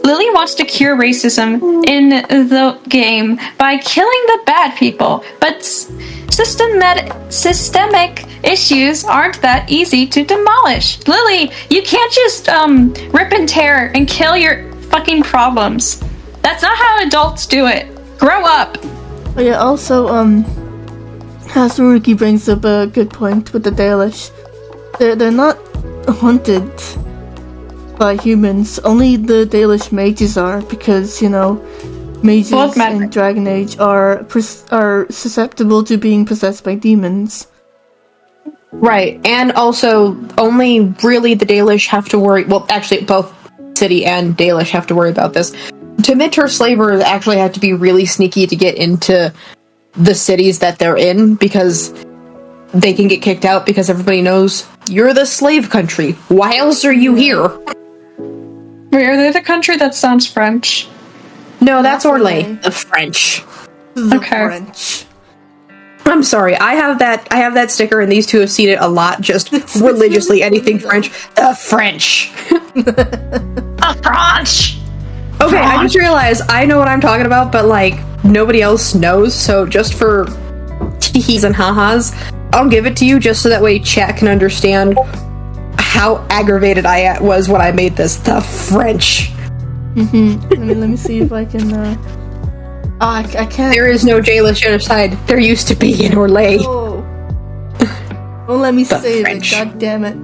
Lily wants to cure racism in the game by killing the bad people, but systemic issues aren't that easy to demolish. Lily, you can't just rip and tear and kill your fucking problems. That's not how adults do it. Grow up. Oh yeah, also, Hasaruki brings up a good point with the Dalish. They're not hunted by humans. Only the Dalish mages are, because, mages in Dragon Age are susceptible to being possessed by demons. Right, and also, only really the Dalish have to worry... Well, actually, both City and Dalish have to worry about this. To Midter slavers actually have to be really sneaky to get into the cities that they're in, because they can get kicked out because everybody knows you're the slave country. Why else are you here? Wait, are they the country that sounds French? No, that's Orlais. The French. French. I'm sorry, I have that sticker, and these two have seen it a lot, just religiously, anything French. The French! The French! Okay, I just realized I know what I'm talking about, but nobody else knows, so just for teehees and ha-has, I'll give it to you just so that way chat can understand how aggravated I was when I made this. The French. Let me see if I can. I can't. There is no jailous genocide. There used to be in Orlais. Oh. Don't let me The save French. it. God damn it.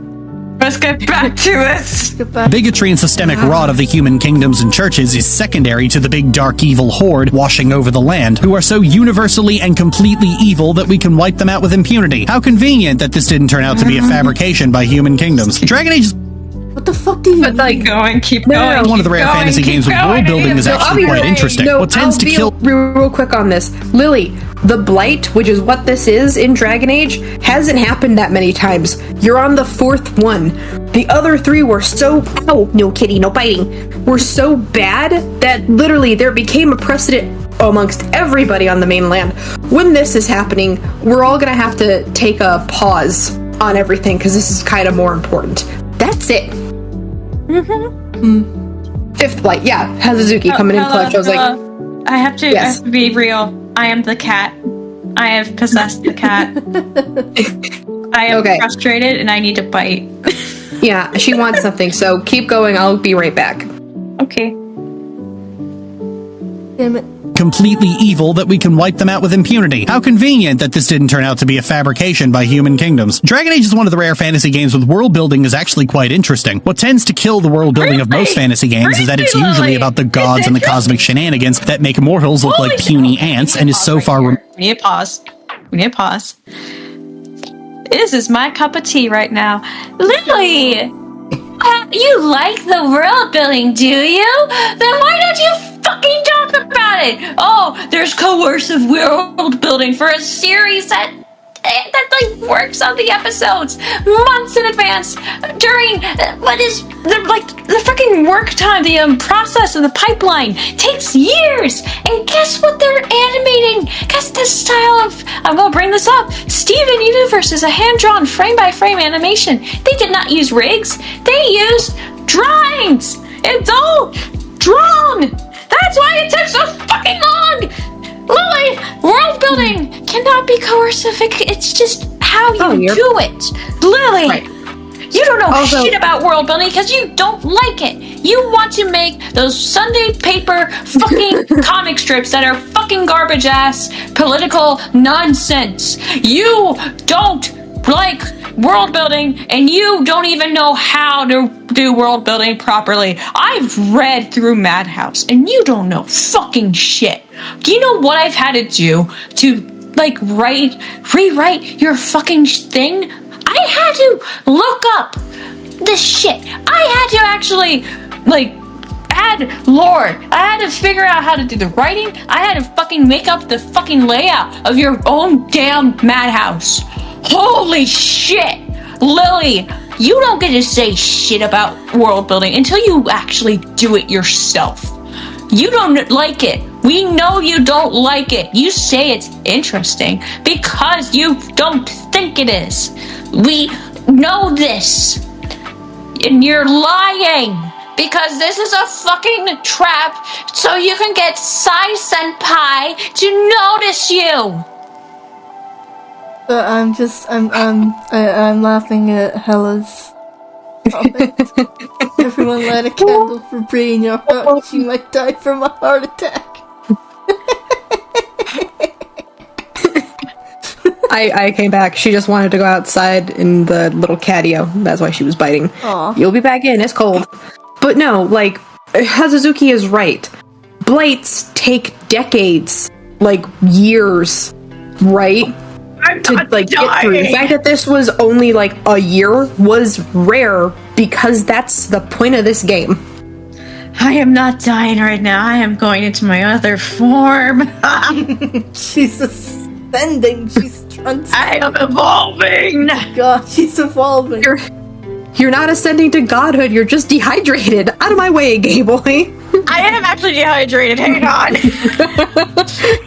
Let's get back to this. Get back. Bigotry and systemic rot of the human kingdoms and churches is secondary to the big dark evil horde washing over the land, who are so universally and completely evil that we can wipe them out with impunity. How convenient that this didn't turn out to be a fabrication by human kingdoms. Dragon Age is What the fuck do you mean? Keep going, keep going. one of the rare keep fantasy going, games with keep world going. building is No, I'll actually be quite real- interesting. No, What tends I'll to be kill... real quick on this. Lily, the Blight, which is what this is in Dragon Age, hasn't happened that many times. You're on the 4th one. The other 3 were so... Ow, no kitty, no biting. Were so bad that literally there became a precedent amongst everybody on the mainland. When this is happening, we're all gonna have to take a pause on everything because this is kind of more important. That's it. 5th Blight, yeah. Hazuzuki coming in clutch. I was like, I have to, Yes. I have to be real. I am the cat. I have possessed the cat. I am Okay. frustrated and I need to bite. yeah, she wants something, so keep going. I'll be right back. Okay. Damn it. completely evil that we can wipe them out with impunity. How convenient that this didn't turn out to be a fabrication by human kingdoms. Dragon Age is one of the rare fantasy games with world building is actually quite interesting. What tends to kill the world building of most fantasy games is that it's Really? usually about the gods and the cosmic shenanigans that make mortals look like puny ants and is so far We need to pause. We need to pause. This is my cup of tea right now. Lily! You like the world building, do you? Then why don't you fucking talk about it? Oh, there's coercive world building for a series that like works on the episodes months in advance during what is the freaking work time, the process of the pipeline takes years. And guess what they're animating? Guess the style of, I'm gonna bring this up, Steven Universe is a hand-drawn frame-by-frame animation. They did not use rigs, they used drawings. It's all drawn. That's why it took so fucking long. Lily, world building cannot be coercive. It's just how you do it. Lily, Right. you don't know shit about world building because you don't like it. You want to make those Sunday paper fucking comic strips that are fucking garbage ass political nonsense. You don't like world building and you don't even know how to do world building properly. I've read through Madhouse and you don't know fucking shit. Do you know what I've had to do to like rewrite your fucking thing? I had to look up this shit. I had to actually like add lore. I had to figure out how to do the writing. I had to fucking make up the fucking layout of your own damn Madhouse. Holy shit! Lily, you don't get to say shit about world building until you actually do it yourself. You don't like it. We know you don't like it. You say it's interesting because you don't think it is. We know this. And you're lying because this is a fucking trap so you can get Sai Senpai to notice you. I'm laughing at Hella's comment. Everyone light a candle for Bree in your heart. She might die from a heart attack. I came back. She just wanted to go outside in the little catio. That's why she was biting. Aw. You'll be back in. It's cold. But no, like, Hazuzuki is right. Blights take decades, like years, right? To like get through. The fact that this was only like a year was rare because that's the point of this game. I am not dying right now. I am going into my other form. She's ascending. She's I am evolving. God, she's evolving. You're not ascending to godhood, you're just dehydrated. Out of my way, gay boy. I am actually dehydrated. Hang on.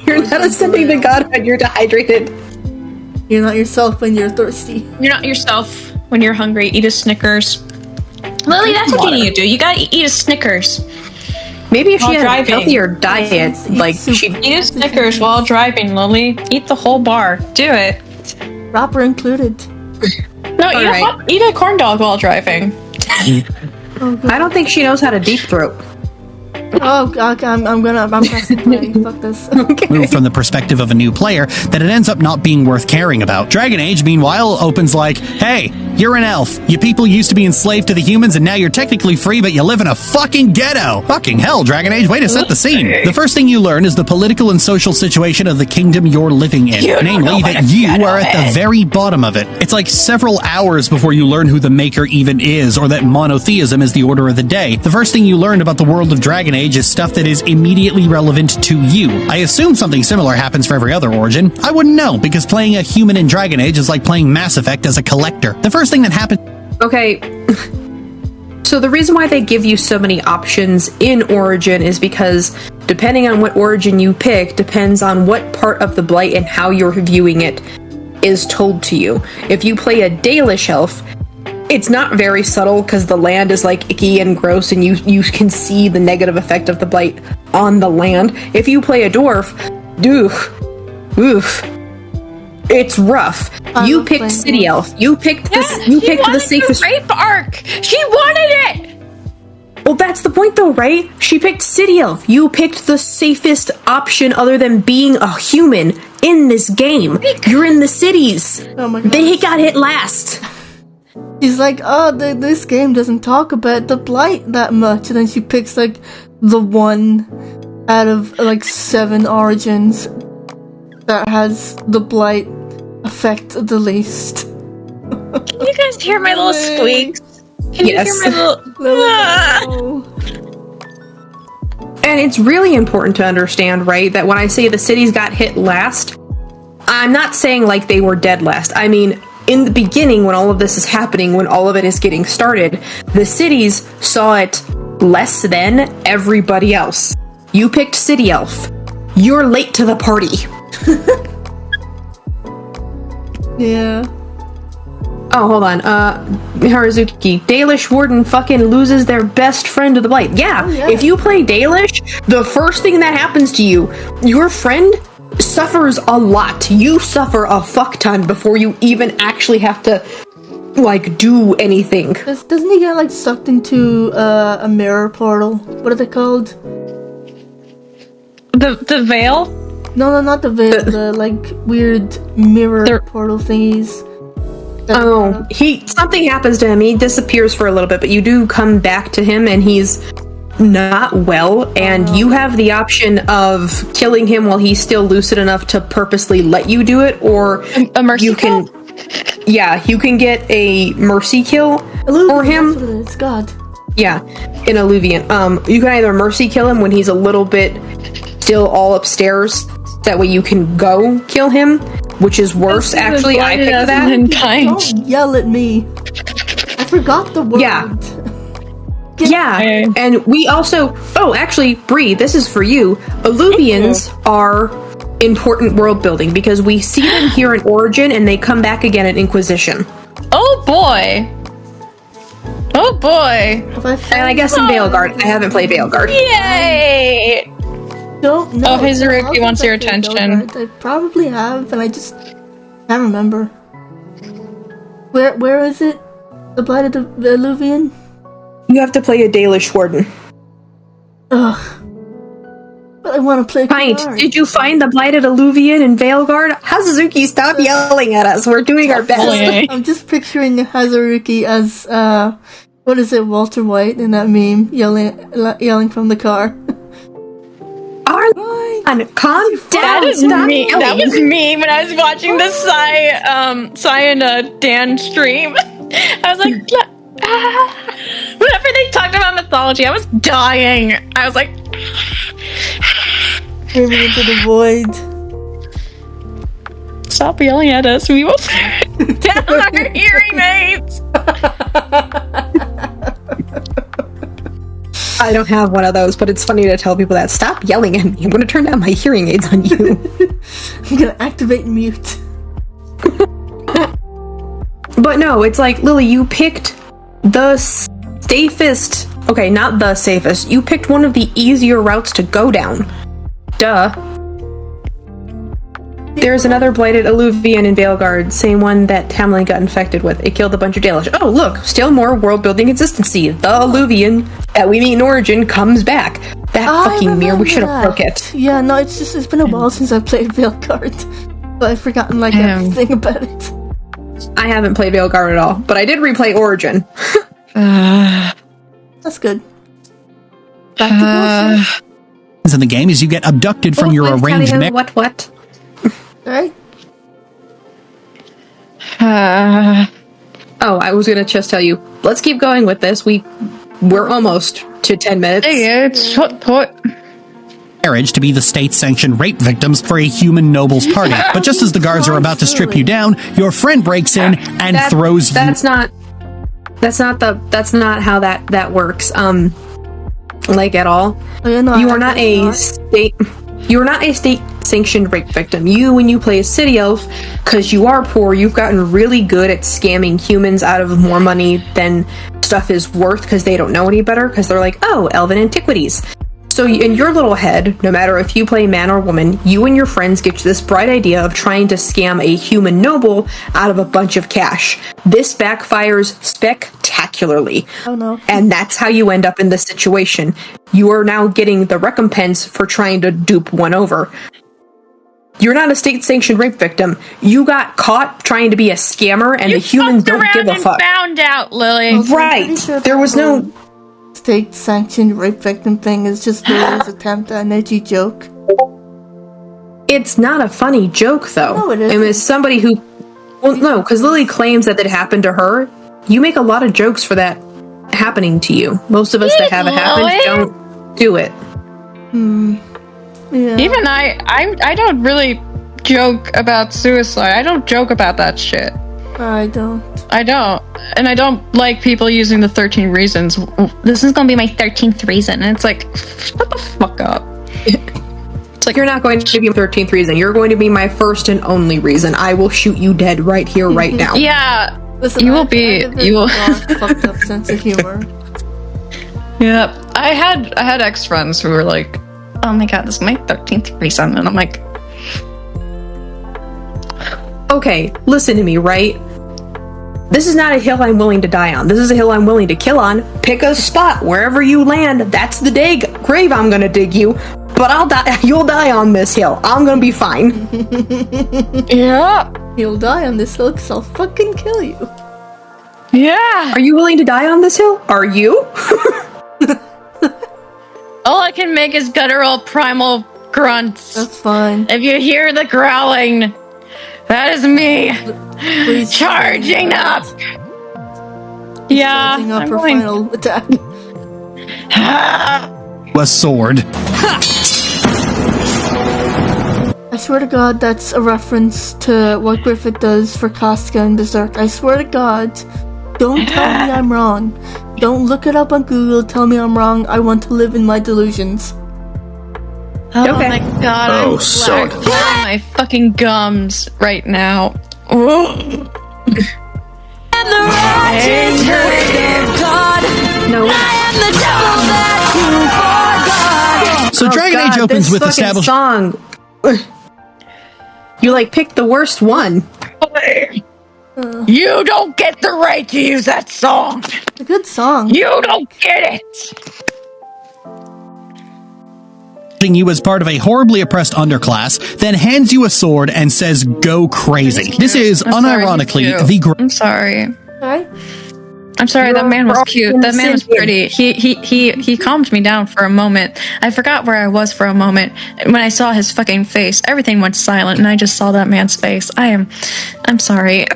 You're not ascending to godhood, you're dehydrated. You're not yourself when you're thirsty. You're not yourself when you're hungry. Eat a Snickers. Lily, that's what you need to do. You gotta eat a Snickers. Maybe if she While had driving. a healthier diet, like she Eat a Snickers while driving, Lily. Eat the whole bar. Do it. Rapper included. No, eat a corn dog while driving. Oh, God. I don't think she knows how to deep throat. Oh, okay, I'm pressing play. Fuck this. Move from the perspective of a new player that it ends up not being worth caring about. Dragon Age, meanwhile, opens like, hey, you're an elf. You people used to be enslaved to the humans and now you're technically free, but you live in a fucking ghetto. Fucking hell, Dragon Age, way to set the scene. The first thing you learn is the political and social situation of the kingdom you're living in. Namely, that you are at the very bottom of it. It's like several hours before you learn who the Maker even is, or that monotheism is the order of the day. The first thing you learn about the world of Dragon Age is stuff that is immediately relevant to you. I assume something similar happens for every other origin. I wouldn't know, because playing a human in Dragon Age is like playing Mass Effect as a collector. The first thing that happens... Okay, so the reason why they give you so many options in Origin is because depending on what Origin you pick depends on what part of the Blight and how you're viewing it is told to you. If you play a Dalish elf, it's not very subtle because the land is like icky and gross and you can see the negative effect of the Blight on the land. If you play a dwarf, oof, it's rough. You picked City Elf. You picked the safest rape arc. She wanted it. Well, that's the point though, right? She picked City Elf. You picked the safest option other than being a human in this game. You're in the cities. Oh my God. They got hit last. She's like, oh, this game doesn't talk about the Blight that much. And then she picks, like, the one out of, like, 7 origins that has the Blight affect the least. Can you guys hear my little squeaks? Can you hear my little... And it's really important to understand, right, that when I say the cities got hit last, I'm not saying, like, they were dead last. I mean... in the beginning, when all of this is happening, when all of it is getting started, the cities saw it less than everybody else. You picked City Elf. You're late to the party. Yeah. Oh, hold on. Harazuki. Dalish Warden fucking loses their best friend to the Blight. Yeah, if you play Dalish, the first thing that happens to you, your friend suffers a lot. You suffer a fuck ton before you even actually have to, like, do anything. Doesn't he get, like, sucked into a mirror portal? What are they called? The veil? No, not the veil. The like, weird mirror portal thingies. Oh, something happens to him. He disappears for a little bit, but you do come back to him, and he's not well, and you have the option of killing him while he's still lucid enough to purposely let you do it, or a mercy kill? You can get a mercy kill for him. That's what it is. God. Yeah, in Alluvian. You can either mercy kill him when he's a little bit still all upstairs. That way you can go kill him, which is worse. Actually, I picked that. Don't yell at me. I forgot the word. Yeah, and we also... Oh, actually, Bree, this is for you. Alluvians are important world building because we see them here in Origin and they come back again in Inquisition. Oh boy! Oh boy! And I guess in Veilguard. I haven't played Veilguard. Yay! Don't know. Oh, Hazuruki wants your attention. I probably have, and I just can't remember. Where is it? The Blight of the Alluvian? You have to play a Dalish Warden. Ugh. But I want to play Pint, card. did you find the Blighted Alluvian in Veilguard? Hazuki, stop yelling at us. We're doing our best. I'm just picturing Hazuruki as, what is it, Walter White in that meme, yelling from the car. Calm down. That was me when I was watching the Sai and Dan stream. I was like, whenever they talked about mythology, I was dying. I was like, Screaming into the void. Stop yelling at us. We will down our hearing aids. I don't have one of those, but it's funny to tell people that. Stop yelling at me. I'm going to turn down my hearing aids on you. I'm going to activate mute. But no, it's like, Lily, you picked the safest... Okay, not the safest. You picked one of the easier routes to go down. Duh. There's another blighted Alluvian in Veilguard, same one that Tamlin got infected with. It killed a bunch of Dalish. Oh, look, still more world-building consistency. The Alluvian that we meet in Origin comes back. That fucking mirror, we should have broke it. Yeah, no, it's been a while since I played Veilguard. But I've forgotten, like, everything about it. I haven't played Veilguard at all, but I did replay Origin. That's good. Back to bullshit. In the game is you get abducted from your arranged marriage. What? Right? Oh, I was gonna just tell you. Let's keep going with this. We're almost to 10 minutes. Hey, it's hot. Marriage to be the state-sanctioned rape victims for a human nobles party. But just as the guards are about to strip you down, your friend breaks in and throws you. That's not how that works. Like at all. Oh, yeah, no, You are not a state-sanctioned rape victim. When you play a city elf, because you are poor, you've gotten really good at scamming humans out of more money than stuff is worth because they don't know any better, because they're like, oh, elven antiquities. So in your little head, no matter if you play man or woman, you and your friends get this bright idea of trying to scam a human noble out of a bunch of cash. This backfires spectacularly. Oh no. And that's how you end up in this situation. You are now getting the recompense for trying to dupe one over. You're not a state-sanctioned rape victim. You got caught trying to be a scammer, and the humans don't give a fuck. Found out, Lily. Right. Sure there was no state-sanctioned rape victim thing is just Lily's attempt at an edgy joke. It's not a funny joke, though. No, it isn't. And as somebody who... Well, no, because Lily claims that it happened to her. You make a lot of jokes for that happening to you. Most of us that have it happen don't do it. Yeah. Even I don't really joke about suicide. I don't joke about that shit. I don't. And I don't like people using the 13 reasons. This is gonna be my 13th reason. And it's like, shut the fuck up. It's like, you're not going to be my 13th reason. You're going to be my first and only reason. I will shoot you dead right here, right now. Yeah. Listen, You will I be- have a you will- fucked up sense of humor. Yeah. I had ex-friends who were like, oh my god, this is my 13th reason. And I'm like, Okay, listen to me, right? This is not a hill I'm willing to die on. This is a hill I'm willing to kill on. Pick a spot. Wherever you land, that's the grave I'm gonna dig you. But I'll die. You'll die on this hill. I'm gonna be fine. yeah. You'll die on this hill because I'll fucking kill you. Yeah. Are you willing to die on this hill? Are you? All I can make is guttural primal grunts. That's fine. If you hear the growling, that is me Please charging up. Yeah, Charging up I'm her going- final attack. A sword. I swear to God, that's a reference to what Griffith does for Casca and Berserk. I swear to God. Don't tell me I'm wrong. Don't look it up on Google. Tell me I'm wrong. I want to live in my delusions. Oh Okay. my god, I'm son. black on my fucking gums right now. Ooh. No. So Dragon Age opens this with fucking established. song. You picked the worst one. You don't get the right to use that song. It's a good song. You don't get it. You as part of a horribly oppressed underclass, then hands you a sword and says, "Go crazy." This is I'm sorry, unironically he's cute. the I'm sorry. Alright? I'm sorry. That man was cute. That man was Indian. pretty. He calmed me down for a moment. I forgot where I was for a moment. When I saw his fucking face, everything went silent, and I just saw that man's face. I'm sorry.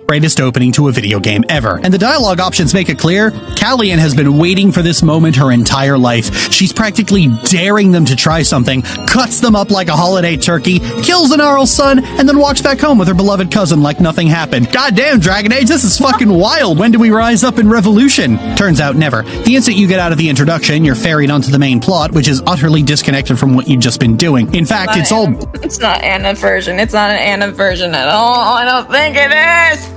greatest opening to a video game ever. And the dialogue options make it clear, Callian has been waiting for this moment her entire life. She's practically daring them to try something, cuts them up like a holiday turkey, kills Anarl's son, and then walks back home with her beloved cousin like nothing happened. Goddamn, Dragon Age, this is fucking wild. When do we rise up in revolution? Turns out never. The instant you get out of the introduction, you're ferried onto the main plot, which is utterly disconnected from what you've just been doing. In fact, it's all... It's not Anna version. It's not an Anna version at all. I don't think it is.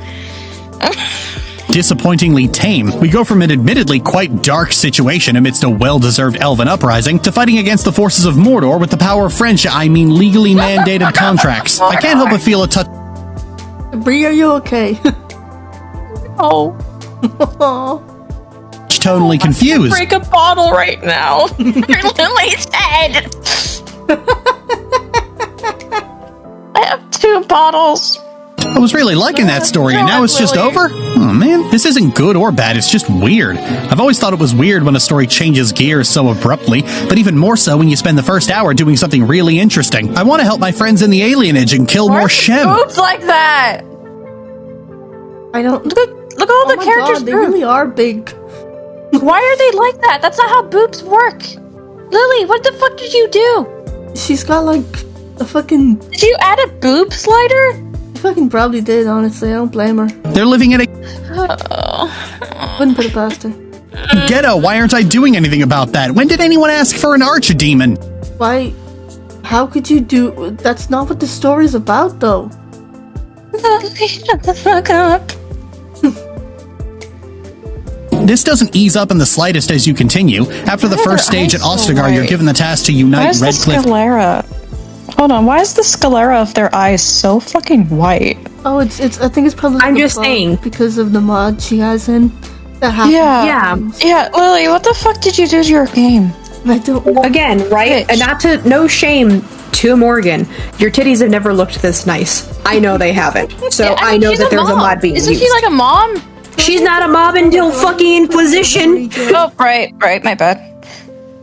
disappointingly tame. We go from an admittedly quite dark situation amidst a well-deserved elven uprising to fighting against the forces of Mordor with the power of friendship, legally mandated contracts. I can't help but feel a touch Bree, are you okay? Oh, totally confused. break a bottle right now. Lily's head. I have 2 bottles. I was really liking that story, and now it's just over? Oh man, this isn't good or bad, it's just weird. I've always thought it was weird when a story changes gears so abruptly, but even more so when you spend the first hour doing something really interesting. I want to help my friends in the alienage and kill more Shem. Boobs like that. I don't. Look at all the my characters. God, they really are big. Why are they like that? That's not how boobs work. Lily, what the fuck did you do? She's got like a fucking. Did you add a boob slider? I fucking probably did, honestly. I don't blame her. They're living in a Wouldn't put it past her. ghetto. Why aren't I doing anything about that? When did anyone ask for an archdemon? Why? How could you do? That's not what the story's about, though. Lily, shut the fuck up. This doesn't ease up in the slightest as you continue. After the first stage at Ostagar, you're given the task to Why unite is the Redcliffe. sclera? Hold on, why is the sclera of their eyes so fucking white? Oh, it's. I think it's probably. I'm the just bug saying. because of the mod she has in. That happens. Yeah. Yeah, Lily, what the fuck did you do to your game? I don't. Again, right? Bitch. And no shame to Morgan. Your titties have never looked this nice. I know they haven't. So I know she's that there's a mod being Isn't used. she like a mom? She's not a mob until fucking Inquisition. Oh, right, my bad.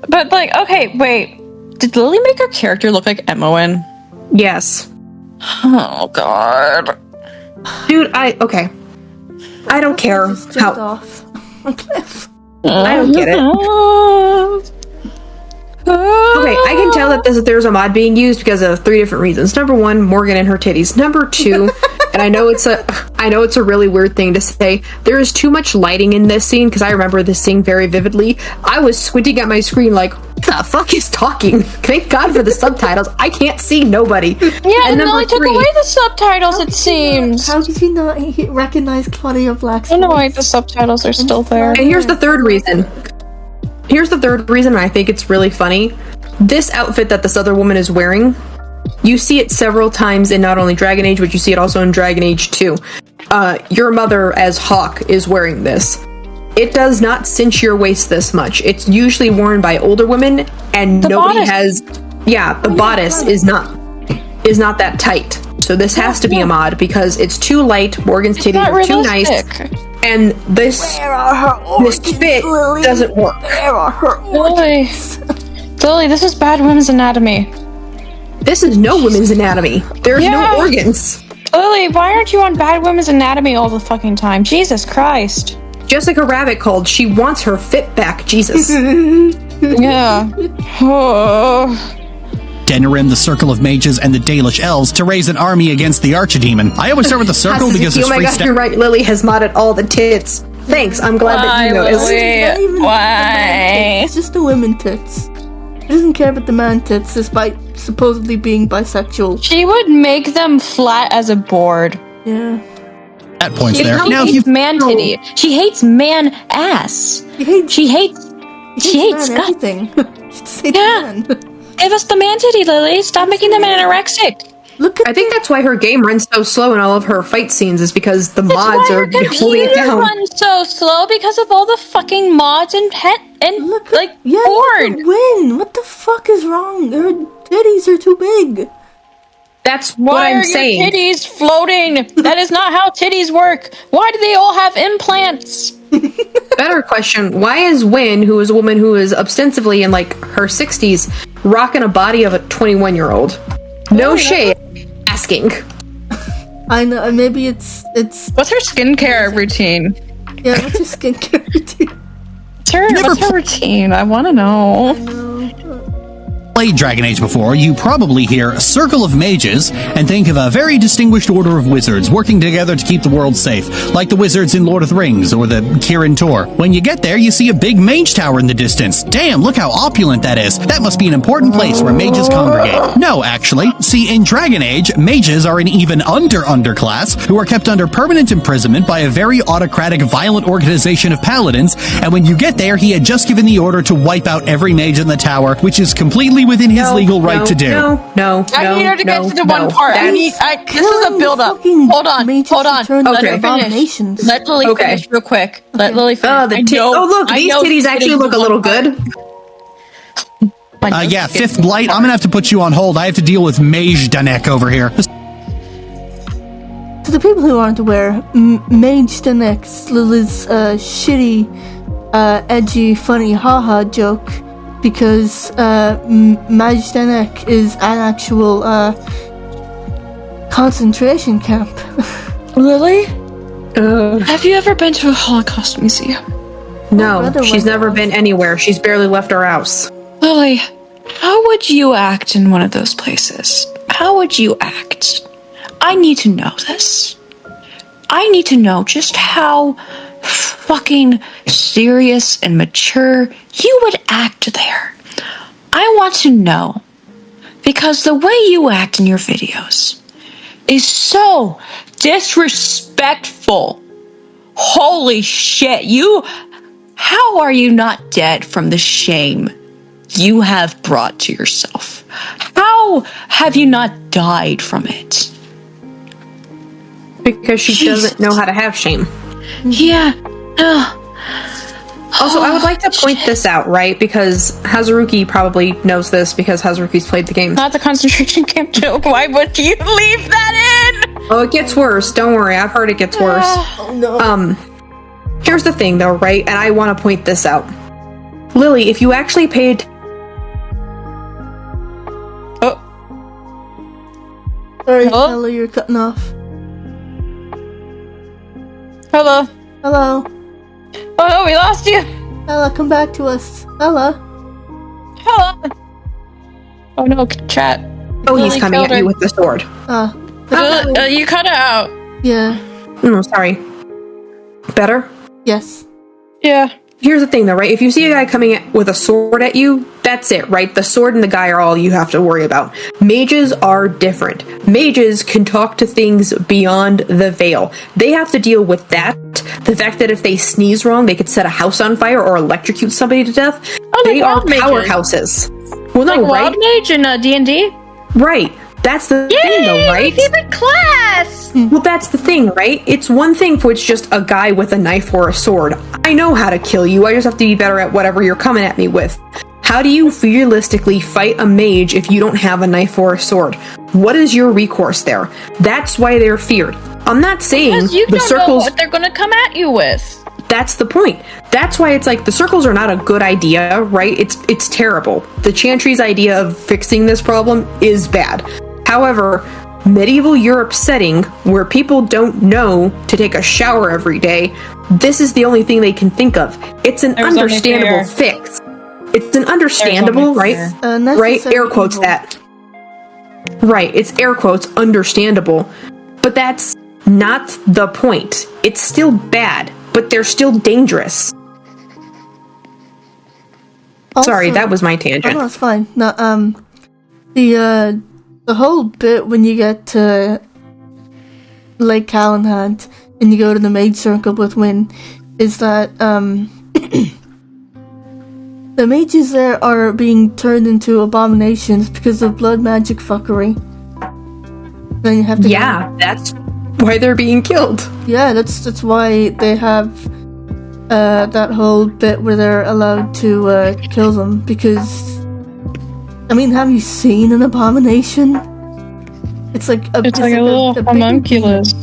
But, like, okay, wait. Did Lily make her character look like Emoen? Yes. Oh, God. Dude, okay. I don't care Just jumped how. off a cliff. I don't get it. Okay, I can tell that there's a mod being used because of 3 different reasons. Number 1, Morgan and her titties. Number 2, and I know it's a really weird thing to say, there is too much lighting in this scene because I remember this scene very vividly. I was squinting at my screen like, what the fuck is talking? Thank God for the subtitles. I can't see nobody. Yeah, and Lily took away the subtitles, it seems. How did you not recognize Claudia Black's I know voice? why the subtitles are still there. And here's the third reason. And I think it's really funny. This outfit that this other woman is wearing, you see it several times in not only Dragon Age, but you see it also in Dragon Age 2. Your mother as Hawk is wearing this. It does not cinch your waist this much. It's usually worn by older women, and nobody bodice. has. Yeah, the bodice is not that tight. So this has to be a mod because it's too light. Morgan's titties not are too nice, realistic. and this fit doesn't work. Where are her Lily, Lily, this is bad women's anatomy. This is no women's anatomy. There's Yeah. no organs. Lily, why aren't you on bad women's anatomy all the fucking time? Jesus Christ. Jessica Rabbit called. She wants her fit back. Jesus. Yeah. Oh. Denerim, the Circle of Mages, and the Dalish Elves to raise an army against the Archdemon. I always start with the Circle because it's oh my free gosh, you're right. Lily has modded all the tits. Thanks. I'm glad that you noticed. Not even the Why? It's just the women tits. She doesn't care about the man tits despite supposedly being bisexual. She would make them flat as a board. Yeah. at points She there. Now, if hates you man titty. She hates man ass. He hates, She hates man, guts. everything. She just hates Yeah. man. Give us the man titty, Lily. Stop making them anorexic. Look at I think that's why her game runs so slow in all of her fight scenes, is because the mods are holding it down. Runs so slow because of all the fucking mods and look like yeah, porn. look at Win. What the fuck is wrong? Her titties are too big. That's Why what I'm are saying. your titties floating? That is not how titties work. Why do they all have implants? Better question, why is Win, who is a woman who is ostensibly in like her 60s, rocking a body of a 21-year-old? No shade. Asking. I know. Maybe it's. What's her skincare routine? Yeah. What's your skincare routine? What's her routine? I want to know. played Dragon Age before, you probably hear Circle of Mages and think of a very distinguished order of wizards working together to keep the world safe, like the wizards in Lord of the Rings or the Kirin Tor. When you get there, you see a big mage tower in the distance. Damn, look how opulent that is. That must be an important place where mages congregate. No, actually. See, in Dragon Age, mages are an even underclass who are kept under permanent imprisonment by a very autocratic, violent organization of paladins, and when you get there, he had just given the order to wipe out every mage in the tower, which is completely within his legal right to do. No. I need her to get to the one part. This is a build-up. Fucking Hold on. Let her abominations. finish. Let Lily finish real quick. Let Lily finish. Look, these titties actually look a little good. Yeah, Fifth Blight, I'm gonna have to put you on hold. I have to deal with Mage Danek over here. To the people who aren't aware, Mage Danek's Lily's shitty, edgy, funny haha joke, because Mage Danek is an actual concentration camp. Lily? Have you ever been to a Holocaust museum? No, she's never been anywhere. She's barely left her house. Lily, how would you act in one of those places? How would you act? I need to know this. I need to know just how fucking serious and mature you would act there. I want to know, because the way you act in your videos is so disrespectful. Holy shit, how are you not dead from the shame you have brought to yourself? How have you not died from it? Because she doesn't know how to have shame. Yeah. Also, I would like to point this out, right? Because Hazuruki probably knows this because Hazuruki's played the game. Not the concentration camp joke. Why would you leave that in? Oh, it gets worse. Don't worry. I've heard it gets worse. Oh no. Here's the thing, though, right? And I want to point this out. Lily, if you actually paid... Sorry, Hello? Ella, you're cutting off. Hello. Hello? Oh no, we lost you. Ella, come back to us. Ella? Hello. Oh no, chat. Oh, he's Lily coming killed at you her. with the sword. You cut it out. Yeah. Sorry. Better? Yes. Yeah. Here's the thing, though, right? If you see a guy coming with a sword at you, that's it, right? The sword and the guy are all you have to worry about. Mages are different. Mages can talk to things beyond the veil. They have to deal with that. The fact that if they sneeze wrong, they could set a house on fire or electrocute somebody to death. They are powerhouses. Well, no, Wild right? Mage in D&D? Right. That's the thing, though, right? Favorite class! Well, that's the thing, right? It's one thing for it's just a guy with a knife or a sword. I know how to kill you, I just have to be better at whatever you're coming at me with. How do you realistically fight a mage if you don't have a knife or a sword? What is your recourse there? That's why they're feared. I'm not saying Because you the don't circles... know what they're gonna come at you with. That's the point. That's why it's like the circles are not a good idea, right? It's terrible. The Chantry's idea of fixing this problem is bad. However, medieval Europe setting where people don't know to take a shower every day, this is the only thing they can think of. It's an understandable fix. It's an understandable, right? Right? Air quotes that. Right, it's air quotes understandable. But that's not the point. It's still bad, but they're still dangerous. Also, sorry, that was my tangent. Oh, no, it's fine. No, the whole bit when you get to Lake Callahan and you go to the Mage Circle with Wynn is that the mages there are being turned into abominations because of blood magic fuckery. Then you have to that's why they're being killed. Yeah, that's why they have that whole bit where they're allowed to kill them, because I mean, have you seen an abomination? It's like a little homunculus.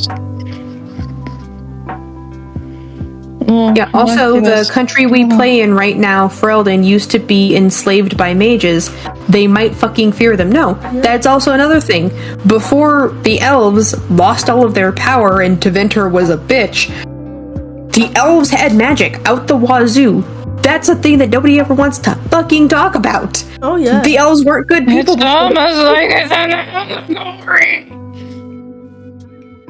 Yeah, also the country we play in right now, Ferelden, used to be enslaved by mages. They might fucking fear them. No, that's also another thing. Before the elves lost all of their power and Tevinter was a bitch, the elves had magic out the wazoo. That's a thing that nobody ever wants to fucking talk about. Oh yeah. The elves weren't good people. It's almost like it's an allegory.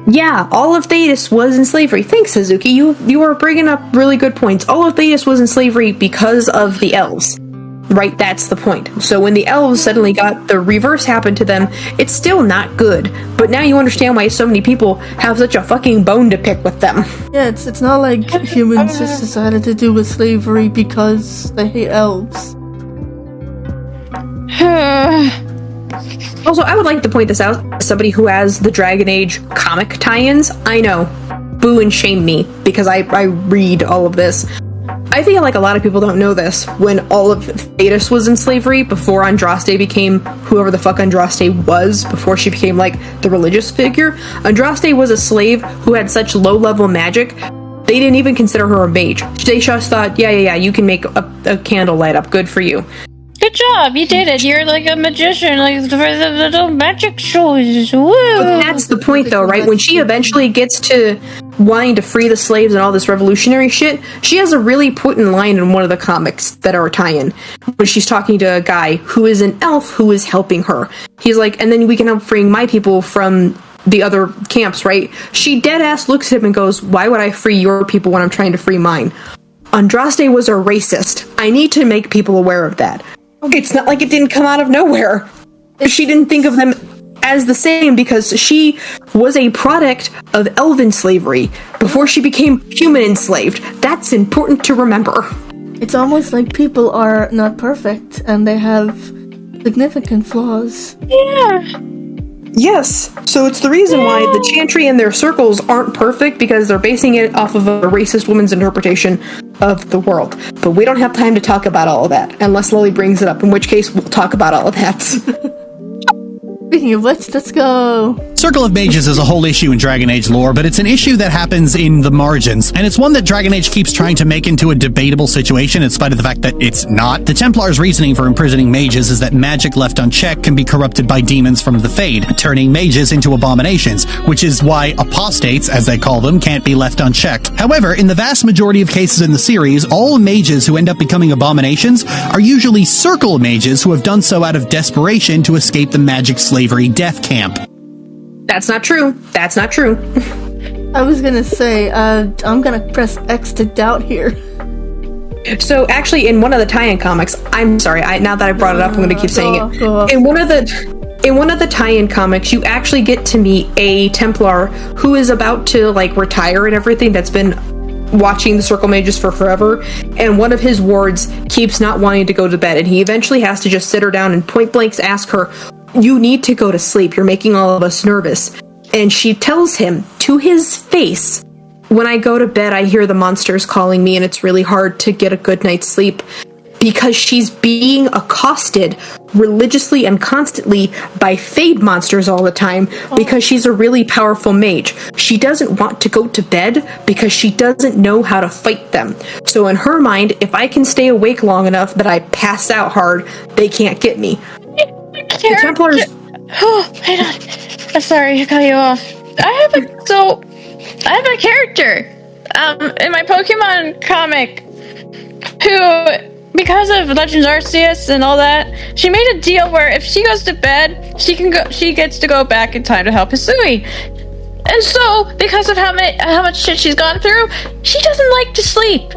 Yeah, all of Thetis was in slavery. Thanks, Suzuki. You are bringing up really good points. All of Thetis was in slavery because of the elves. Right, that's the point. So when the elves suddenly got the reverse happen to them, it's still not good. But now you understand why so many people have such a fucking bone to pick with them. Yeah, it's not like humans just decided to do with slavery because they hate elves. Also, I would like to point this out as somebody who has the Dragon Age comic tie-ins. I know. Boo and shame me, because I read all of this. I feel like a lot of people don't know this. When all of Thetis was in slavery, before Andraste became whoever the fuck Andraste was, before she became, like, the religious figure, Andraste was a slave who had such low-level magic, they didn't even consider her a mage. They just thought, yeah, you can make a candle light up, good for you. Good job, you did it. You're like a magician, like for the little magic shows. Woo! But that's the point, though, right? When she eventually gets to wanting to free the slaves and all this revolutionary shit, she has a really important line in one of the comics that are a tie-in, when she's talking to a guy who is an elf who is helping her. He's like, and then we can help freeing my people from the other camps, right? She dead-ass looks at him and goes, why would I free your people when I'm trying to free mine? Andraste was a racist. I need to make people aware of that. It's not like it didn't come out of nowhere. She didn't think of them as the same because she was a product of elven slavery before she became human enslaved. That's important to remember. It's almost like people are not perfect and they have significant flaws. Yeah. Yes. So it's the reason why the Chantry and their circles aren't perfect, because they're basing it off of a racist woman's interpretation of the world. But we don't have time to talk about all of that, unless Lily brings it up, in which case we'll talk about all of that. Speaking of which, let's go. Circle of Mages is a whole issue in Dragon Age lore, but it's an issue that happens in the margins, and it's one that Dragon Age keeps trying to make into a debatable situation in spite of the fact that it's not. The Templars' reasoning for imprisoning mages is that magic left unchecked can be corrupted by demons from the Fade, turning mages into abominations, which is why apostates, as they call them, can't be left unchecked. However, in the vast majority of cases in the series, all mages who end up becoming abominations are usually Circle mages who have done so out of desperation to escape the magic slavery death camp. That's not true. That's not true. I was gonna say, I'm gonna press X to doubt here. So actually, in one of the tie-in comics, I'm sorry, now that I brought it up, I'm going to keep saying it. In one of the tie-in comics, you actually get to meet a Templar who is about to like retire and everything, that's been watching the Circle Mages for forever, and one of his wards keeps not wanting to go to bed, and he eventually has to just sit her down and point blank ask her, you need to go to sleep, you're making all of us nervous. And she tells him to his face, when I go to bed I hear the monsters calling me and it's really hard to get a good night's sleep, because she's being accosted religiously and constantly by Fade monsters all the time because she's a really powerful mage. She doesn't want to go to bed because she doesn't know how to fight them. So in her mind, if I can stay awake long enough that I pass out hard, they can't get me. The Templars... Oh, hang on. I'm sorry to cut you off. I have a character in my Pokemon comic who, because of Legends Arceus and all that, she made a deal where if she goes to bed, she gets to go back in time to help Hisui. And so, because of how much shit she's gone through, she doesn't like to sleep.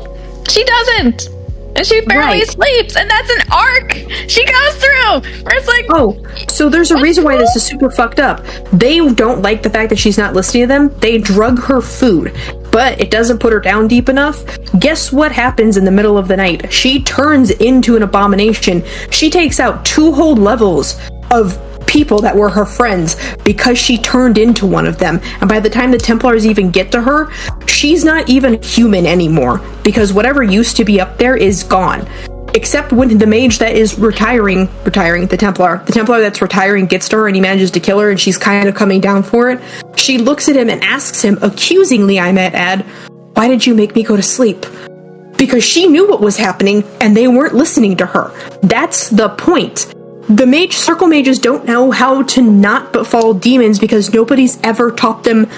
She doesn't. And she barely sleeps, and that's an arc she goes through, where it's like... Oh, so there's a reason why this is super fucked up. They don't like the fact that she's not listening to them. They drug her food, but it doesn't put her down deep enough. Guess what happens in the middle of the night? She turns into an abomination. She takes out 2 whole levels of people that were her friends because she turned into one of them, and by the time the Templars even get to her, she's not even human anymore, because whatever used to be up there is gone. Except when the mage that is retiring, the Templar that's retiring gets to her and he manages to kill her and she's kind of coming down for it, she looks at him and asks him, accusingly I might add, why did you make me go to sleep? Because she knew what was happening and they weren't listening to her. That's the point. The Circle Mages don't know how to not befall demons because nobody's ever taught them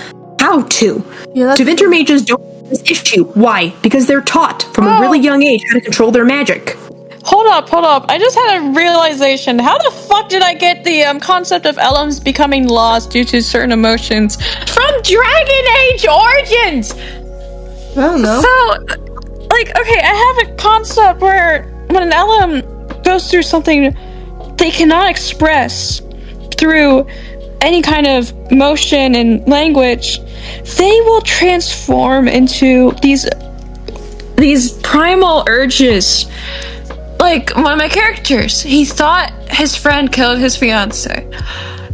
how to. Yeah, Tevinter Mages don't have this issue. Why? Because they're taught from a really young age how to control their magic. hold up. I just had a realization. How the fuck did I get the concept of elements becoming lost due to certain emotions from Dragon Age Origins? I don't know. So, like, okay, I have a concept where when an LM goes through something they cannot express through any kind of motion and language, they will transform into these primal urges. Like, one of my characters, he thought his friend killed his fiance,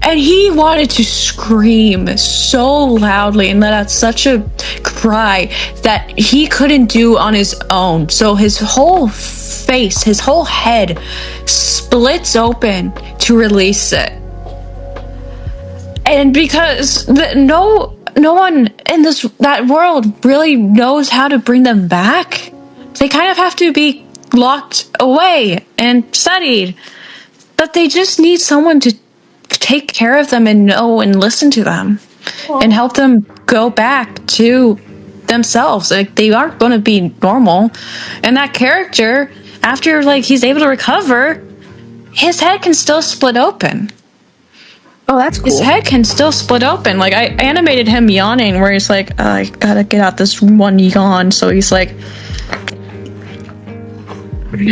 and he wanted to scream so loudly and let out such a cry that he couldn't do on his own. So his whole face, his whole head splits open to release it. And because no one in that world really knows how to bring them back, they kind of have to be locked away and studied. But they just need someone to take care of them and know and listen to them and help them go back to themselves. Like, they aren't going to be normal. And that character, after like he's able to recover, his head can still split open. Oh, that's cool. His head can still split open. Like, I animated him yawning where he's like, I gotta get out this one yawn. So he's like,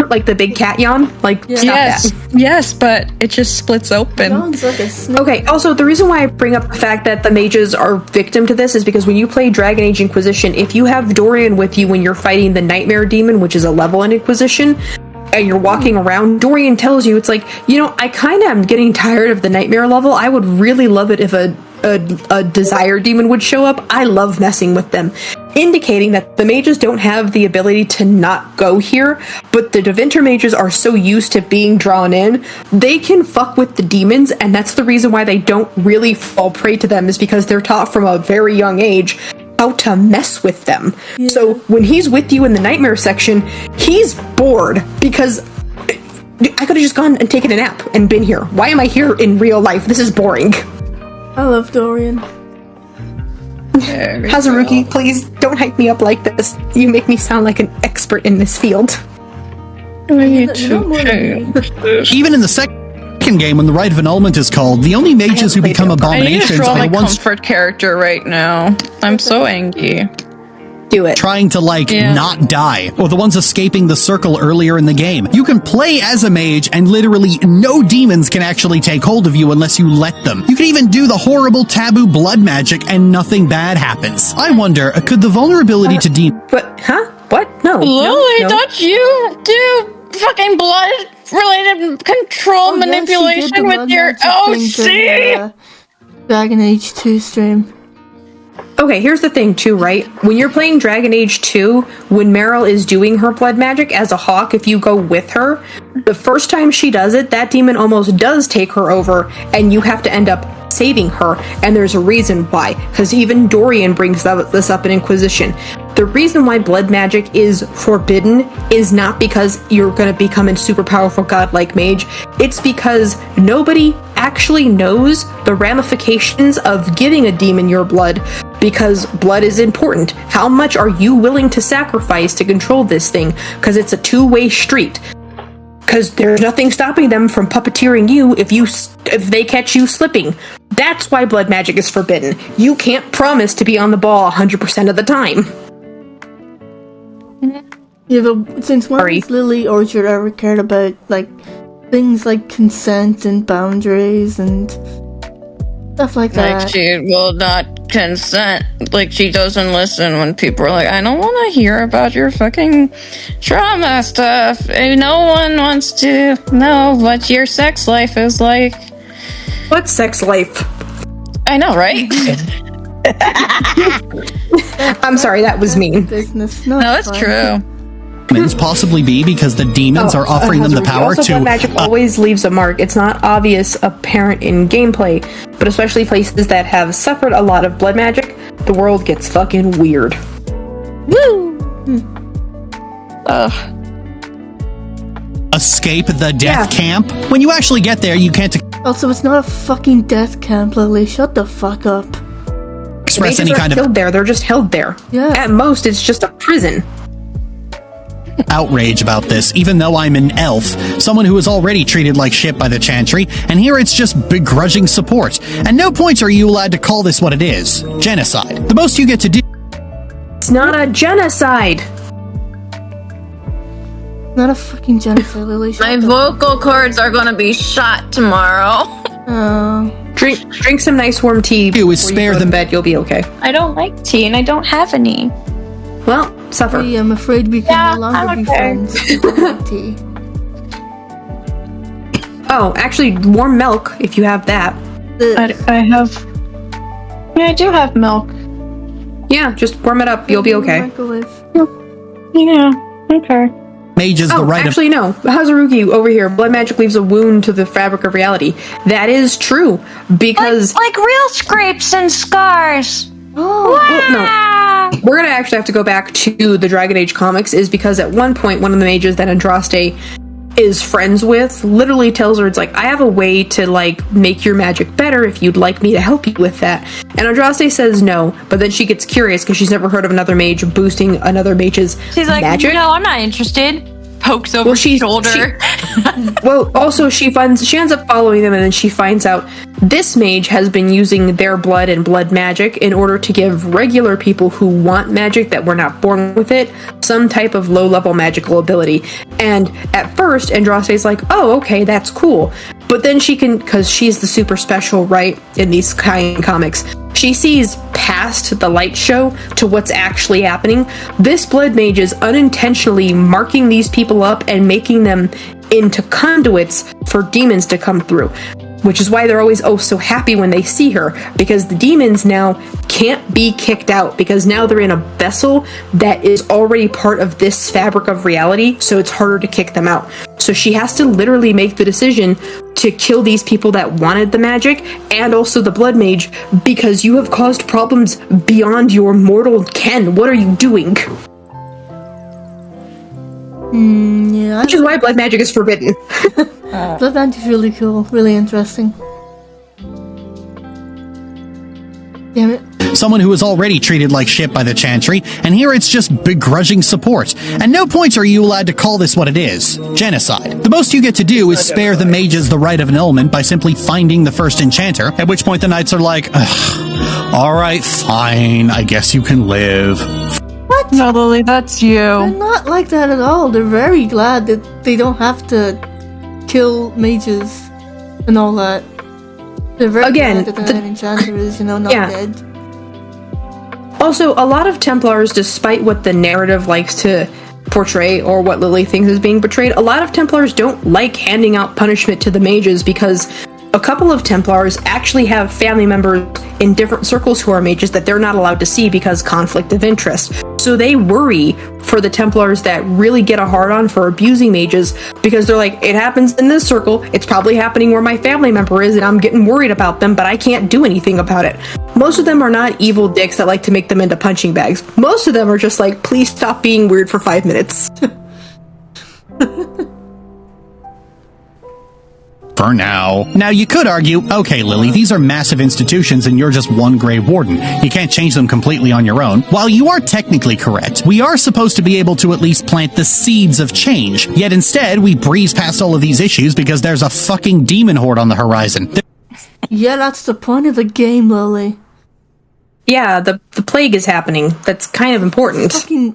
like the big cat yawn? Like, stop yes, that. yes, but it just splits open. Sounds like a snake. Okay, also, the reason why I bring up the fact that the mages are victim to this is because when you play Dragon Age Inquisition, if you have Dorian with you when you're fighting the Nightmare Demon, which is a level in Inquisition, and you're walking around, Dorian tells you, it's like, you know, I kind of am getting tired of the Nightmare level. I would really love it if a Desire Demon would show up. I love messing with them. Indicating that the mages don't have the ability to not go here, but the Devinter mages are so used to being drawn in, they can fuck with the demons, and that's the reason why they don't really fall prey to them, is because they're taught from a very young age how to mess with them. Yeah. So when he's with you in the Nightmare section, he's bored because I could have just gone and taken a nap and been here. Why am I here in real life? This is boring. I love Dorian. Hazuruki, please don't hype me up like this. You make me sound like an expert in this field. Even in the second game, when the Rite of Annulment is called, the only mages who become abominations I are need the ones comfort character right now. I'm so angry. Do it. Trying to, not die, or the ones escaping the circle earlier in the game. You can play as a mage, and literally no demons can actually take hold of you unless you let them. You can even do the horrible taboo blood magic, and nothing bad happens. I wonder, could the vulnerability to demons... But, huh? What? No. Lily, no. don't you do fucking blood-related control manipulation with your OC? Dragon Age 2 stream. Okay, here's the thing, too, right? When you're playing Dragon Age 2, when Meryl is doing her blood magic as a hawk, if you go with her, the first time she does it, that demon almost does take her over, and you have to end up saving her, and there's a reason why, because even Dorian brings this up in Inquisition. The reason why blood magic is forbidden is not because you're going to become a super powerful godlike mage, it's because nobody actually knows the ramifications of giving a demon your blood, because blood is important. How much are you willing to sacrifice to control this thing? Because it's a two-way street. Because there's nothing stopping them from puppeteering you if they catch you slipping. That's why blood magic is forbidden. You can't promise to be on the ball 100% of the time. Yeah, but since when has Lily Orchard ever cared about, things like consent and boundaries and stuff like that? Like, she will not consent. Like, she doesn't listen when people are like, I don't want to hear about your fucking trauma stuff. And no one wants to know what your sex life is like. What sex life? I know, right? I'm sorry, that was mean. Business. No, it's true. Possibly be because the demons are offering them the power also, to... blood magic always leaves a mark. It's not obvious apparent in gameplay, but especially places that have suffered a lot of blood magic, the world gets fucking weird. Woo! Escape the death camp? When you actually get there, you can't Also, it's not a fucking death camp, Lily. Shut the fuck up. express The any mages kind aren't of... killed there, they're just held there. Yeah. At most, it's just a prison. outrage about this, even though I'm an elf, someone who is already treated like shit by the Chantry, and here it's just begrudging support. At no point are you allowed to call this what it is: genocide. The most you get to do. It's not a genocide. Not a fucking genocide, Lily. My vocal cords are gonna be shot tomorrow. Drink some nice warm tea. Do is before spare you go to them. bed. You'll be okay. I don't like tea, and I don't have any. Well, suffer. I'm afraid we can no longer I'm be okay. friends. With tea. Oh, actually, warm milk if you have that. I have. Yeah, I do have milk. Yeah, just warm it up. You'll be okay. Microwave. Yeah. Okay. Mage is the Oh, right actually, no. Hazuruki over here. Blood magic leaves a wound to the fabric of reality. That is true because Like real scrapes and scars. Oh, well, no. We're gonna actually have to go back to the Dragon Age comics, is because at one point one of the mages that Andraste is friends with literally tells her, it's like, I have a way to like make your magic better if you'd like me to help you with that. And Andraste says no, but then she gets curious because she's never heard of another mage boosting another mage's She's like, magic. no, I'm not interested. Pokes over Well, his shoulder. Well, also she ends up following them, and then she finds out this mage has been using their blood and blood magic in order to give regular people who want magic that were not born with it some type of low-level magical ability. And at first, Andraste's like, oh, okay, that's cool. But then she can, because she's the super special, right, in these kind of comics, she sees past the light show to what's actually happening. This blood mage is unintentionally marking these people up and making them into conduits for demons to come through. Which is why they're always so happy when they see her, because the demons now can't be kicked out, because now they're in a vessel that is already part of this fabric of reality, so it's harder to kick them out. So she has to literally make the decision to kill these people that wanted the magic, and also the blood mage, because you have caused problems beyond your mortal ken. What are you doing? yeah. Which is why blood magic is forbidden. Blood magic's really cool, really interesting. Damn it. someone who is already treated like shit by the Chantry, and here it's just begrudging support. At no point are you allowed to call this what it is: genocide. The most you get to do is spare the mages the right of annulment by simply finding the first enchanter, at which point the knights are like, alright, fine, I guess you can live. What? No, Lily, that's you. They're not like that at all. They're very glad that they don't have to kill mages and all that. They're very Again, glad that the enchanter is, not dead. Also, a lot of Templars, despite what the narrative likes to portray or what Lily thinks is being portrayed, a lot of Templars don't like handing out punishment to the mages because a couple of Templars actually have family members in different circles who are mages that they're not allowed to see because conflict of interest. So they worry for the Templars that really get a hard-on for abusing mages because they're like, it happens in this circle, it's probably happening where my family member is and I'm getting worried about them, but I can't do anything about it. Most of them are not evil dicks that like to make them into punching bags. Most of them are just like, please stop being weird for 5 minutes. For now. Now, you could argue, okay, Lily, these are massive institutions and you're just one Grey Warden. You can't change them completely on your own. While you are technically correct, we are supposed to be able to at least plant the seeds of change. Yet instead, we breeze past all of these issues because there's a fucking demon horde on the horizon. Yeah, that's the point of the game, Lily. Yeah, the plague is happening. That's kind of important. Fucking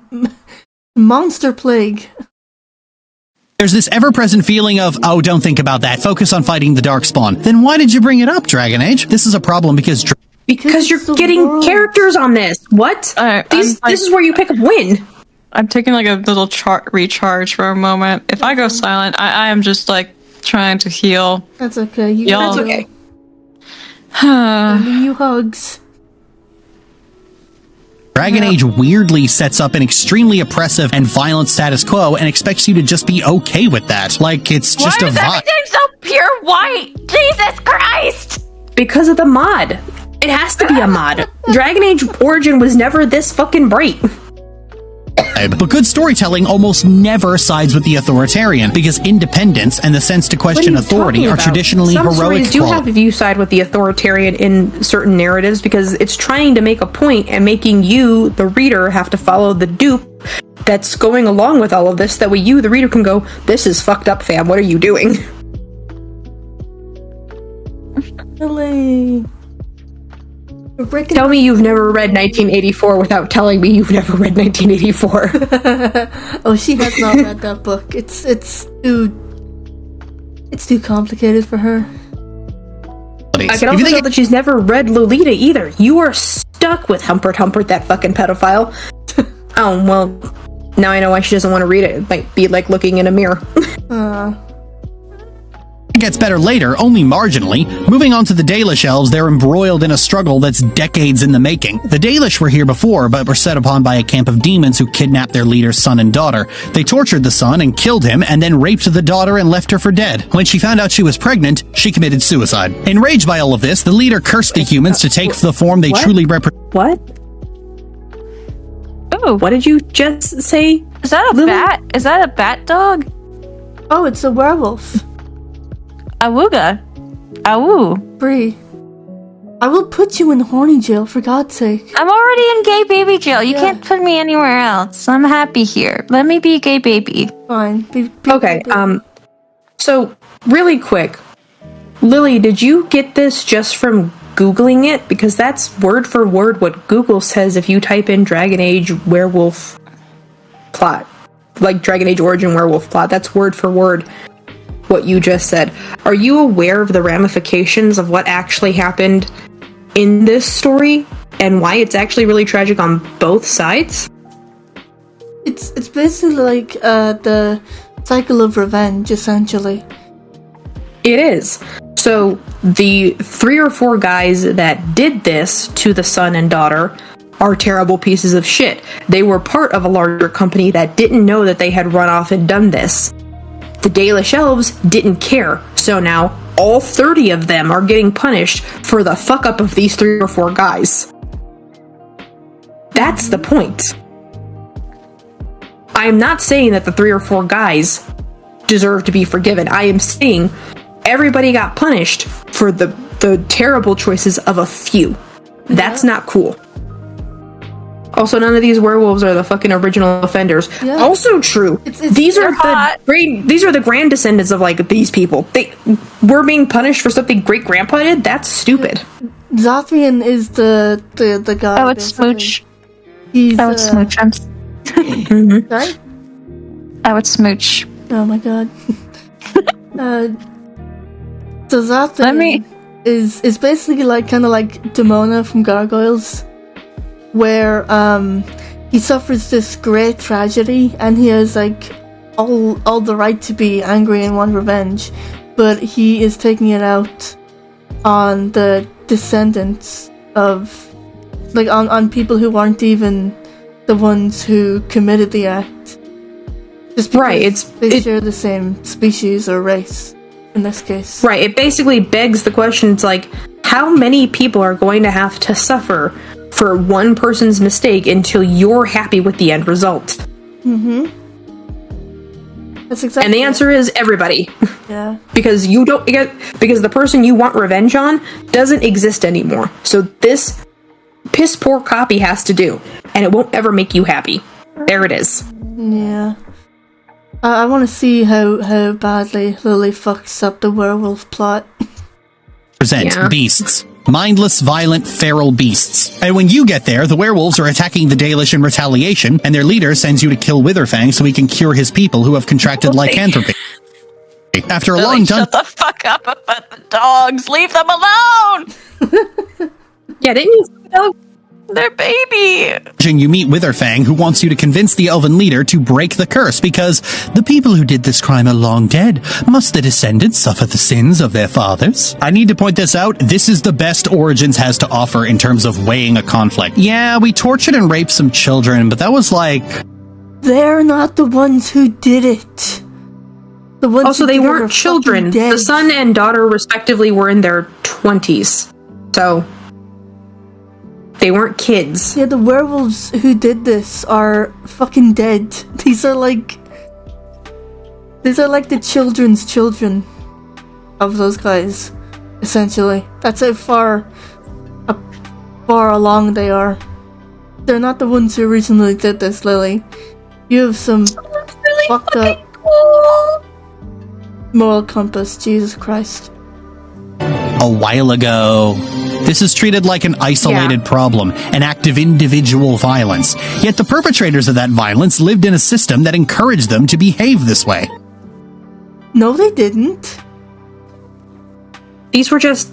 monster plague. There's this ever-present feeling of, oh, don't think about that, focus on fighting the Darkspawn. Then why did you bring it up, Dragon Age? This is a problem because Because you're it's the getting world. characters on this. What? This is where you pick up win. I'm taking like a little recharge for a moment. If I go silent, I am just like trying to heal. That's okay. Y'all- That's okay. Sending you hugs. Dragon Age weirdly sets up an extremely oppressive and violent status quo and expects you to just be okay with that. Like, it's just Why a is vibe. everything so pure white? Jesus Christ! Because of the mod. It has to be a mod. Dragon Age Origin was never this fucking bright. But good storytelling almost never sides with the authoritarian, because independence and the sense to question authority are traditionally Some heroic stories do have you side with the authoritarian in certain narratives because it's trying to make a point and making you, the reader, have to follow the dupe that's going along with all of this. That way you, the reader, can go, this is fucked up, fam. What are you doing? Really? Tell me you've never read 1984 without telling me you've never read 1984. Oh, she has not read that book. It's too complicated for her. I can also tell that she's never read Lolita either. You are stuck with Humpert, that fucking pedophile. Oh, well, now I know why she doesn't want to read it. It might be like looking in a mirror. It gets better later, only marginally. Moving on to the Dalish elves, they're embroiled in a struggle that's decades in the making. The Dalish were here before, but were set upon by a camp of demons who kidnapped their leader's son and daughter. They tortured the son and killed him, and then raped the daughter and left her for dead. When she found out she was pregnant, she committed suicide. Enraged by all of this, the leader cursed the humans to take the form they truly represent. What? Oh, what did you just say? Is that a bat? Is that a bat dog? Oh, it's a werewolf. Awooga. Awoo. Bree, I will put you in horny jail, for God's sake. I'm already in gay baby jail. You can't put me anywhere else. I'm happy here. Let me be a gay baby. Fine. Okay, so, really quick. Lily, did you get this just from Googling it? Because that's word for word what Google says if you type in Dragon Age werewolf plot. Like, Dragon Age origin werewolf plot. That's word for word what you just said. Are you aware of the ramifications of what actually happened in this story and why it's actually really tragic on both sides? It's basically like the cycle of revenge, essentially. It is. So the 3 or 4 guys that did this to the son and daughter are terrible pieces of shit. They were part of a larger company that didn't know that they had run off and done this. The Dalish elves didn't care, so now all 30 of them are getting punished for the fuck up of these 3 or 4 guys. That's the point. I am not saying that the 3 or 4 guys deserve to be forgiven. I am saying everybody got punished for the terrible choices of a few. That's not cool. Also, none of these werewolves are the fucking original offenders. Yeah. Also true. These are the grand descendants of like these people. They were being punished for something great grandpa did. That's stupid. Zothrian is the guy. Oh, it's Smooch. He's it's Smooch. I'm sorry. Oh, it's Smooch. Oh my god. So Zothrian is basically like kind of like Demona from Gargoyles, where he suffers this great tragedy and he has like all the right to be angry and want revenge, but he is taking it out on the descendants of like on people who aren't even the ones who committed the act, just because they share the same species or race in this case. Right, it basically begs the question, it's like, how many people are going to have to suffer for one person's mistake until you're happy with the end result? Mm-hmm. That's exactly. And the answer is everybody. Yeah. because the person you want revenge on doesn't exist anymore. So this piss poor copy has to do, and it won't ever make you happy. There it is. Yeah. I want to see how badly Lily fucks up the werewolf plot. Present beasts. Mindless, violent, feral beasts. And when you get there, the werewolves are attacking the Dalish in retaliation, and their leader sends you to kill Witherfang so he can cure his people who have contracted lycanthropy. After a long Shut the fuck up about the dogs! Leave them alone! Yeah, didn't you fuck the dog? Their baby! You meet Witherfang, who wants you to convince the elven leader to break the curse, because the people who did this crime are long dead. Must the descendants suffer the sins of their fathers? I need to point this out. This is the best Origins has to offer in terms of weighing a conflict. Yeah, we tortured and raped some children, but that was like... They're not the ones who did it. The ones also, they weren't children. The son and daughter, respectively, were in their 20s. So... They weren't kids. Yeah, the werewolves who did this are fucking dead. These are like the children's children of those guys, essentially. That's how far along they are. They're not the ones who originally did this, Lily. You have some Really fucked up cool. moral compass, Jesus Christ. A while ago. This is treated like an isolated problem, an act of individual violence. Yet the perpetrators of that violence lived in a system that encouraged them to behave this way. No, they didn't. These were just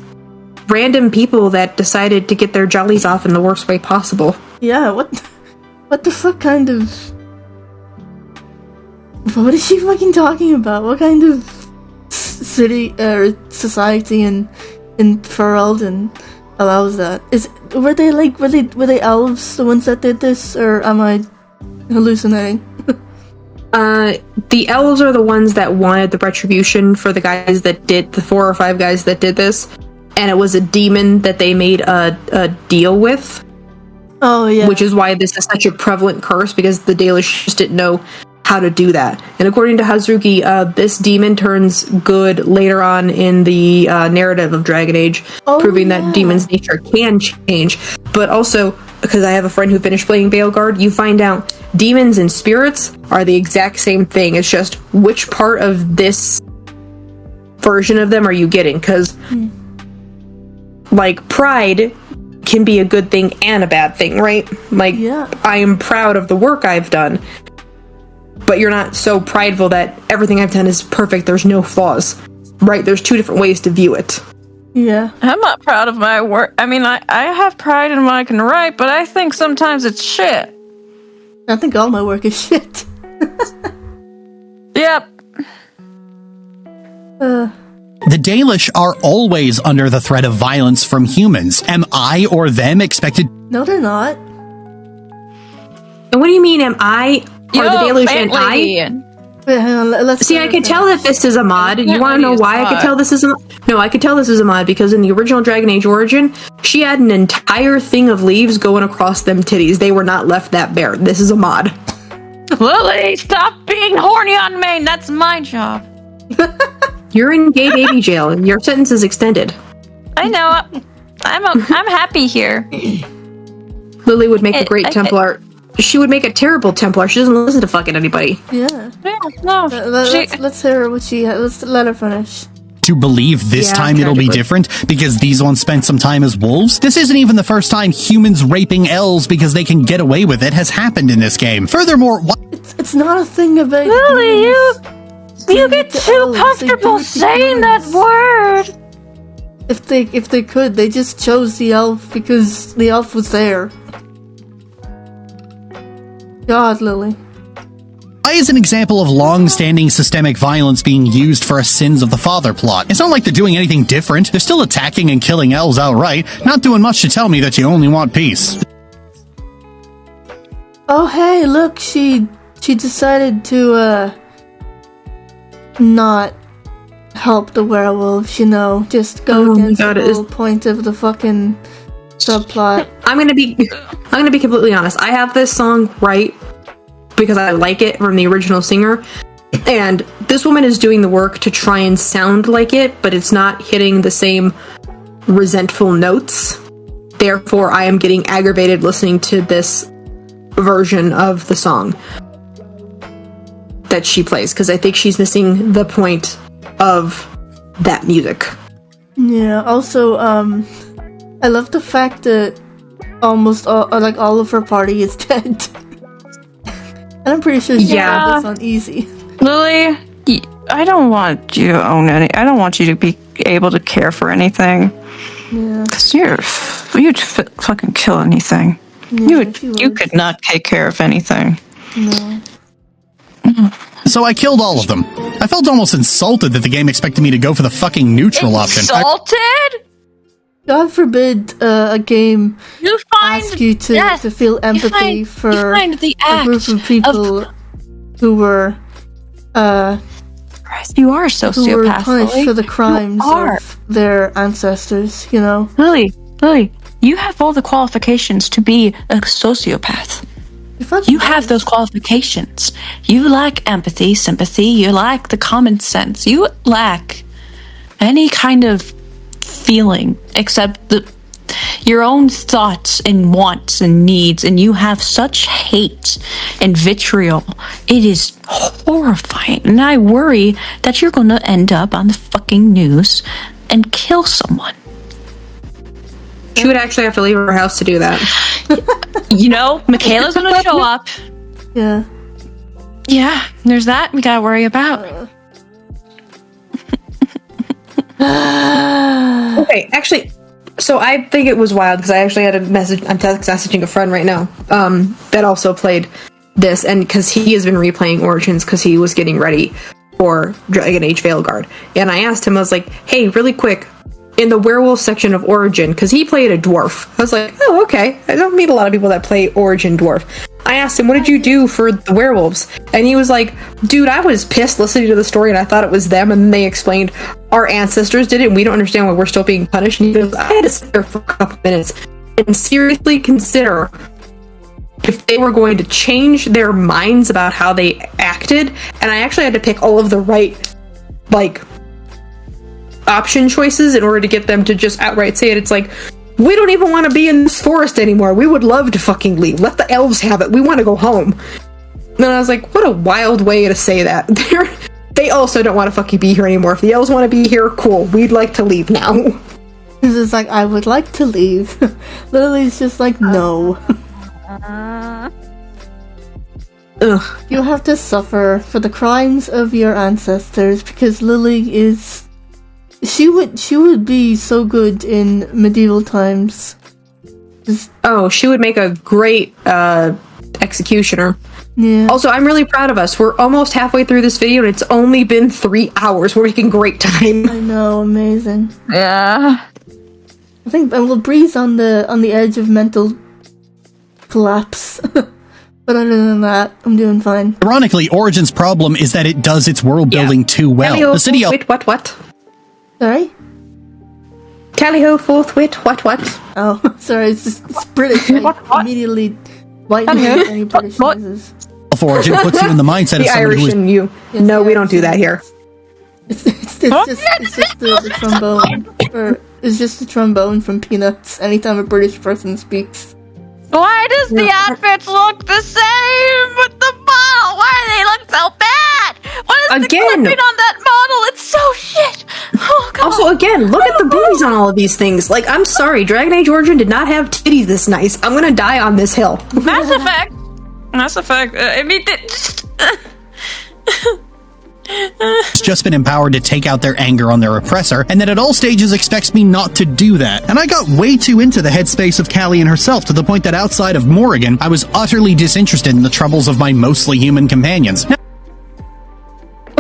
random people that decided to get their jollies off in the worst way possible. Yeah, what the fuck kind of... What is she fucking talking about? What kind of city or society in Ferelden allows that? Were they elves, the ones that did this, or am I hallucinating? The elves are the ones that wanted the retribution for the guys that did, the 4 or 5 guys that did this, and it was a demon that they made a deal with. Oh, yeah. Which is why this is such a prevalent curse, because the Dalish just didn't know how to do that. And according to Hazuki, this demon turns good later on in the narrative of Dragon Age, proving that demon's nature can change. But also, because I have a friend who finished playing Veilguard, you find out demons and spirits are the exact same thing. It's just which part of this version of them are you getting? Because, like, pride can be a good thing and a bad thing, right? Like, I am proud of the work I've done, but you're not so prideful that everything I've done is perfect, there's no flaws, right? There's 2 different ways to view it. Yeah. I'm not proud of my work. I mean, I have pride in what I can write, but I think sometimes it's shit. I think all my work is shit. Yep. The Dalish are always under the threat of violence from humans. Am I or them expected? No, they're not. And what do you mean, am I or the Dalish and I? Wait, hang on, let's See, I could tell that this is a mod. You want to know why I could tell this is a mod? No, I could tell this is a mod because in the original Dragon Age Origin, she had an entire thing of leaves going across them titties. They were not left that bare. This is a mod. Lily, stop being horny on me. That's my job. You're in gay baby jail, and your sentence is extended. I know. I'm happy here. Lily would make a great Templar. She would make a terrible Templar. She doesn't listen to fucking anybody. Yeah. No. Let's hear what she has. Let's let her finish. To believe this time it'll be different because these ones spent some time as wolves? This isn't even the first time humans raping elves because they can get away with it has happened in this game. Furthermore, it's not a thing about Lily, you get too comfortable saying that word. If they could, they just chose the elf because the elf was there. God, Lily. Why is an example of long-standing systemic violence being used for a Sins of the Father plot? It's not like they're doing anything different. They're still attacking and killing elves outright, not doing much to tell me that you only want peace. Oh, hey, look, she decided to, not help the werewolves, you know, just go against the whole point of the fucking subplot. I'm gonna be completely honest. I have this song right because I like it from the original singer, and this woman is doing the work to try and sound like it, but it's not hitting the same resentful notes. Therefore, I am getting aggravated listening to this version of the song that she plays, because I think she's missing the point of that music. Yeah, also, I love the fact that almost all of her party is dead. And I'm pretty sure she got this on easy. Lily, I don't want you to own any. I don't want you to be able to care for anything. Yeah. Cause you'd fucking kill anything. Yeah, you could not take care of anything. No. So I killed all of them. I felt almost insulted that the game expected me to go for the fucking neutral option. Insulted? God forbid a game asks you to feel empathy for a group of people who were you are a sociopath, who were punished Lily. for the crimes of their ancestors, you know? Lily, You have all the qualifications to be a sociopath. You have those qualifications. You lack empathy, sympathy, you lack the common sense. You lack any kind of feeling except your own thoughts and wants and needs, and you have such hate and vitriol. It is horrifying, and I worry that you're going to end up on the fucking news and kill someone. She would actually have to leave her house to do that. You know, Michaela's going to show up. Yeah. Yeah, there's that we got to worry about. Okay, actually, so I think it was wild because I actually had a message. I'm text messaging a friend right now that also played this, and because he has been replaying Origins because he was getting ready for Dragon Age Veilguard, and I asked him, I was like, "Hey, really quick, in the werewolf section of Origin, because he played a dwarf." I was like, "Oh, okay. I don't meet a lot of people that play Origin dwarf." I asked him, "What did you do for the werewolves?" And he was like, "Dude, I was pissed listening to the story, and I thought it was them." And then they explained, "Our ancestors did it, and we don't understand why we're still being punished." And he goes, "I had to sit there for a couple minutes and seriously consider if they were going to change their minds about how they acted." And I actually had to pick all of the right, like, option choices in order to get them to just outright say it. It's like, we don't even want to be in this forest anymore. We would love to fucking leave. Let the elves have it. We want to go home. And I was like, what a wild way to say that. They also don't want to fucking be here anymore. If the elves want to be here, cool. We'd like to leave now. This is like, I would like to leave. Lily's just like, no. Ugh. You have to suffer for the crimes of your ancestors because Lily is... She would be so good in medieval times. Oh, she would make a great executioner. Yeah. Also, I'm really proud of us. We're almost halfway through this video, and it's only been 3 hours. We're making great time. I know, amazing. Yeah. I think Bree's on the edge of mental collapse. But other than that, I'm doing fine. Ironically, Origin's problem is that it does its world building too well. The city wait, what? Sorry? Tally-ho, forthwith, what? Oh, sorry, it's British. I immediately whiten any British noises. Origin puts you in the mindset The of somebody Irish who is... in you. Yes, No, the we don't do that Irish here. It's just the trombone. Or it's just the trombone from Peanuts anytime a British person speaks. Why does the outfits look the same with the model? Why do they look so bad? What is the clipping on that model? It's so shit. Oh, God. Also, again, look at the boobies on all of these things. Like, I'm sorry, Dragon Age Origin did not have titties this nice. I'm gonna die on this hill. Mass Effect. Mass Effect. I mean, just been empowered to take out their anger on their oppressor, and that at all stages expects me not to do that. And I got way too into the headspace of Callie herself to the point that outside of Morrigan, I was utterly disinterested in the troubles of my mostly human companions.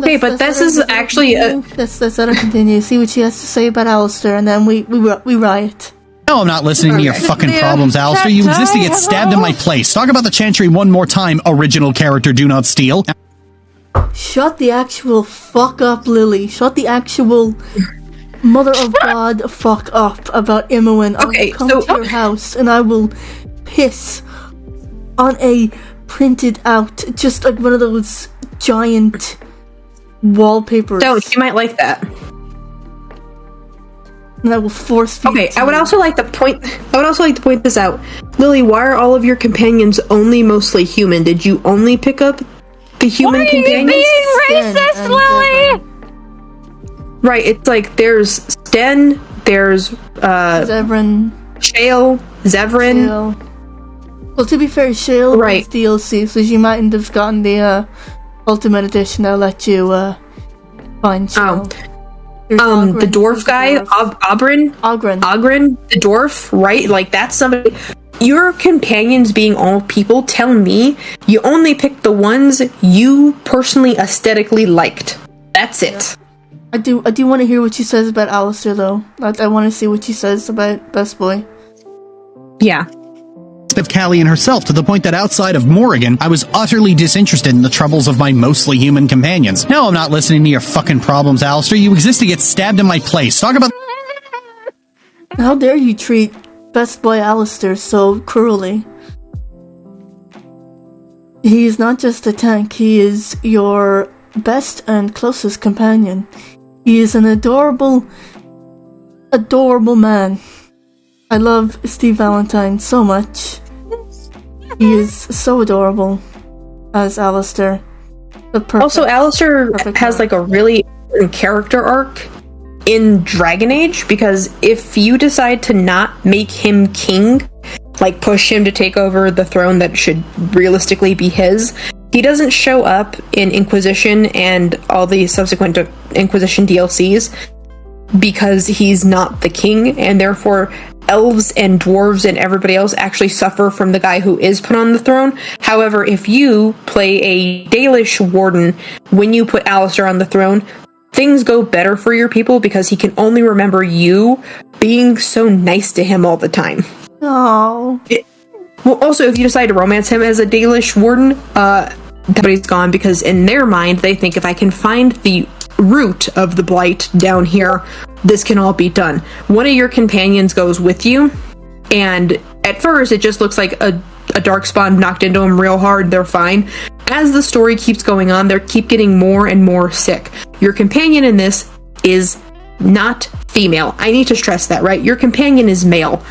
Okay, but this is actually Let's let her continue. See what she has to say about Alistair, and then we riot. No, I'm not listening to your fucking problems, Alistair. You exist to get stabbed in my place. Talk about the Chantry one more time, original character do not steal. Shut the actual fuck up, Lily. Shut the actual mother of God fuck up about Imoen. I will come to your house and I will piss on a printed out, just like one of those giant wallpapers. Don't, she might like that. And I will force feed it to I would you. also like to point this out. Lily, why are all of your companions only mostly human? Did you only pick up the human companions? Why are you being racist, Lily? Right, it's like there's Sten, there's Zevran. Shale, Zevran. Shale. Well, to be fair, Shale was DLC, so you mightn't have gotten the Ultimate Edition. I'll let you find Shale. The dwarf guy, Ogren, the dwarf, right? Like, that's somebody. Your companions being all people tell me you only picked the ones you personally aesthetically liked. That's it. I do want to hear what she says about Alistair, though. I want to see what she says about Best Boy. Yeah. Of Callie herself to the point that outside of Morrigan, I was utterly disinterested in the troubles of my mostly human companions. No, I'm not listening to your fucking problems, Alistair. You exist to get stabbed in my place. Talk about... How dare you treat best boy Alistair so cruelly. He is not just a tank, he is your best and closest companion. He is an adorable man. I love Steve Valentine so much. He is so adorable as Alistair. Also, Alistair has like a really important character arc in Dragon Age, because if you decide to not make him king, like push him to take over the throne that should realistically be his, he doesn't show up in Inquisition and all the subsequent Inquisition DLCs because he's not the king, and therefore elves and dwarves and everybody else actually suffer from the guy who is put on the throne. However, if you play a Dalish warden when you put Alistair on the throne, things go better for your people because he can only remember you being so nice to him all the time. Oh. Well, also, if you decide to romance him as a Dalish warden, everybody's gone, because in their mind, they think if I can find the root of the blight down here, this can all be done. One of your companions goes with you, and at first, it just looks like a darkspawn knocked into them real hard, they're fine. As the story keeps going on, they keep getting more and more sick. Your companion in this is not female. I need to stress that, right? Your companion is male.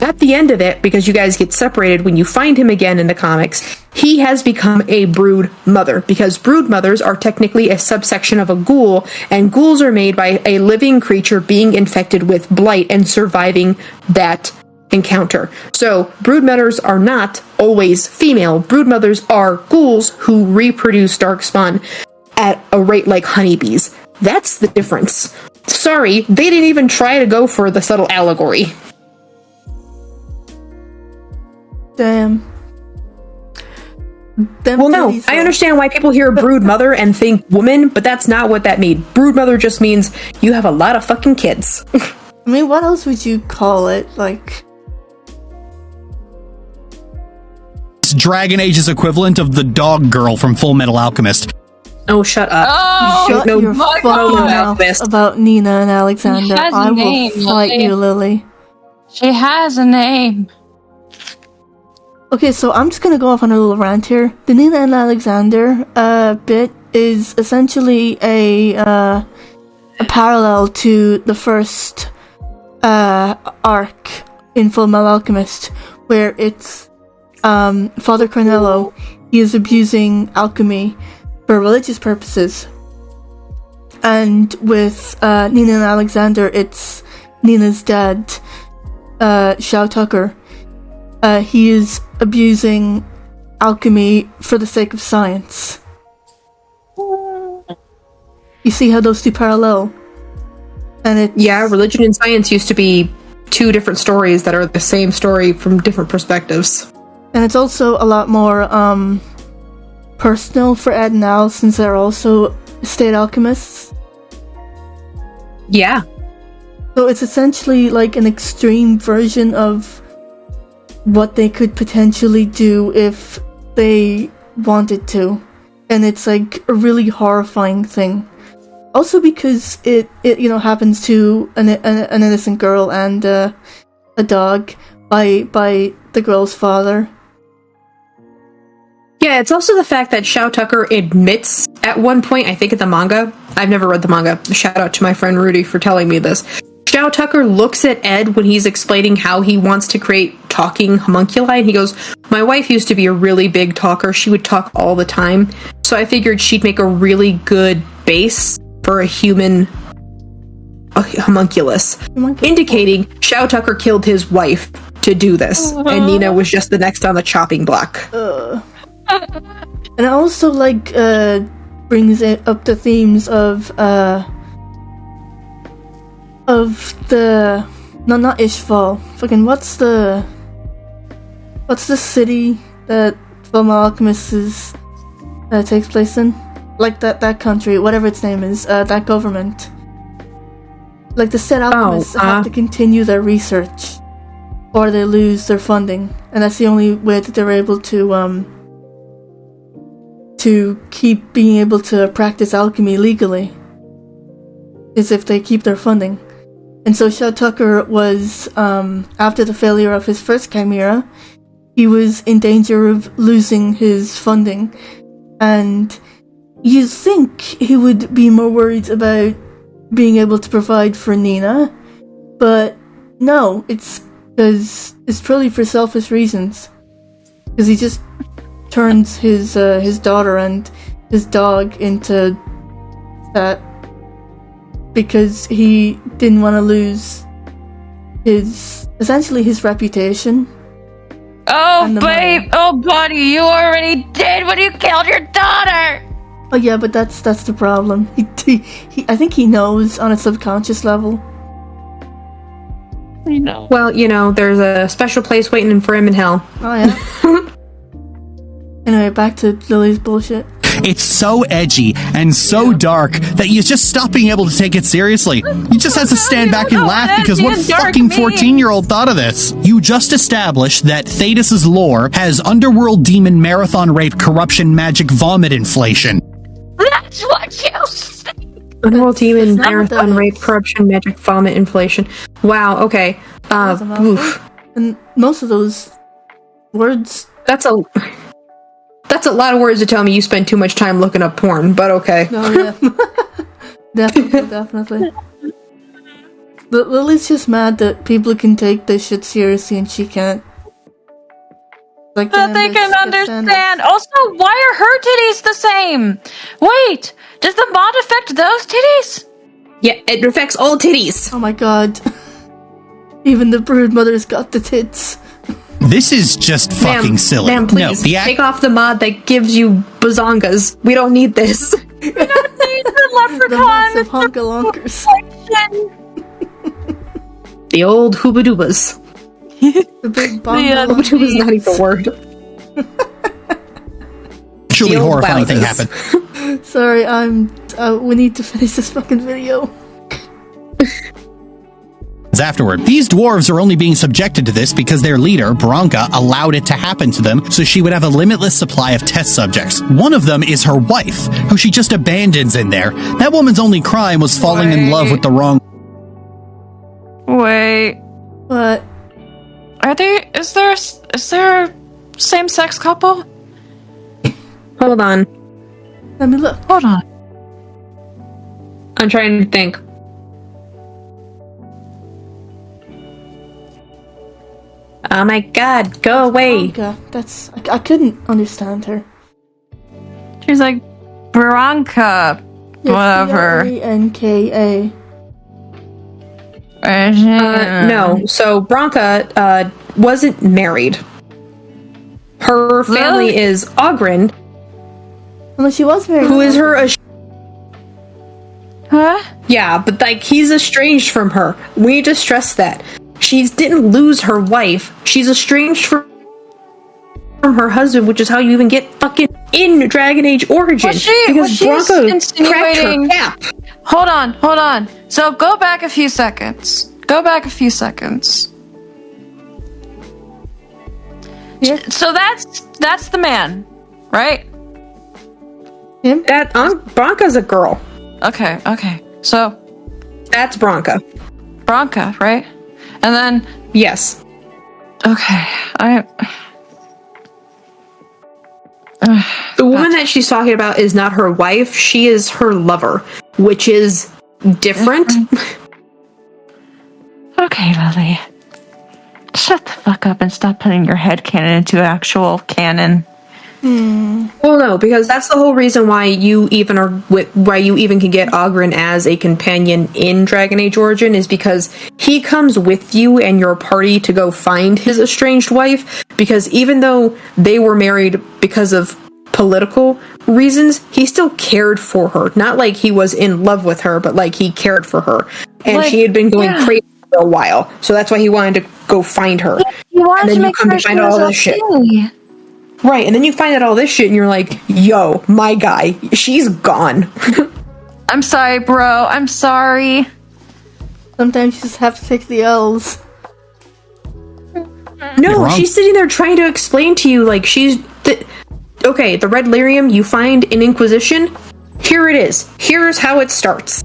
At the end of it, because you guys get separated when you find him again in the comics, he has become a brood mother, because brood mothers are technically a subsection of a ghoul, and ghouls are made by a living creature being infected with blight and surviving that encounter. So, brood mothers are not always female. Brood mothers are ghouls who reproduce darkspawn at a rate like honeybees. That's the difference. Sorry, they didn't even try to go for the subtle allegory. Damn. Well, no, I understand why people hear brood mother and think woman, but that's not what that means. Brood mother just means you have a lot of fucking kids. I mean, what else would you call it? Like, It's Dragon Age's equivalent of the dog girl from Full Metal Alchemist. Oh, shut up. Oh, shut no, your my fucking God. mouth about Nina and Alexander. She has a I will name, fight Lily. you, Lily. she has a name. Okay, so I'm just gonna go off on a little rant here. The Nina and Alexander bit is essentially a parallel to the first arc in Full Metal Alchemist, where it's Father Cornello. He is abusing alchemy for religious purposes, and with Nina and Alexander, it's Nina's dad, Shao Tucker. He is abusing alchemy for the sake of science. You see how those two parallel? And it Religion and science used to be two different stories that are the same story from different perspectives. And it's also a lot more personal for Ed and Al, since they're also state alchemists. Yeah. So it's essentially like an extreme version of what they could potentially do if they wanted to. And it's like a really horrifying thing. Also because it happens to an innocent girl and a dog by the girl's father. Yeah, it's also the fact that Shao Tucker admits at one point, I think in the manga, I've never read the manga, shout out to my friend Rudy for telling me this, Shao Tucker looks at Ed when he's explaining how he wants to create talking homunculi, and he goes, my wife used to be a really big talker, she would talk all the time, so I figured she'd make a really good base for a human homunculus, indicating Shao Tucker killed his wife to do this, and Nina was just the next on the chopping block. And it also brings it up the themes of the not Ishval. Fucking what's the city that Fullmetal Alchemist takes place in? Like that country, whatever its name is, that government. Like the state alchemists have to continue their research, or they lose their funding, and that's the only way that they're able to keep being able to practice alchemy legally, is if they keep their funding. And so Shaw Tucker was, after the failure of his first chimera, he was in danger of losing his funding. And you think he would be more worried about being able to provide for Nina, but no, it's purely for selfish reasons. Because he just turns his daughter and his dog into that because he didn't want to lose his reputation. Oh, babe! Oh, buddy, you already did when you killed your daughter! Oh yeah, but that's the problem. He I think he knows on a subconscious level. I know. Well, there's a special place waiting for him in hell. Oh yeah. Anyway, back to Lily's bullshit. It's so edgy and so dark that you just stop being able to take it seriously. You just have to stand back and laugh because what fucking 14-year-old thought of this? You just established that Thetis' lore has underworld demon marathon rape corruption magic vomit inflation. That's what you say. Underworld demon not marathon that- rape corruption magic vomit inflation. Wow. Okay. That's a mouthful. Oof. And most of those words. That's a lot of words to tell me you spend too much time looking up porn. But okay. Oh yeah. Definitely. But Lily's just mad that people can take this shit seriously and she can't. Like, That they can understand. Also, why are her titties the same? Wait, does the mod affect those titties? Yeah, it affects all titties. Oh my god. Even the brood mother's got the tits. This is just fucking silly. Ma'am, please, take off the mod that gives you bazongas. We don't need this. The The leprechaun. massive honka-lonkers. The old hoobadoobas. The big bomb. Hoobadoobas not even a word. Truly The old horrifying thing wowzers. happened. Sorry, we need to finish this fucking video. Afterward, these dwarves are only being subjected to this because their leader, Bronca, allowed it to happen to them so she would have a limitless supply of test subjects. One of them is her wife, who she just abandons in there. That woman's only crime was falling in love with the wrong... Wait, But is there a same-sex couple? Hold on. let me look. Hold on. I'm trying to think. Oh my god, go away. Bronca. That's I couldn't understand her. She's like, Bronca, whatever. Bronka. No, so Bronca wasn't married. Her family Really? is Ogren, Well, she was married. who is her... Huh? Yeah, but he's estranged from her. We need to stress that. She didn't lose her wife. She's estranged from her husband, which is how you even get fucking in Dragon Age Origin. Was she Bronco cracked her insinuating- cap. Hold on. So go back a few seconds. Yeah. So that's the man, right? Him? Bronca's a girl. Okay. So That's Bronca. Bronca, right? And then Yes. okay, The woman that she's talking about is not her wife. She is her lover, which is different. Okay, Lily. Shut the fuck up and stop putting your headcanon into actual canon. Well, no, because that's the whole reason why you even can get Ogren as a companion in Dragon Age Origin is because he comes with you and your party to go find his estranged wife. Because even though they were married because of political reasons, he still cared for her. Not like he was in love with her, but like he cared for her, and she had been going crazy for a while. So that's why he wanted to go find her. He wanted And then to you make come sure to she find was all this shit. okay. Right, and then you find out all this shit and you're like, yo, my guy, she's gone. I'm sorry, bro. I'm sorry. Sometimes you just have to take the L's. No, wrong. she's sitting there trying to explain to you, like, okay, the red lyrium you find in Inquisition, here it is. Here's how it starts.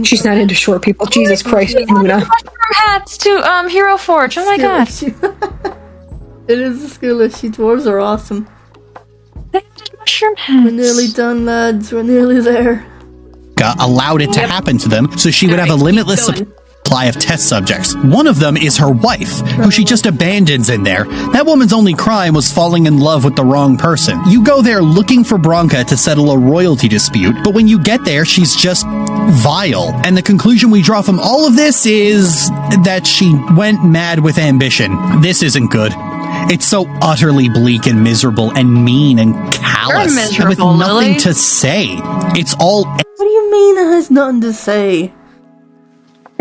She's not into short people. Jesus Christ, Luna. Mushroom hats to Hero Forge. Oh my god. It is a skill issue. Dwarves are awesome. Mushroom hats. We're nearly done, lads. We're nearly there. Allowed it to happen to them, so she would have a limitless supply of test subjects. One of them is her wife, who she just abandons in there. That woman's only crime was falling in love with the wrong person. You go there looking for Bronca to settle a royalty dispute, but when you get there, she's just vile. And the conclusion we draw from all of this is that she went mad with ambition. This isn't good. It's so utterly bleak and miserable and mean and callous, miserable, with nothing Lily. to say. It's all What do you mean it has nothing to say?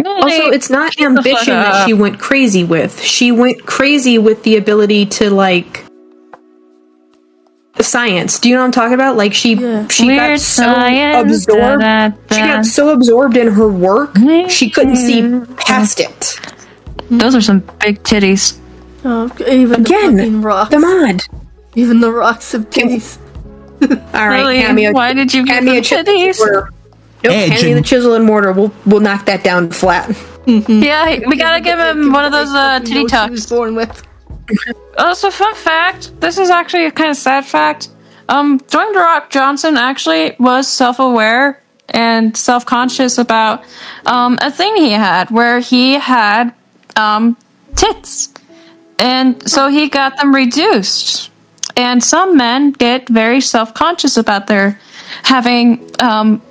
Also, it's not ambition that she went crazy with. She went crazy with the ability to, like, science. Do you know what I'm talking about? Like, she got so absorbed. She got so absorbed in her work, she couldn't see past it. Those are some big titties. Oh, even the fucking rocks. Come on. Even the rocks have titties. All right, Lily, hand me a, why did you give hand me them a chisel titties? and mortar. Nope, Edge hand me the and- chisel and mortar. We'll knock that down flat. Yeah, we gotta give him one of those titty She was tucks. born with. So fun fact, this is actually a kind of sad fact. Dwayne The Rock Johnson actually was self-aware and self-conscious about a thing he had where he had tits. And so he got them reduced. And some men get very self-conscious about their having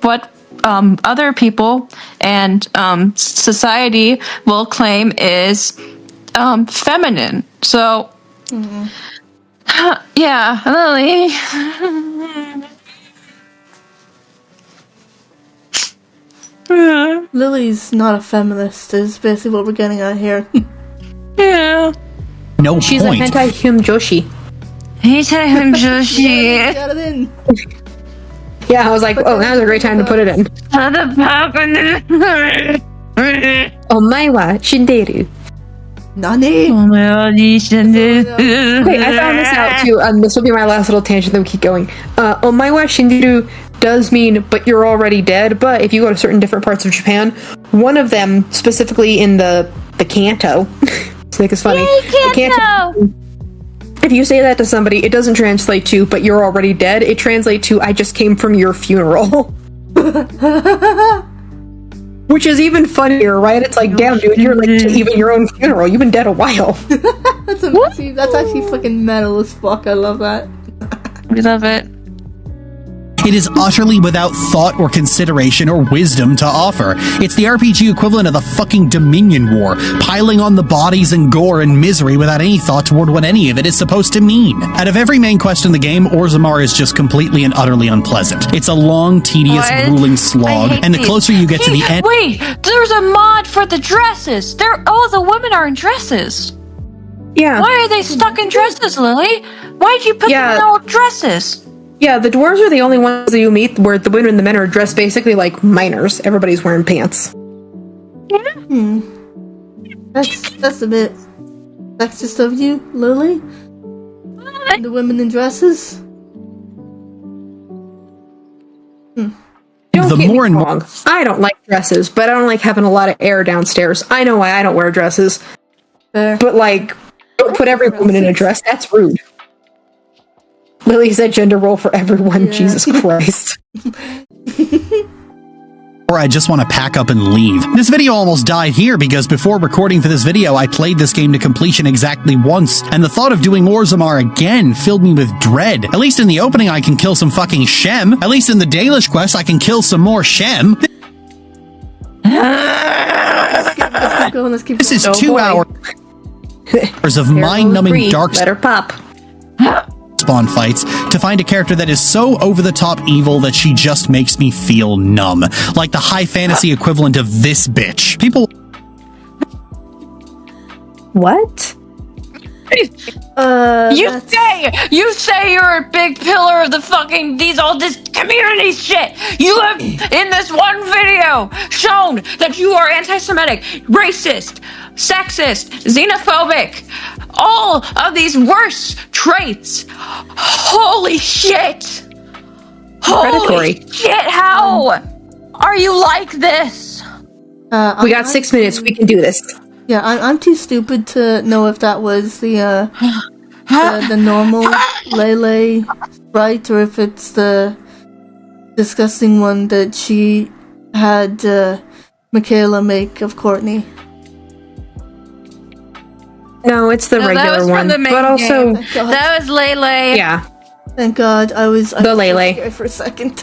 what other people and society will claim is feminine. So, yeah, Lily. Lily's not a feminist, is basically what we're getting at here. Yeah. no She's point. a hentai him joshi. He's having Joshi. Got it in. Yeah, I was like, oh, now's a great time to put it in. Omae shinderu. Nani? Wait, I found this out too. This will be my last little tangent, then we keep going. Omae wa shinderu does mean, but you're already dead. But if you go to certain different parts of Japan, one of them, specifically in the Kanto, it's like it's funny. The Kanto, if you say that to somebody, it doesn't translate to, but you're already dead. It translates to, I just came from your funeral. Which is even funnier, right? It's like, damn, dude, you're like even your own funeral. You've been dead a while. That's amazing. That's actually fucking metal as fuck. I love that. We love it. It is utterly without thought or consideration or wisdom to offer. It's the RPG equivalent of the fucking Dominion War, piling on the bodies and gore and misery without any thought toward what any of it is supposed to mean. Out of every main quest in the game, Orzammar is just completely and utterly unpleasant. It's a long, tedious, What? grueling I slog, hate and the these. closer you get to the end... Wait, there's a mod for the dresses. The women are in dresses. Yeah. Why are they stuck in dresses, Lily? Why'd you put Yeah. them in all dresses? Yeah, the dwarves are the only ones that you meet where the women and the men are dressed basically like minors. Everybody's wearing pants. That's a bit sexist of you, Lily. The women in dresses. Don't The get more me and more- wrong. I don't like dresses, but I don't like having a lot of air downstairs. I know why I don't wear dresses, Fair. but like, don't put every woman in a dress. That's rude. Lily said gender role for everyone. Yeah. Jesus Christ. Or I just want to pack up and leave. This video almost died here because before recording for this video, I played this game to completion exactly once, and the thought of doing Orzammar again filled me with dread. At least in the opening, I can kill some fucking Shem. At least in the Dalish quest, I can kill some more Shem. Let's keep This is Oh, 2 boy. hours of mind-numbing dark Let her pop. spawn fights to find a character that is so over-the-top evil that she just makes me feel numb. Like the high fantasy equivalent of this bitch. People... What? You say you're a big pillar of the fucking all this community shit. You have in this one video shown that you are anti-Semitic, racist, sexist, xenophobic, all of these worst traits. Holy shit! Holy Predatory. shit! How? are you like this? We got 6 minutes. We can do this. Yeah, I'm too stupid to know if that was the normal Lele sprite or if it's the disgusting one that she had Michaela make of Courtney. No, it's the regular that was one. From the main but also, game. That was Lele. yeah. Thank God, I was Lele. scared for a second.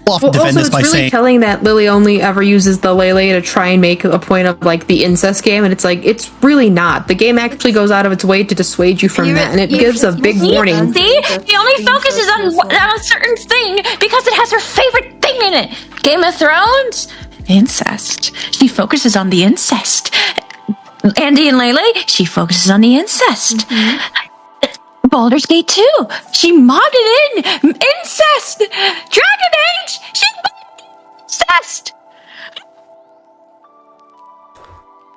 I'll often defend Also, this it's by really saying telling that Lily only ever uses the Lele to try and make a point of like the incest game, and it's like it's really not. The game actually goes out of its way to dissuade you from that, and it gives a big warning. See? She only focuses on a certain thing because it has her favorite thing in it. Game of Thrones? Incest. She focuses on the incest. Andy and Lele, she focuses on the incest. Baldur's Gate 2, she modded in incest. Dragon Age, she modded incest.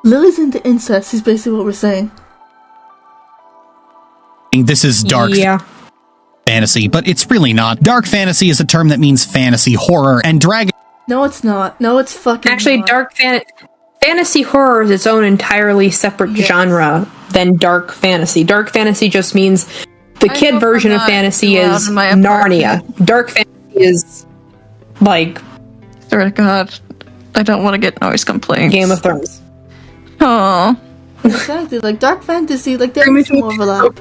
Lily's into incest is basically what we're saying. this is dark Yeah. fantasy, but it's really not. Dark fantasy is a term that means fantasy, horror, and dragon. No, it's not. No, it's fucking Actually, not. fantasy horror is its own entirely separate genre than dark fantasy. Dark fantasy just means the kid hope version I'm of not fantasy too loud is in my Narnia. Dark fantasy is like Oh God, I don't want to get noise complaints. Game of Thrones. Oh, Exactly, like dark fantasy, like there is some overlap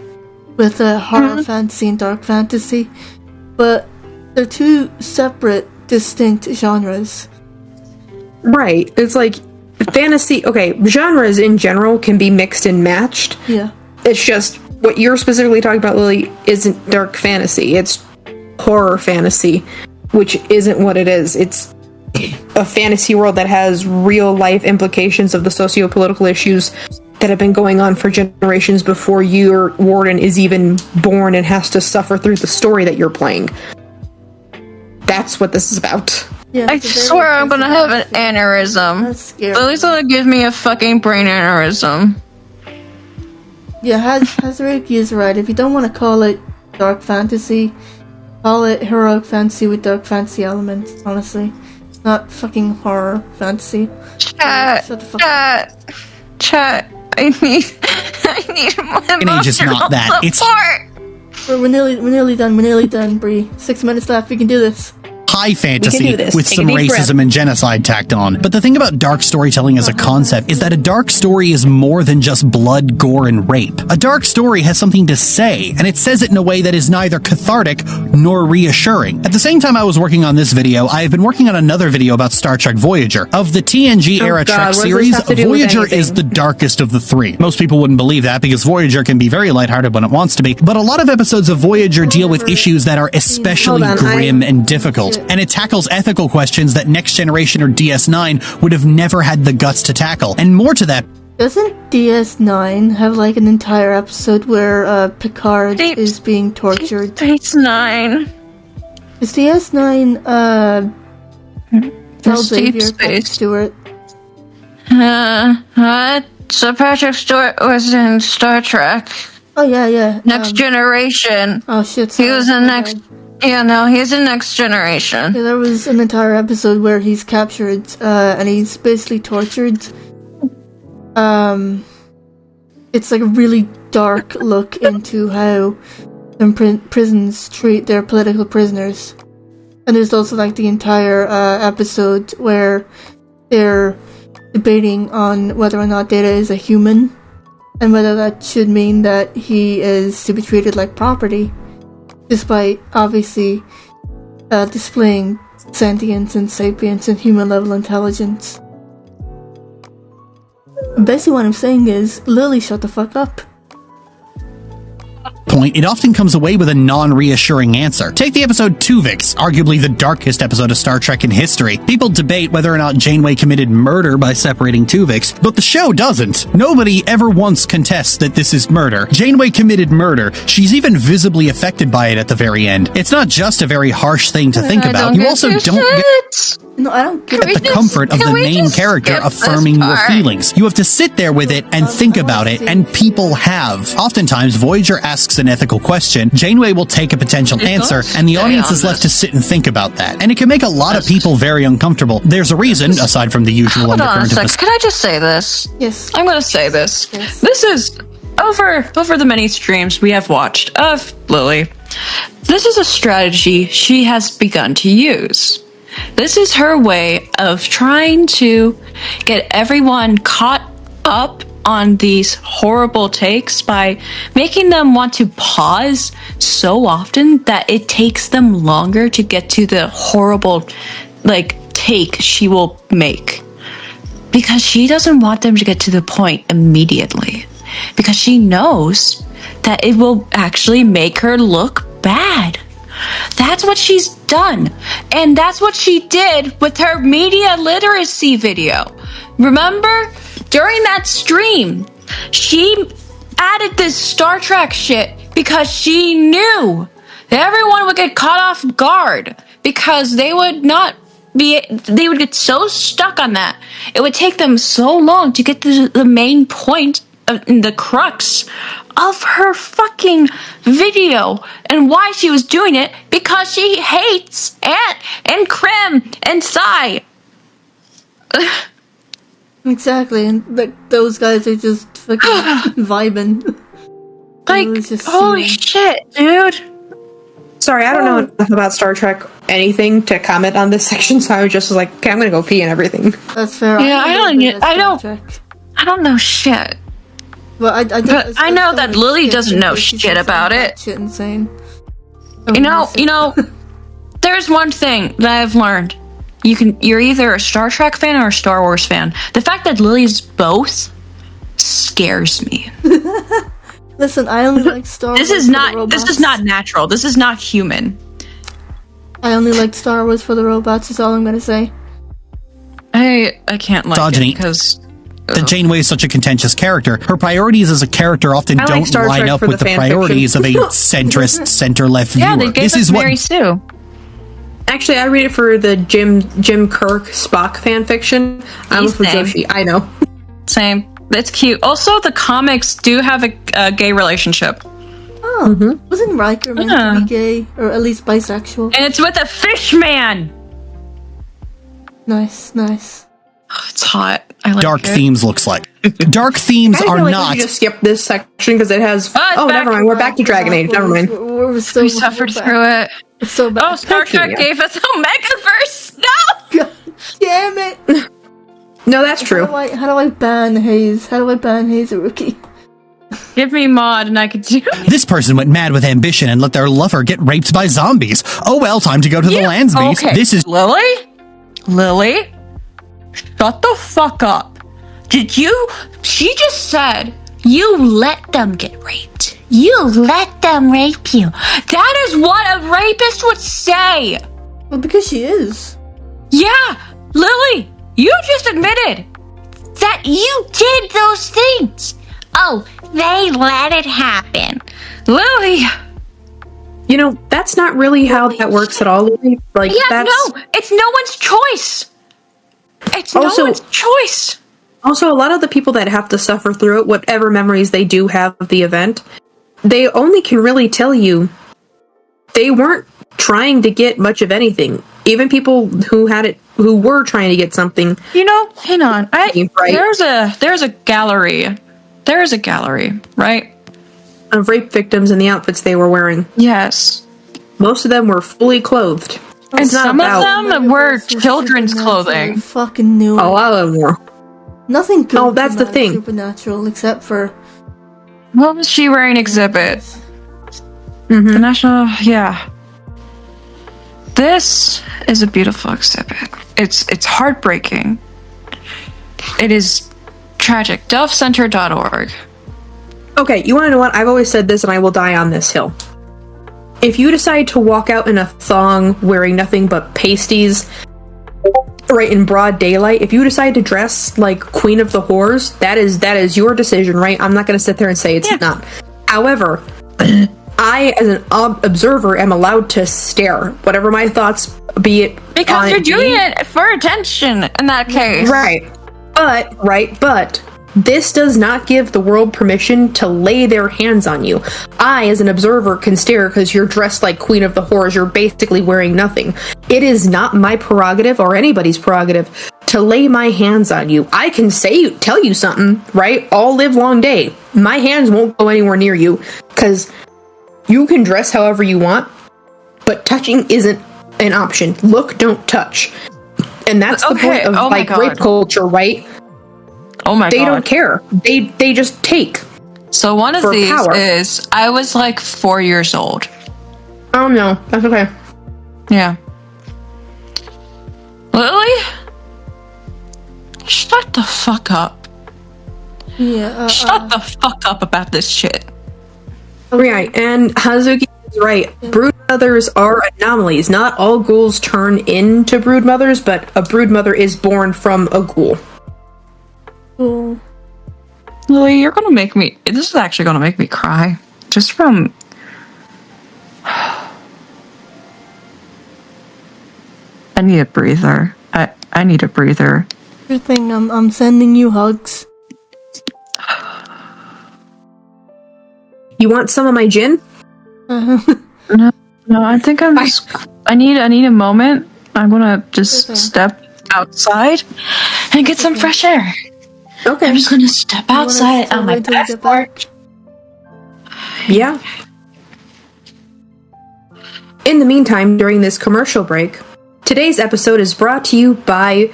with horror fantasy and dark fantasy, but they're two separate, distinct genres. Right. It's like fantasy. Okay, genres in general can be mixed and matched. Yeah. It's just what you're specifically talking about, Lily, isn't dark fantasy. It's horror fantasy, which isn't what it is. It's a fantasy world that has real life implications of the socio-political issues that have been going on for generations before your warden is even born and has to suffer through the story that you're playing. That's what this is about. Yeah, I it's a very swear I'm gonna have an fantasy. aneurysm. That's scary. Lily's gonna give me a fucking brain aneurysm. Yeah, Hazariki is right. If you don't want to call it dark fantasy, call it heroic fantasy with dark fantasy elements, honestly. It's not fucking horror fantasy. Chat, Shut the fuck up. chat. I need more Age is not that. It's support. We're nearly done, Bree. 6 minutes left, we can do this. high fantasy do this. with Take a some deep breath. racism and genocide tacked on. But the thing about dark storytelling as a concept is that a dark story is more than just blood, gore, and rape. A dark story has something to say, and it says it in a way that is neither cathartic nor reassuring. At the same time I was working on this video, I have been working on another video about Star Trek Voyager. Of the TNG era God, Trek what does this series, have to do with Voyager anything? is the darkest of the three. Most people wouldn't believe that because Voyager can be very lighthearted when it wants to be, but a lot of episodes of Voyager deal with issues that are especially Hold on, grim and difficult, and it tackles ethical questions that Next Generation or DS9 would have never had the guts to tackle. And more to that, Doesn't DS9 have like an entire episode where Picard Deep- is being tortured? It's 9. Is DS9 tell It's Deep Xavier Patrick Space. Stewart? So Patrick Stewart was in Star Trek Oh yeah. Next Generation. Oh shit. He was sorry, in my Next. bad. Yeah, no, he's in Next Generation. Yeah, there was an entire episode where he's captured, and he's basically tortured. It's like a really dark look into how prisons treat their political prisoners. And there's also like the entire episode where they're debating on whether or not Data is a human, and whether that should mean that he is to be treated like property, despite obviously displaying sentience and sapience and human level intelligence. Basically what I'm saying is, Lily, shut the fuck up. point, it often comes away with a non-reassuring answer. Take the episode Tuvix, arguably the darkest episode of Star Trek in history. People debate whether or not Janeway committed murder by separating Tuvix, but the show doesn't. Nobody ever once contests that this is murder. Janeway committed murder. She's even visibly affected by it at the very end. It's not just a very harsh thing to think about. You also don't get... No, I don't get Get the comfort of the main character affirming your feelings. You have to sit there with it and think about it, and people have. Oftentimes, Voyager asks an ethical question, Janeway will take a potential answer, and the audience is left to sit and think about that. And it can make a lot of people very uncomfortable. There's a reason, aside from the usual Hold on a undercurrent of sec. this. Can I just say this? Yes. I'm gonna say this. Yes. This is over the many streams we have watched of Lily. This is a strategy she has begun to use. This is her way of trying to get everyone caught up on these horrible takes by making them want to pause so often that it takes them longer to get to the horrible, take she will make. Because she doesn't want them to get to the point immediately. Because she knows that it will actually make her look bad. That's what she's done. And that's what she did with her media literacy video. Remember? During that stream, she added this Star Trek shit because she knew that everyone would get caught off guard because they would get so stuck on that. It would take them so long to get to the main point, the crux of her fucking video and why she was doing it, because she hates Ant and Krim and Sai. Exactly, and those guys are just fucking vibing. Holy shit, dude. Sorry, I don't know enough about Star Trek anything to comment on this section, so I was just like, okay, I'm gonna go pee and everything. That's fair. Yeah, I don't know shit. But I know that Lily doesn't know shit about it. Shit insane. You know, there's one thing that I've learned. You're either a Star Trek fan or a Star Wars fan. The fact that Lily's both scares me. Listen, I only like Star Wars. This is not natural. This is not human. I only like Star Wars for the robots, is all I'm gonna say. I can't like Dodgeny. it because That Janeway is such a contentious character. Her priorities as a character often I like don't Star line Trek up for with the the fan priorities fiction. of a centrist, center-left viewer. yeah, they gave This us is what Mary Sue. Actually, I read it for the Jim Kirk Spock fan fiction. I'm for Same. Joshi. I know. Same. It's cute. Also, the comics do have a gay relationship, Oh, wasn't Riker meant to be gay, or at least bisexual? and it's with a fish man. Nice. Oh, it's hot. I like dark it. themes looks like. Dark themes I are feel like not. we should just skip this section because it has. Oh, it's Oh, back. never mind. We're back to Dragon Age. Never mind. We're so We suffered through it. So bad. Oh, Star Trek yeah. gave us Omegaverse. No. God damn it! No, that's true. How do I ban Hayes? How do I ban Hayes a rookie? Give me mod, and I could do. This person went mad with ambition and let their lover get raped by zombies. Oh well, time to go to the Lansbys. Okay. This is Lily, shut the fuck up. She just said you let them get raped. You let them rape you. That is what a rapist would say. Well, because she is. Yeah, Lily, you just admitted that you did those things. Oh, they let it happen. Lily. You know, that's not really how that works at all. Like, Yeah, that's no, it's no one's choice. It's Also- no one's choice. also a lot of the people that have to suffer through it, whatever memories they do have of the event, they only can really tell you they weren't trying to get much of anything. Even people who were trying to get something. You know, hang on. Right. There's a gallery. There's a gallery, right? Of rape victims and the outfits they were wearing. Yes. Most of them were fully clothed. And It's not some of about- them were children's clothing. I fucking knew A it. lot of them were. Nothing good. Oh, that's came the out of thing. Supernatural, except for What was she wearing? Exhibit. The national. Yeah. This is a beautiful exhibit. It's heartbreaking. It is tragic. DelphCenter.org. Okay, you want to know what? I've always said this, and I will die on this hill. If you decide to walk out in a thong wearing nothing but pasties, right in broad daylight, if you decide to dress like Queen of the Whores, that is your decision, right? I'm not going to sit there and say it's not. However, I, as an observer, am allowed to stare. Whatever my thoughts, be it Because you're doing it for attention in that case. Right. But this does not give the world permission to lay their hands on you. I, as an observer, can stare because you're dressed like Queen of the Whores. You're basically wearing nothing. It is not my prerogative or anybody's prerogative to lay my hands on you. I can tell you something, right? All live long day. My hands won't go anywhere near you because you can dress however you want, but touching isn't an option. Look, don't touch. And that's the point of rape culture, right? Oh my god. They don't care. They just take. So one of these power. is I was like 4 years old. Oh no, that's okay. Yeah. Lily? Shut the fuck up. Yeah. Shut the fuck up about this shit. Right, and Hazuki is right. Brood mothers are anomalies. Not all ghouls turn into brood mothers, but a brood mother is born from a ghoul. Cool. Lily, you're gonna make me. This is actually gonna make me cry. Just from. I need a breather. I need a breather. Sure thing. I'm sending you hugs. You want some of my gin? No, I think I'm just. I need a moment. I'm gonna just step outside and get some fresh air. Okay. I'm just gonna step outside on my back porch. Yeah. In the meantime, during this commercial break, today's episode is brought to you by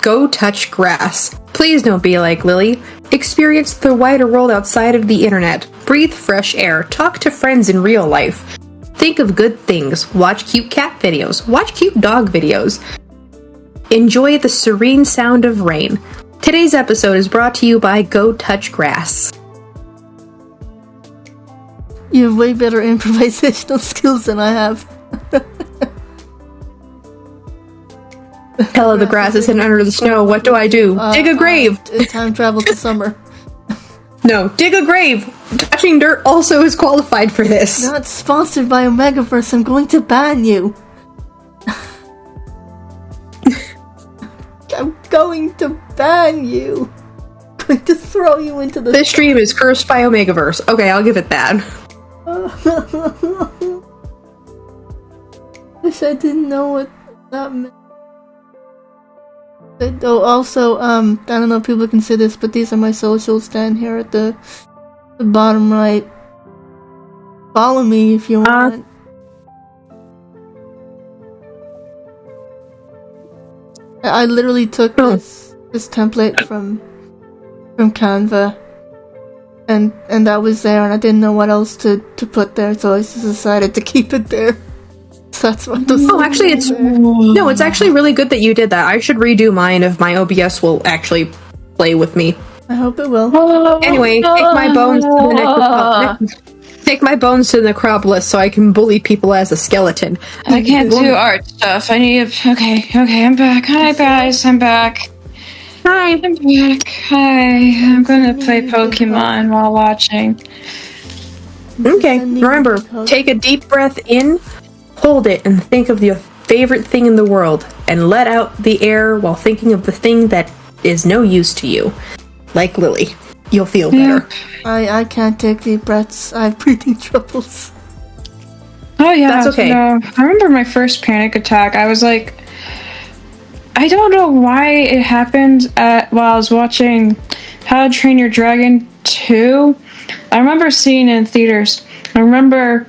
Go Touch Grass. Please don't be like Lily. Experience the wider world outside of the internet. Breathe fresh air. Talk to friends in real life. Think of good things. Watch cute cat videos. Watch cute dog videos. Enjoy the serene sound of rain. Today's episode is brought to you by Go Touch Grass. You have way better improvisational skills than I have. Hello, the grass is hidden under the snow. What do I do? Dig a grave! Time travel to summer. No, dig a grave! Touching dirt also is qualified for this. Not sponsored by Omegaverse, I'm going to ban you. I'm going to ban you. I'm going to throw you into the... This stream is cursed by Omegaverse. Okay, I'll give it that. Wish I didn't know what that meant. Oh, also, I don't know if people can see this, but these are my socials down here at the bottom right. Follow me if you want. I literally took this template from Canva, and that was there, and I didn't know what else to put there, so I just decided to keep it there. So that's what this. Oh, actually, it's actually really good that you did that. I should redo mine if my OBS will actually play with me. I hope it will. Anyway, take my bones to the necropolis so I can bully people as a skeleton. I can't do art stuff. I need a... Okay, I'm back. Hi, guys. I'm back. Hi. I'm back. Hi. I'm gonna play Pokemon while watching. Okay, remember, take a deep breath in, hold it, and think of your favorite thing in the world, and let out the air while thinking of the thing that is no use to you. Like Lily. You'll feel better. I can't take deep breaths. I have breathing troubles. Oh yeah, That's okay. No, I remember my first panic attack. I was like, I don't know why it happened while I was watching How to Train Your Dragon 2. I remember seeing it in theaters. I remember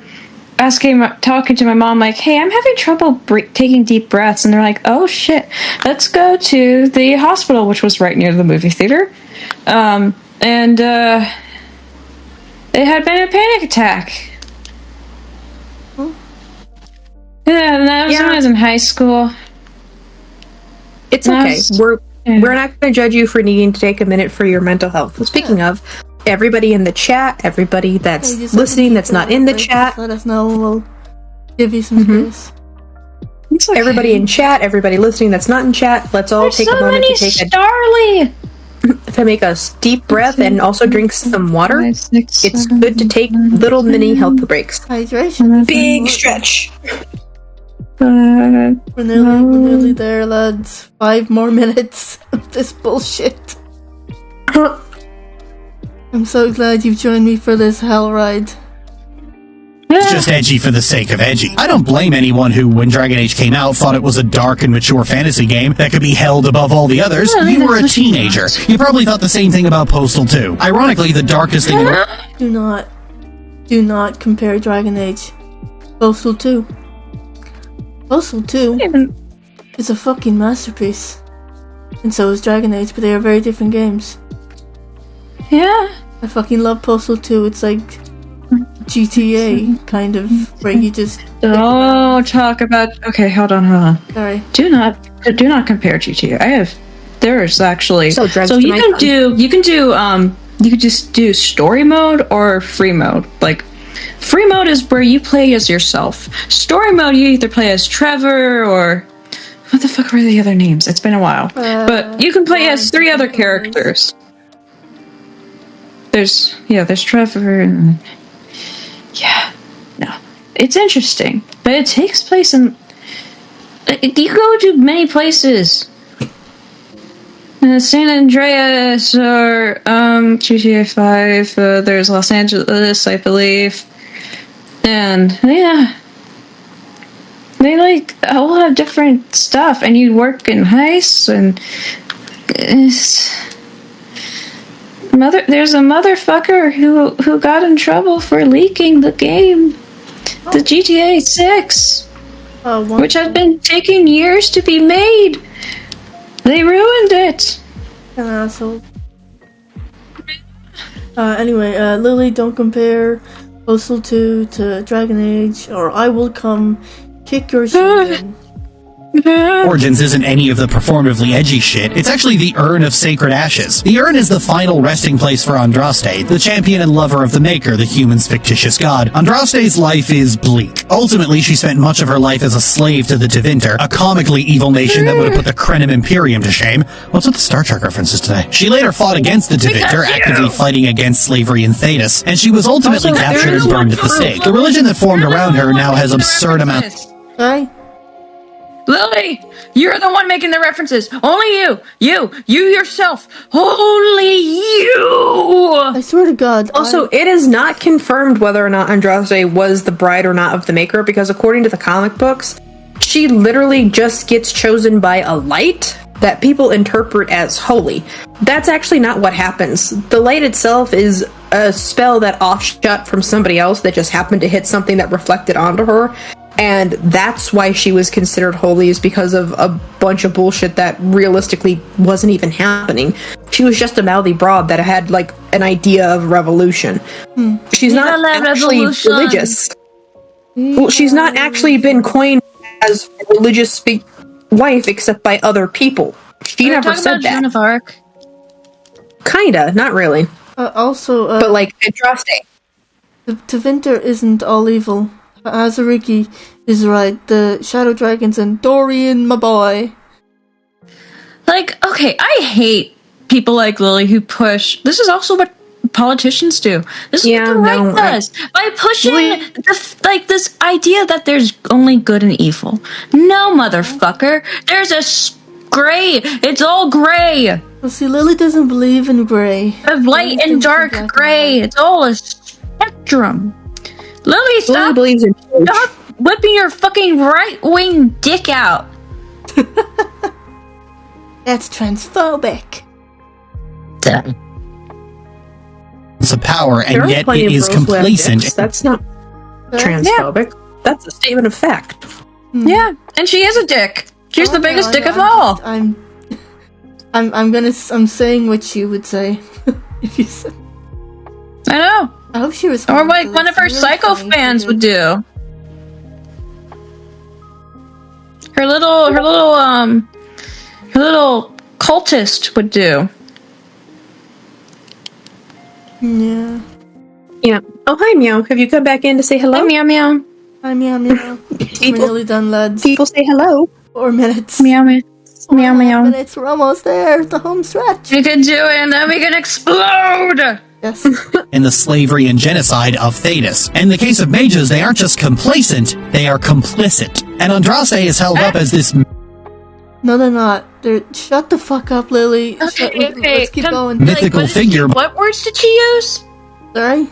talking to my mom, like, hey, I'm having trouble taking deep breaths. And they're like, oh shit, let's go to the hospital, which was right near the movie theater. And it had been a panic attack. Yeah, and that was when I was in high school. It's okay. We're not going to judge you for needing to take a minute for your mental health. Speaking of, everybody in the chat, everybody that's listening that's not in the chat, let us know. We'll give you some space. Okay. Everybody in chat, everybody listening that's not in chat, let's all take a moment to take a... to make a deep breath and also drink some water. 5, 6, It's 7, good to take little mini health breaks. Hydration. Big stretch. We're nearly there, lads. 5 more minutes of this bullshit. I'm so glad you've joined me for this hell ride. It's just edgy for the sake of edgy. I don't blame anyone who, when Dragon Age came out, thought it was a dark and mature fantasy game that could be held above all the others. You were a teenager. You probably thought the same thing about Postal 2. Ironically, the darkest thing in the Do not compare Dragon Age. Postal 2. Postal 2 is a fucking masterpiece. And so is Dragon Age, but they are very different games. Yeah. I fucking love Postal 2. It's like GTA, kind of, where you just... Don't talk about... Okay, hold on. Sorry. Do not compare GTA. There's actually... So you could just do story mode or free mode. Like, free mode is where you play as yourself. Story mode, you either play as Trevor or... What the fuck were the other names? It's been a while. But you can play as 3 other characters. There's Trevor and... Yeah. No. It's interesting. But it takes place in... You go to many places. San Andreas or GTA 5. There's Los Angeles, I believe. And, yeah. They like a lot of different stuff. And you work in heists and... There's a motherfucker who got in trouble for leaking the game, the GTA 6, which has been taking years to be made. They ruined it. An asshole. Anyway, Lily, don't compare Postal 2 to Dragon Age, or I will come kick your shit in. Origins isn't any of the performatively edgy shit. It's actually the Urn of Sacred Ashes. The urn is the final resting place for Andraste, the champion and lover of the Maker, the human's fictitious god. Andraste's life is bleak. Ultimately, she spent much of her life as a slave to the Tevinter, a comically evil nation that would have put the Krenim Imperium to shame. What's with the Star Trek references today? She later fought against the Tevinter, actively fighting against slavery in Thedas, and she was ultimately captured and burned at the stake. The religion that formed around her now has absurd amounts... Hi. Lily, you're the one making the references. Only you yourself. Only you. I swear to God. Also, it is not confirmed whether or not Andraste was the bride or not of the Maker, because according to the comic books, she literally just gets chosen by a light that people interpret as holy. That's actually not what happens. The light itself is a spell that offshot from somebody else that just happened to hit something that reflected onto her. And that's why she was considered holy, is because of a bunch of bullshit that realistically wasn't even happening. She was just a mouthy broad that had, like, an idea of revolution. She's not actually religious. Well, she's not actually been coined as a religious wife except by other people. She never said that. Joan of Arc? Kinda, not really. But, like, Andraste. Tevinter isn't all evil. Azariki is right. The Shadow Dragons and Dorian, my boy. Like, okay, I hate people like Lily who push. This is also what politicians do. This is what the right does. By pushing this idea that there's only good and evil. No, motherfucker. There's a gray. It's all gray. Well, see, Lily doesn't believe in gray. Of light and dark gray. It's all a spectrum. Lily, stop whipping your fucking right-wing dick out. That's transphobic. It's a power, and yet it is complacent. That's not transphobic. Yeah. That's a statement of fact. Yeah, and she is a dick. She's the biggest dick of all. I'm saying what you would say if you said. I know. I hope she was. Or like one of her Psycho fans would do. Her little cultist would do. Yeah. Yeah. Oh, hi, Meow. Have you come back in to say hello? Hi, Meow Meow. Hi, Meow Meow. We're nearly done, lads. People say hello. 4 minutes. Meow Meow. Meow meow. Minutes, we're almost there. The home stretch. We can do it, and then we can explode. Yes. in the slavery and genocide of Thetis. In the case of mages, they aren't just complacent, they are complicit. And Andraste is held up as this... No, they're not. Shut the fuck up, Lily. Let's keep going. mythical figure... What words did she use? Sorry?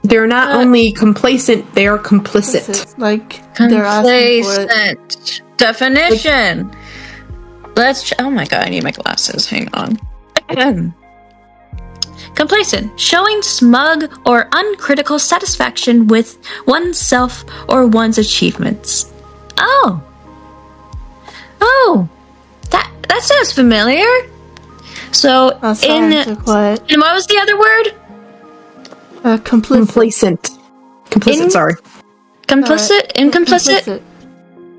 They're not only complacent, they are complicit. Like, they're asking for it. Complacent. Definition. Oh my god, I need my glasses. Hang on. Complacent. Showing smug or uncritical satisfaction with oneself or one's achievements. Oh, that sounds familiar. So, quiet. and what was the other word? Complacent. Complicit, sorry. Complicit? Right. Incomplicit?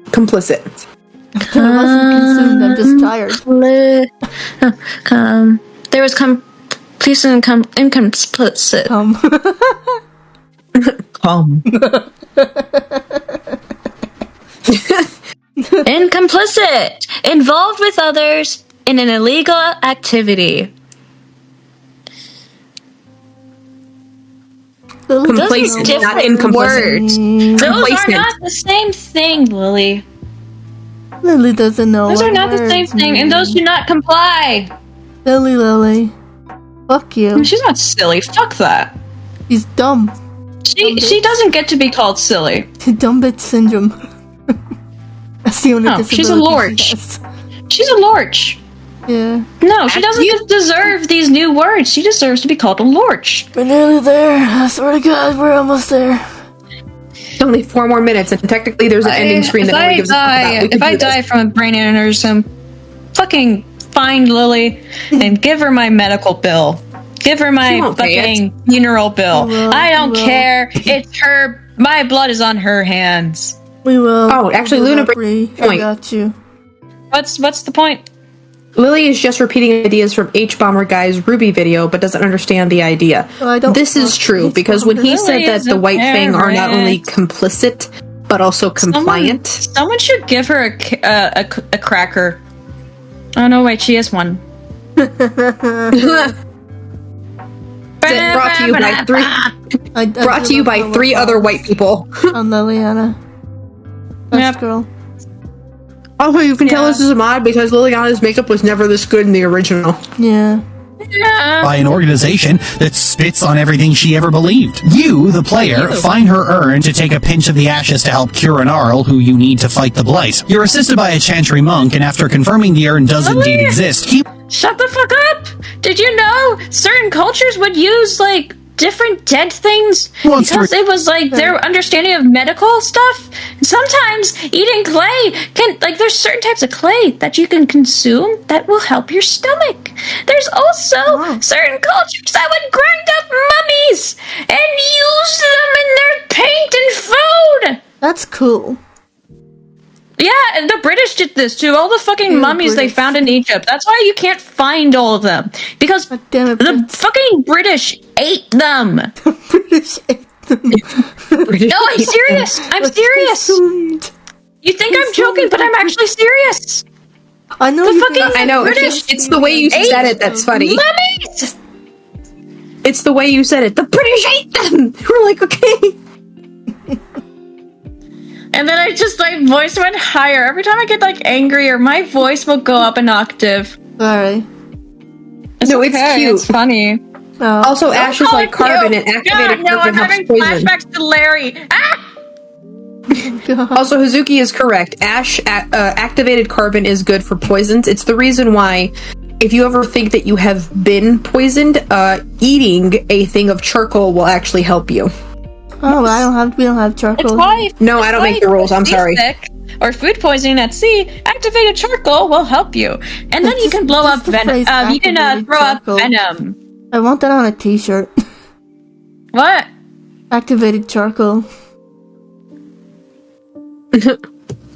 Complicit. I wasn't consumed, I'm just tired. There was complacent and incomplicit. Incomplicit. Involved with others in an illegal activity. Complacent, not words. incomplicit. Those are not the same thing, Lily. Lily doesn't know. Those are not the same thing, and those do not comply. Lily. Fuck you. She's not silly. Fuck that. She's dumb. She doesn't get to be called silly. Dumb bitch syndrome. That's the only disability she's a lorch. she has. She's a lorch. Yeah. No, she doesn't deserve these new words. She deserves to be called a lorch. We're nearly there. I swear to God, we're almost there. Only 4 more minutes, and technically there's an ending screen that only gives a fuck about. If I die from a brain aneurysm, fucking find Lily and give her my medical bill. Give her my fucking funeral bill. I don't care. It's her. My blood is on her hands. We will. Oh, actually, Luna, I got you. What's the point? Lily is just repeating ideas from H-Bomber Guy's Ruby video, but doesn't understand the idea. This is true, because when he said that the White Fang are not only complicit, but also compliant... Someone should give her a cracker. Oh, no, wait, she has one. Brought to you by three other white people. I'm Liliana. Best girl. Also, you can tell this is a mod because Liliana's makeup was never this good in the original. Yeah. By an organization that spits on everything she ever believed. You, the player, find her urn to take a pinch of the ashes to help cure an Arl who you need to fight the Blight. You're assisted by a chantry monk, and after confirming the urn does indeed exist, Shut the fuck up! Did you know certain cultures would use, like, different dead things because it was like their understanding of medical stuff? Sometimes eating clay can, like, there's certain types of clay that you can consume that will help your stomach. There's also certain cultures that would grind up mummies and use them in their paint and food. That's cool. Yeah, and the British did this too. All the fucking mummies they found in Egypt. That's why you can't find all of them. Because the fucking British ate them. The British ate them. No, I'm serious. I'm serious. You think I'm joking, but I'm actually serious. I know. I know. It's the way you said it that's funny. Mummies! It's the way you said it. The British ate them. We're like, okay. And then my voice went higher. Every time I get, like, angrier, my voice will go up an octave. Sorry. It's cute. It's funny. Oh. Also, Ash is like carbon, and activated carbon helps poison. I'm having flashbacks to Larry. Ah! Also, Hazuki is correct. Ash, activated carbon is good for poisons. It's the reason why, if you ever think that you have been poisoned, eating a thing of charcoal will actually help you. Oh, we don't have charcoal. No, I don't make the rules. I'm sorry. Or food poisoning at sea, activated charcoal will help you, and then you can blow up venom. You can throw up venom. I want that on a T-shirt. What? Activated charcoal.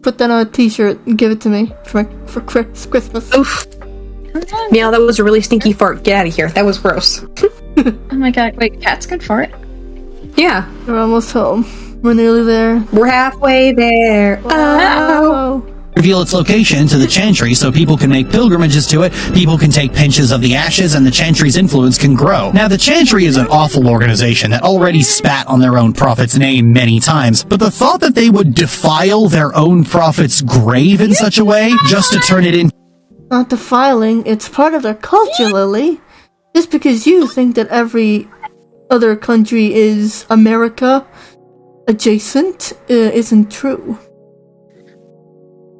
Put that on a T-shirt and give it to me for Christmas. Oof. Meow, that was a really stinky fart. Get out of here. That was gross. Oh my god! Wait, cats can fart? Yeah. We're almost home. We're nearly there. We're halfway there. Oh. reveal its location to the chantry so people can make pilgrimages to it, people can take pinches of the ashes, and the chantry's influence can grow. Now, the chantry is an awful organization that already spat on their own prophet's name many times, but the thought that they would defile their own prophet's grave in such a way, just to turn it into... Not defiling, it's part of their culture, Lily. Just because you think that every other country is America adjacent isn't true.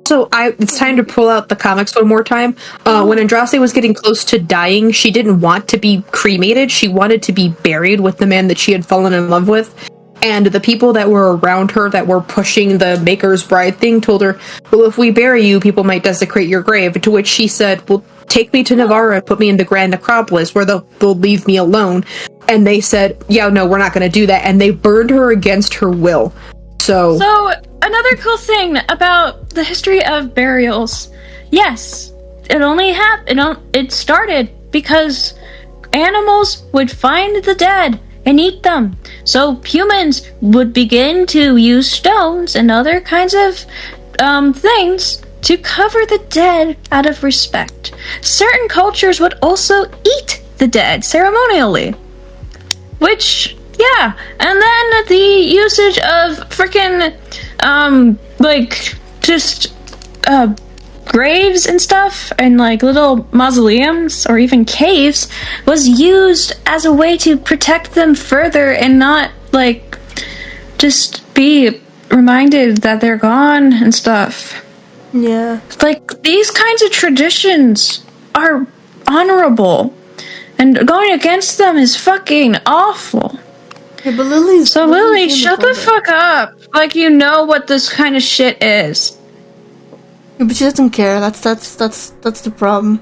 So it's time to pull out the comics one more time. When Andraste was getting close to dying, she didn't want to be cremated. She wanted to be buried with the man that she had fallen in love with. And the people that were around her that were pushing the Maker's Bride thing told her, well, if we bury you, people might desecrate your grave. To which she said, well, take me to Navarra and put me in the Grand Necropolis where they'll leave me alone. And they said, yeah, no, we're not going to do that. And they burned her against her will. So another cool thing about the history of burials, yes, it started because animals would find the dead and eat them. So humans would begin to use stones and other kinds of things to cover the dead out of respect. Certain cultures would also eat the dead ceremonially, which... yeah, and then the usage of frickin' graves and stuff, and like little mausoleums or even caves, was used as a way to protect them further and not like just be reminded that they're gone and stuff. Yeah. Like, these kinds of traditions are honorable, and going against them is fucking awful. Yeah, but Lily, shut the fuck up. Like, you know what this kind of shit is. Yeah, but she doesn't care. That's the problem.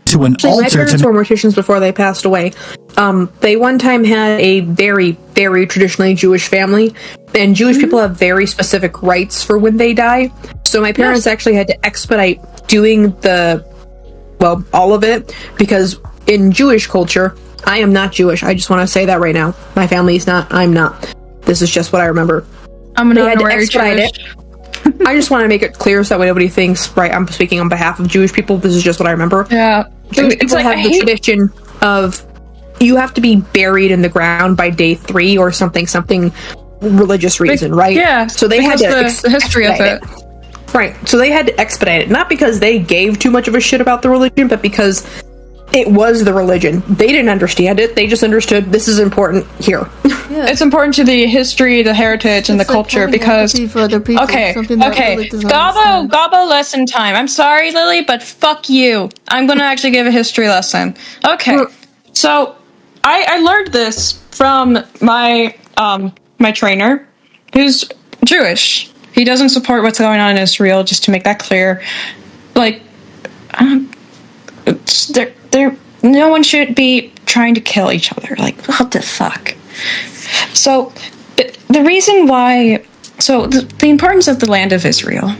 To an altar. My parents were morticians before they passed away. They one time had a very, very traditionally Jewish family, and Jewish people have very specific rites for when they die. So my parents actually had to expedite doing all of it, because in Jewish culture, I am not Jewish. I just want to say that right now. My family's not. I'm not. This is just what I remember. I'm they an had to honorary expedite Jewish. it. I just want to make it clear so that way nobody thinks, right, I'm speaking on behalf of Jewish people. This is just what I remember. Yeah. Jewish people have the tradition of you have to be buried in the ground by day 3 or something religious reason, right? Yeah. So they had to the history of it. Right. So they had to expedite it, not because they gave too much of a shit about the religion, but because it was the religion. They didn't understand it. They just understood this is important here. Yeah. It's important to the history, the heritage, and the culture because... For other people, Okay, Lily doesn't understand. Gobbo lesson time. I'm sorry, Lily, but fuck you. I'm gonna actually give a history lesson. Okay, so I learned this from my my trainer, who's Jewish. He doesn't support what's going on in Israel, just to make that clear. Like, no one should be trying to kill each other. Like, what the fuck? So, the reason why... So, the importance of the land of Israel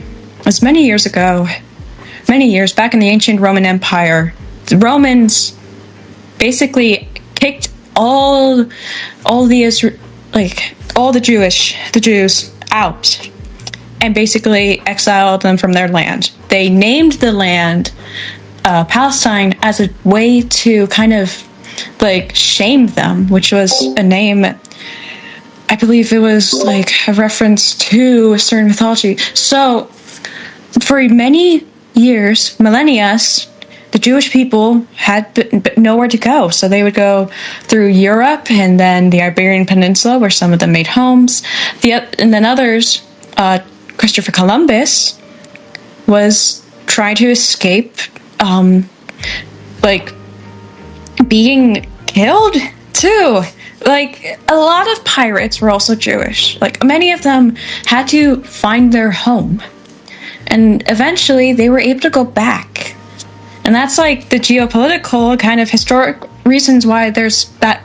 was many years back in the ancient Roman Empire, the Romans basically kicked all the Jews out and basically exiled them from their land. They named the land Palestine as a way to kind of like shame them, which was a name, I believe it was like a reference to a certain mythology. So for many years, millennia, the Jewish people had nowhere to go. So they would go through Europe and then the Iberian Peninsula, where some of them made homes. And then others, Christopher Columbus was trying to escape being killed too. Like, a lot of pirates were also Jewish. Like, many of them had to find their home. And eventually they were able to go back. And that's like the geopolitical kind of historic reasons why there's that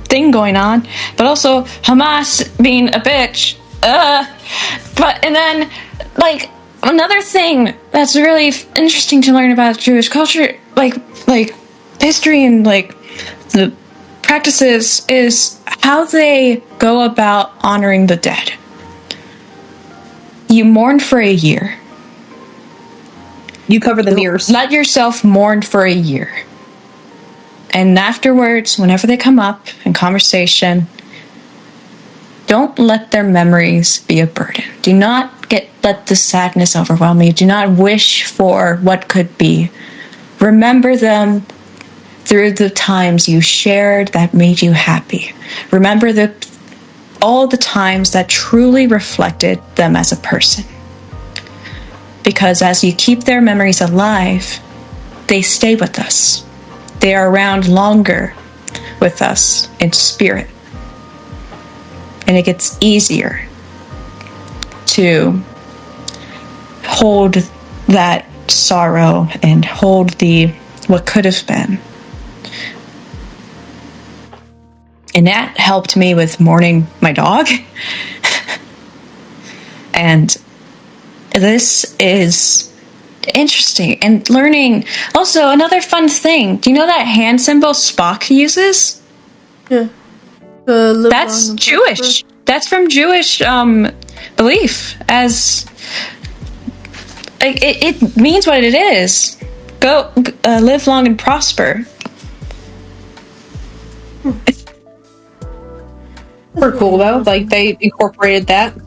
thing going on. But also Hamas being a bitch. And then, like, another thing that's really interesting to learn about Jewish culture, like history and like the practices, is how they go about honoring the dead. you mourn for a year. You cover the mirrors. Let yourself mourn for a year. And afterwards, whenever they come up in conversation, don't let their memories be a burden. Do not let the sadness overwhelm you. Do not wish for what could be. Remember them through the times you shared that made you happy. Remember all the times that truly reflected them as a person. Because as you keep their memories alive, they stay with us. They are around longer with us in spirit. And it gets easier to hold that sorrow and hold what could have been. And that helped me with mourning my dog. And this is interesting. And learning, also another fun thing. Do you know that hand symbol Spock uses? Yeah. That's Jewish. That's from Jewish belief. As it means what it is. Go live long and prosper. Super cool though. Like they incorporated that.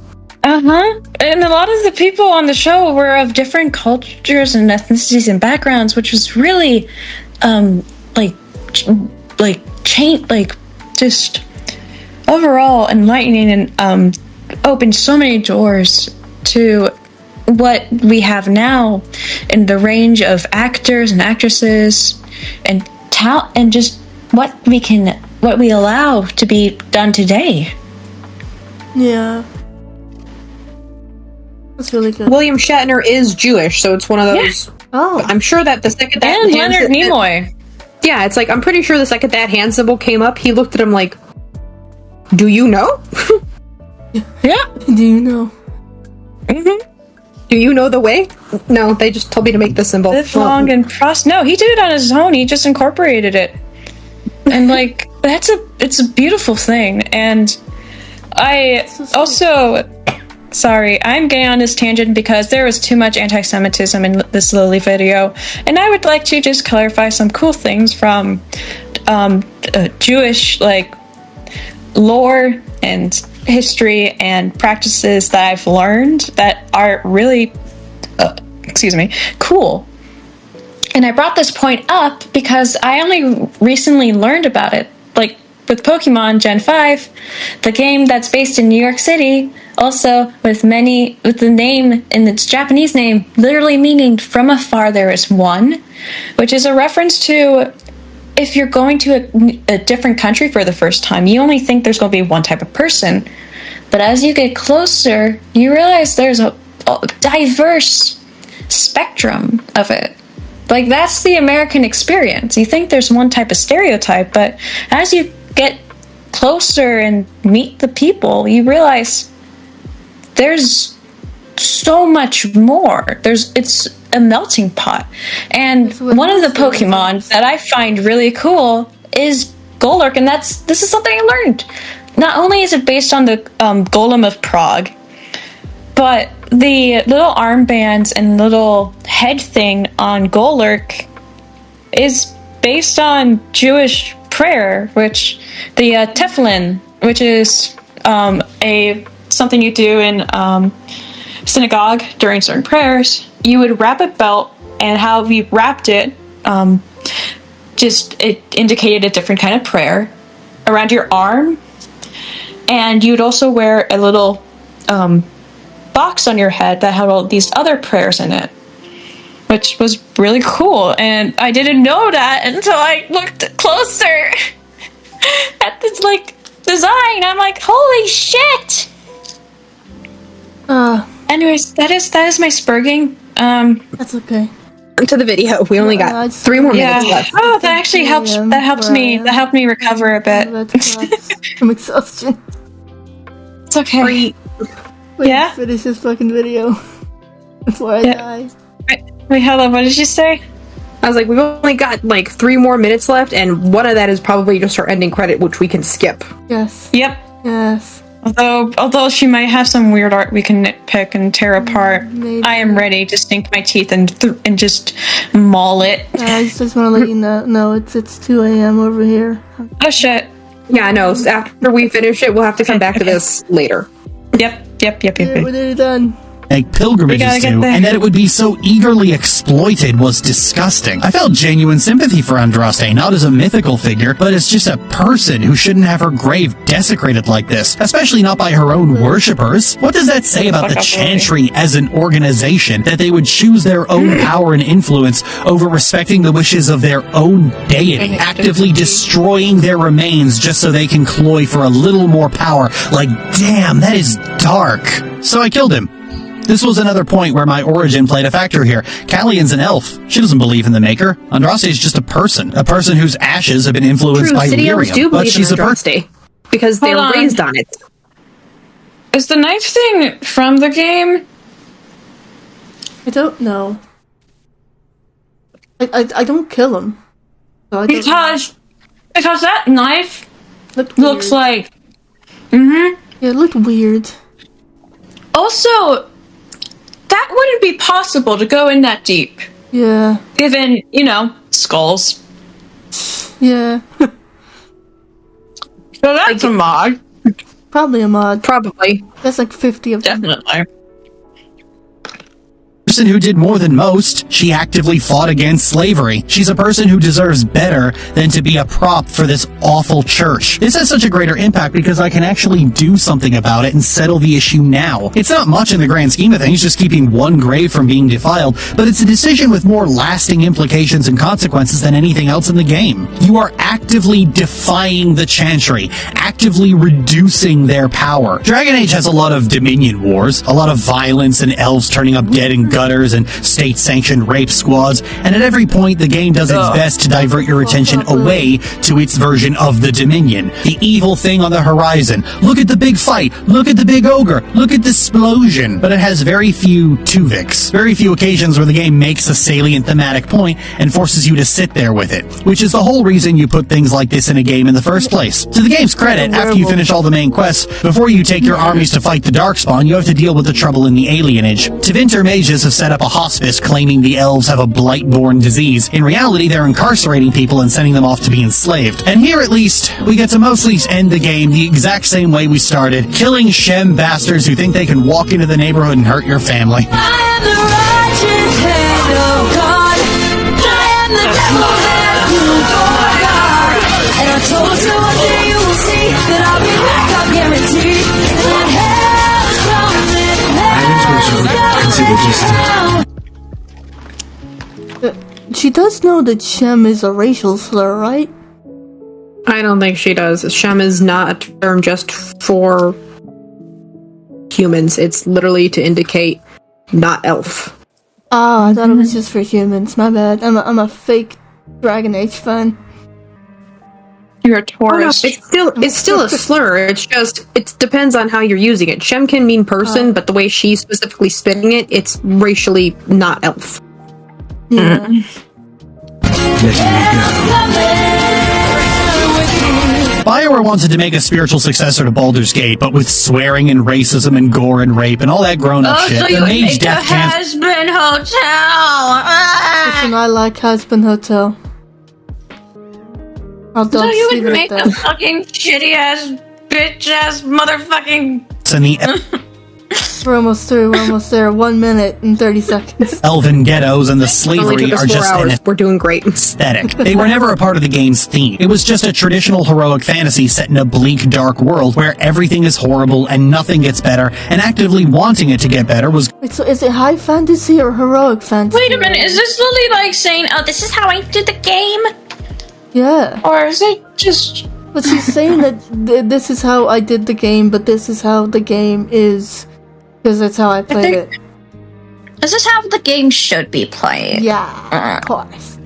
Uh-huh. And a lot of the people on the show were of different cultures and ethnicities and backgrounds, which was really just overall enlightening and opened so many doors to what we have now in the range of actors and actresses and and just what we allow to be done today. Yeah. That's really good. William Shatner is Jewish, so it's one of those. Yeah. Oh. I'm sure that the second that And Leonard Nimoy. Yeah, it's like I'm pretty sure the second that hand symbol came up, he looked at him like, "Do you know?" Yeah. Do you know? Mm-hmm. Do you know the way? No, they just told me to make the symbol. Live long and prosper. No, he did it on his own. He just incorporated it. And like it's a beautiful thing. And I also, sorry, I'm getting on this tangent because there was too much anti-Semitism in this Lily video, and I would like to just clarify some cool things from Jewish lore and history and practices that I've learned that are really, cool. And I brought this point up because I only recently learned about it. Like with Pokemon Gen 5, the game that's based in New York City, also with the name in its Japanese name literally meaning from afar there is one, which is a reference to if you're going to a different country for the first time, you only think there's going to be one type of person. But as you get closer, you realize there's a diverse spectrum of it. Like, that's the American experience. You think there's one type of stereotype, but as you get closer and meet the people, you realize there's so much more. It's a melting pot. And one of the Pokemon that I find really cool is Golurk, and this is something I learned. Not only is it based on the Golem of Prague, but the little armbands and little head thing on Golurk is based on Jewish prayer, which the Tefillin, which is something you do in synagogue during certain prayers. You would wrap a belt, and how we wrapped it, it indicated a different kind of prayer around your arm, and you'd also wear a little box on your head that had all these other prayers in it, which was really cool. And I didn't know that until I looked closer at this design. I'm like, holy shit! Anyways, that is my spurging. That's okay. To the video. We only got 3 more minutes left. Oh, that actually helps. That helps me. That helped me recover a bit. From exhaustion. It's okay. Wait, finish this fucking video before I die. Wait, hold on. What did you say? I was like, we've only got 3 more minutes left, and one of that is probably just our ending credit, which we can skip. Yes. Yep. Yes. Although she might have some weird art we can nitpick and tear apart, Maybe. I am ready to sink my teeth and just maul it. I just want to let you know, it's 2 a.m. over here. Oh shit. Yeah, I know. So after we finish it, we'll have to come back to this later. Yep. We're nearly done. Make pilgrimages to, and that it would be so eagerly exploited was disgusting. I felt genuine sympathy for Andraste, not as a mythical figure, but as just a person who shouldn't have her grave desecrated like this, especially not by her own worshippers. What does that say about the Chantry as an organization, that they would choose their own power and influence over respecting the wishes of their own deity, actively destroying their remains just so they can cloy for a little more power? Like, damn, that is dark. So I killed him. This was another point where my origin played a factor here. Callion's an elf. She doesn't believe in the Maker. Andraste is just a person whose ashes have been influenced by City elves do lyrium. But believe she's in a person. Andraste because they were raised on it. Is the knife thing from the game? I don't know. I don't kill him. So I don't Because that knife Looked looks weird. like. Yeah, it looked weird. Also, that wouldn't be possible to go in that deep, Yeah. given skulls. Yeah. So that's a mod, Probably a mod. Probably. That's like 50 of them. definitely. Person who did more than most. She actively fought against slavery. She's a person who deserves better than to be a prop for this awful church. This has such a greater impact because I can actually do something about it and settle the issue now. It's not much in the grand scheme of things, just keeping one grave from being defiled, but it's a decision with more lasting implications and consequences than anything else in the game. You are actively defying the Chantry, actively reducing their power. Dragon Age has a lot of dominion wars, a lot of violence and elves turning up dead in gutters and state-sanctioned rape squads, and at every point the game does its best to divert your attention away to its version of the Dominion. The evil thing on the horizon. Look at the big fight. Look at the big ogre. Look at the explosion. But it has very few Tuvics. Very few occasions where the game makes a salient thematic point and forces you to sit there with it, which is the whole reason you put things like this in a game in the first place. To the game's credit, after you finish all the main quests, before you take your armies to fight the Darkspawn, you have to deal with the trouble in the alienage. Tevinter mages have set up a hospice claiming the elves have a blight-borne disease. In reality, they're incarcerating people and sending them off to be enslaved. And here, at least, we get to mostly end the game the exact same way we started, killing Shem bastards who think they can walk into the neighborhood and hurt your family. I am the righteous hand of God. I am the devil that you forgot. And I told you one day you will see that I'll be back, I guarantee. And hell's coming, hell's coming. She does know that Shem is a racial slur, right? I don't think she does. Shem is not a term just for humans. It's literally to indicate not elf. Ah, I thought it was just for humans. My bad. I'm a fake Dragon Age fan. You're a Oh, no, tourist. it's still a slur. It's just it depends on how you're using it. Shem can mean person, but the way she's specifically spitting it, it's racially not elf. Yeah. BioWare wanted to make a spiritual successor to Baldur's Gate, but with swearing and racism and gore and rape and all that grown-up shit. So The you Mage make a Death Camp. husband hotel. Ah! Listen, I like Husband Hotel. I'll So you leave would it make at a that. fucking shitty ass, bitch ass, motherfucking. And the We're almost through. We're almost there. 1 minute and 30 seconds. elven ghettos and the It only slavery took us are 4 just an hours. We're doing great. aesthetic. They were never a part of the game's theme. It was just a traditional heroic fantasy set in a bleak, dark world where everything is horrible and nothing gets better, and actively wanting it to get better was Wait, so is it high fantasy or heroic fantasy? Wait a minute, is this Lily like saying, "Oh, this is how I did the game," Yeah. or is it just? But she's saying that this is how I did the game, but this is how the game is. Because that's how I played it. Is this how the game should be played? Yeah, of course.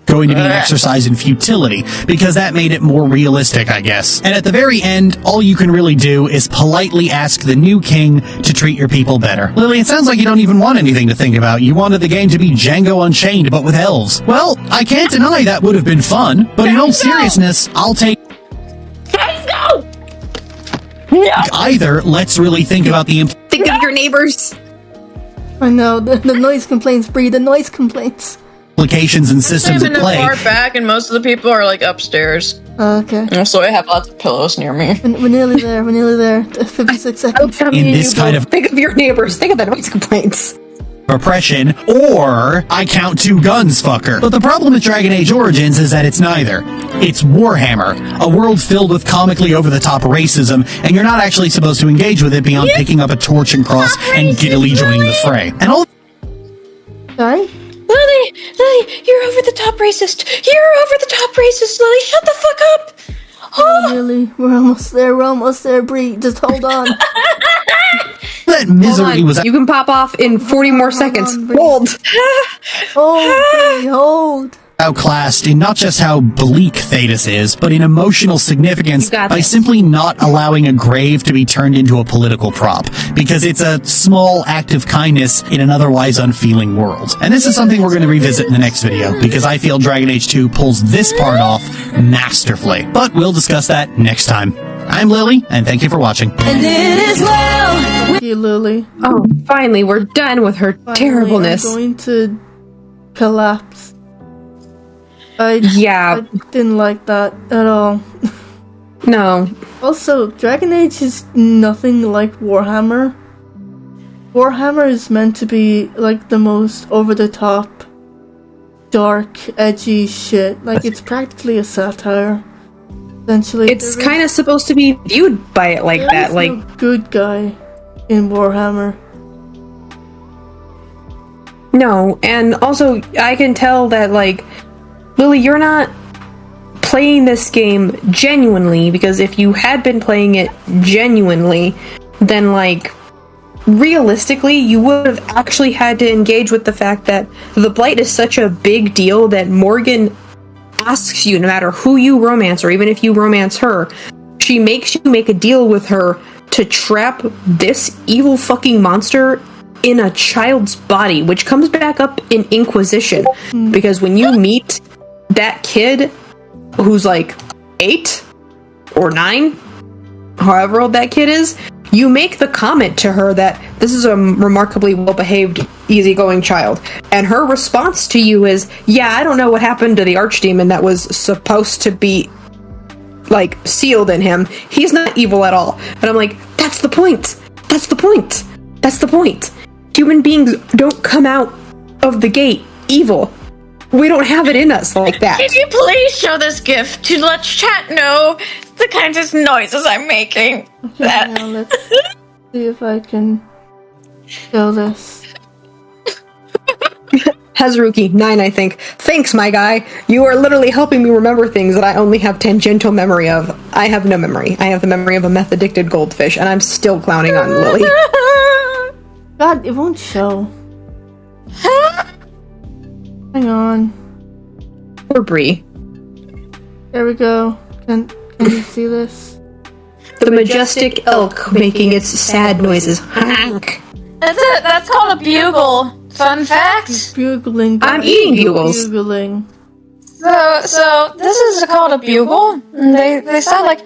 going to be an exercise in futility, because that made it more realistic, I guess. And at the very end, all you can really do is politely ask the new king to treat your people better. Lily, it sounds like you don't even want anything to think about. You wanted the game to be Django Unchained, but with elves. Well, I can't deny that would have been fun, but in all seriousness, I'll take... Either let's really think about the Think of your neighbors. I know, the noise complaints, Bree, the noise complaints. implications and systems I'm at in the play. far back, and most of the people are like upstairs. Okay. Also, I have lots of pillows near me. We're nearly there. 56 seconds. In this kind of Think of your neighbors. Think of the noise complaints. oppression, or I count two guns, fucker. But the problem with Dragon Age Origins is that it's neither. It's Warhammer, a world filled with comically over-the-top racism, and you're not actually supposed to engage with it beyond picking up a torch and cross and giddily joining the fray. And all Sorry? Lily, you're over the top racist. You're over the top racist, Lily. Shut the fuck up. Oh, Really? We're almost there, Bree. Just hold on. that misery was You can pop off in 40 more seconds. on, Bree. Hold. Hold, Bree, hold. outclassed in not just how bleak Thetis is, but in emotional significance You got by this. simply not allowing a grave to be turned into a political prop, because it's a small act of kindness in an otherwise unfeeling world. And this is something we're going to revisit in the next video, because I feel Dragon Age 2 pulls this part off masterfully. But we'll discuss that next time. I'm Lily, and thank you for watching. And it is well. Thank you, Lily. Oh, finally, we're done with her Finally, terribleness. I'm going to collapse. I didn't like that at all. No. Also, Dragon Age is nothing like Warhammer. Warhammer is meant to be like the most over-the-top, dark, edgy shit. Like, it's practically a satire. Essentially, It's kind of supposed to be viewed by it like that. Like, no good guy in Warhammer. no. And also, I can tell that, like, Lily, you're not playing this game genuinely, because if you had been playing it genuinely, then, like, realistically, you would have actually had to engage with the fact that the Blight is such a big deal that Morgan asks you, no matter who you romance, or even if you romance her, she makes you make a deal with her to trap this evil fucking monster in a child's body, which comes back up in Inquisition. Because when you meet that kid who's like 8 or 9, however old that kid is, you make the comment to her that this is a remarkably well-behaved, easygoing child. And her response to you is, yeah, I don't know what happened to the archdemon that was supposed to be, like, sealed in him. He's not evil at all. And I'm like, that's the point. That's the point. That's the point. Human beings don't come out of the gate evil. We don't have it in us like that. Could you please show this gift to let chat know the kinds of noises I'm making? Now let's see if I can show this. Hazuruki, 9, I think. Thanks, my guy. You are literally helping me remember things that I only have tangential memory of. I have no memory. I have the memory of a meth-addicted goldfish, and I'm still clowning on Lily. God, it won't show. Hang on. Poor Bree. There we go. Can you see this? The majestic elk making its sad noises. Honk. That's called a bugle. Fun fact. Bugling. I'm eating bugles. Bugling. So this is called a bugle. And they sound like.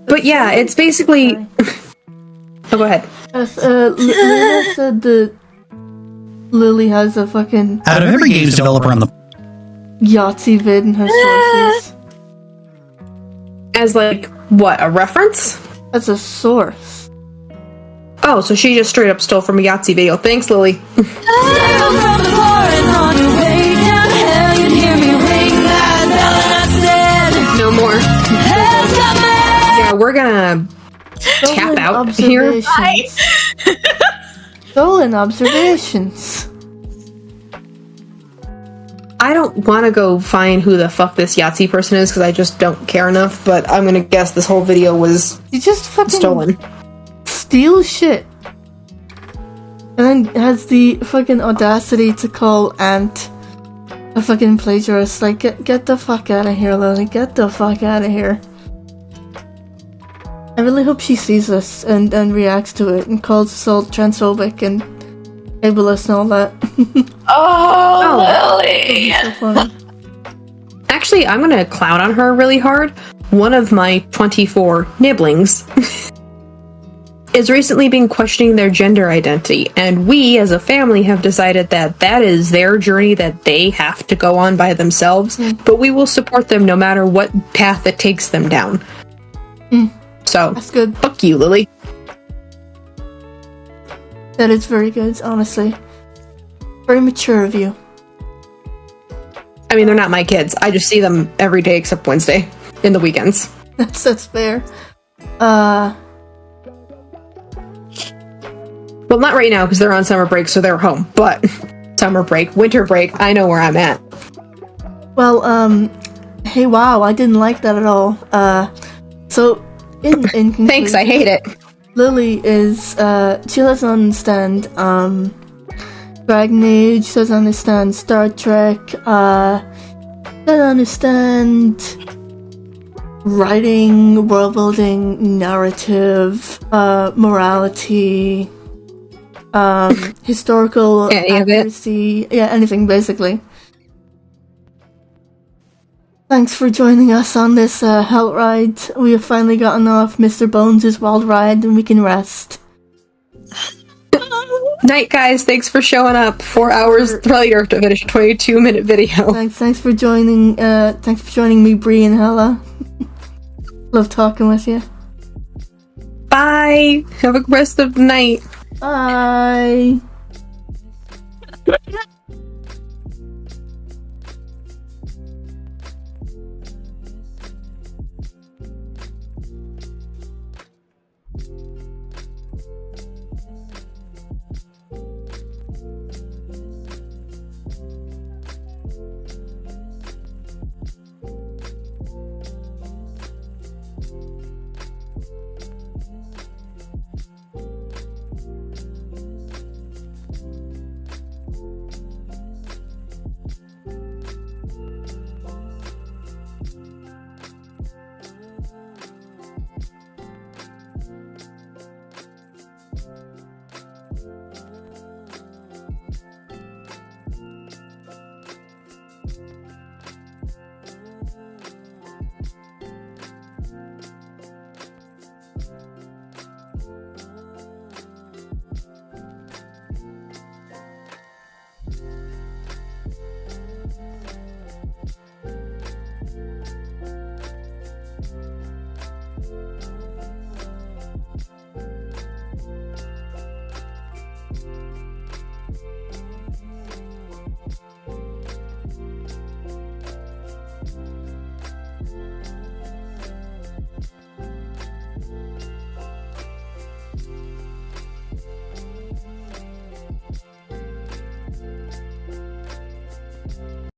But yeah, it's basically. Oh, go ahead. Yes, Lena said that Lily has a fucking Out of every games developer on the Yahtzee vid in her sources. As, like, what, a reference? That's a source. Oh, so she just straight up stole from a Yahtzee video. Thanks, Lily. From the pouring on your way down hell, you'd hear me ring that bell, and I said, No more. hell's coming. Yeah, we're gonna tap Stolen out here. observations. Stolen observations. I don't want to go find who the fuck this Yahtzee person is because I just don't care enough, but I'm gonna guess this whole video was You just fucking stolen. steal shit. And then has the fucking audacity to call Ant a fucking plagiarist. Like, get the fuck out of here, Lily. Get the fuck out of here. I really hope she sees this and reacts to it and calls us all transphobic and ableist and all that. Oh, Lily. So funny. actually, I'm gonna clown on her really hard. One of my 24 nibblings is recently been questioning their gender identity, and we as a family have decided that that is their journey that they have to go on by themselves, but we will support them no matter what path it takes them down. So, That's good. fuck you, Lily. That is very good, honestly. Very mature of you. I mean, they're not my kids. I just see them every day except Wednesday, in the weekends. That's fair. Well, not right now because they're on summer break, so they're home. But summer break, winter break, I know where I'm at. Well, hey, wow, I didn't like that at all. So, in conclusion, Thanks, I hate it. Lily is, she doesn't understand, Dragon Age, she doesn't understand Star Trek, doesn't understand writing, world building, narrative, morality, historical Any of it. accuracy, yeah, anything basically. Thanks for joining us on this hell ride. We have finally gotten off Mr. Bones' wild ride and we can rest. Night, guys. Thanks for showing up. 4 hours later to finish a 22-minute video. Thanks for joining. Thanks for joining me, Bree and Hella. Love talking with you. Bye. Have a good rest of the night. Bye.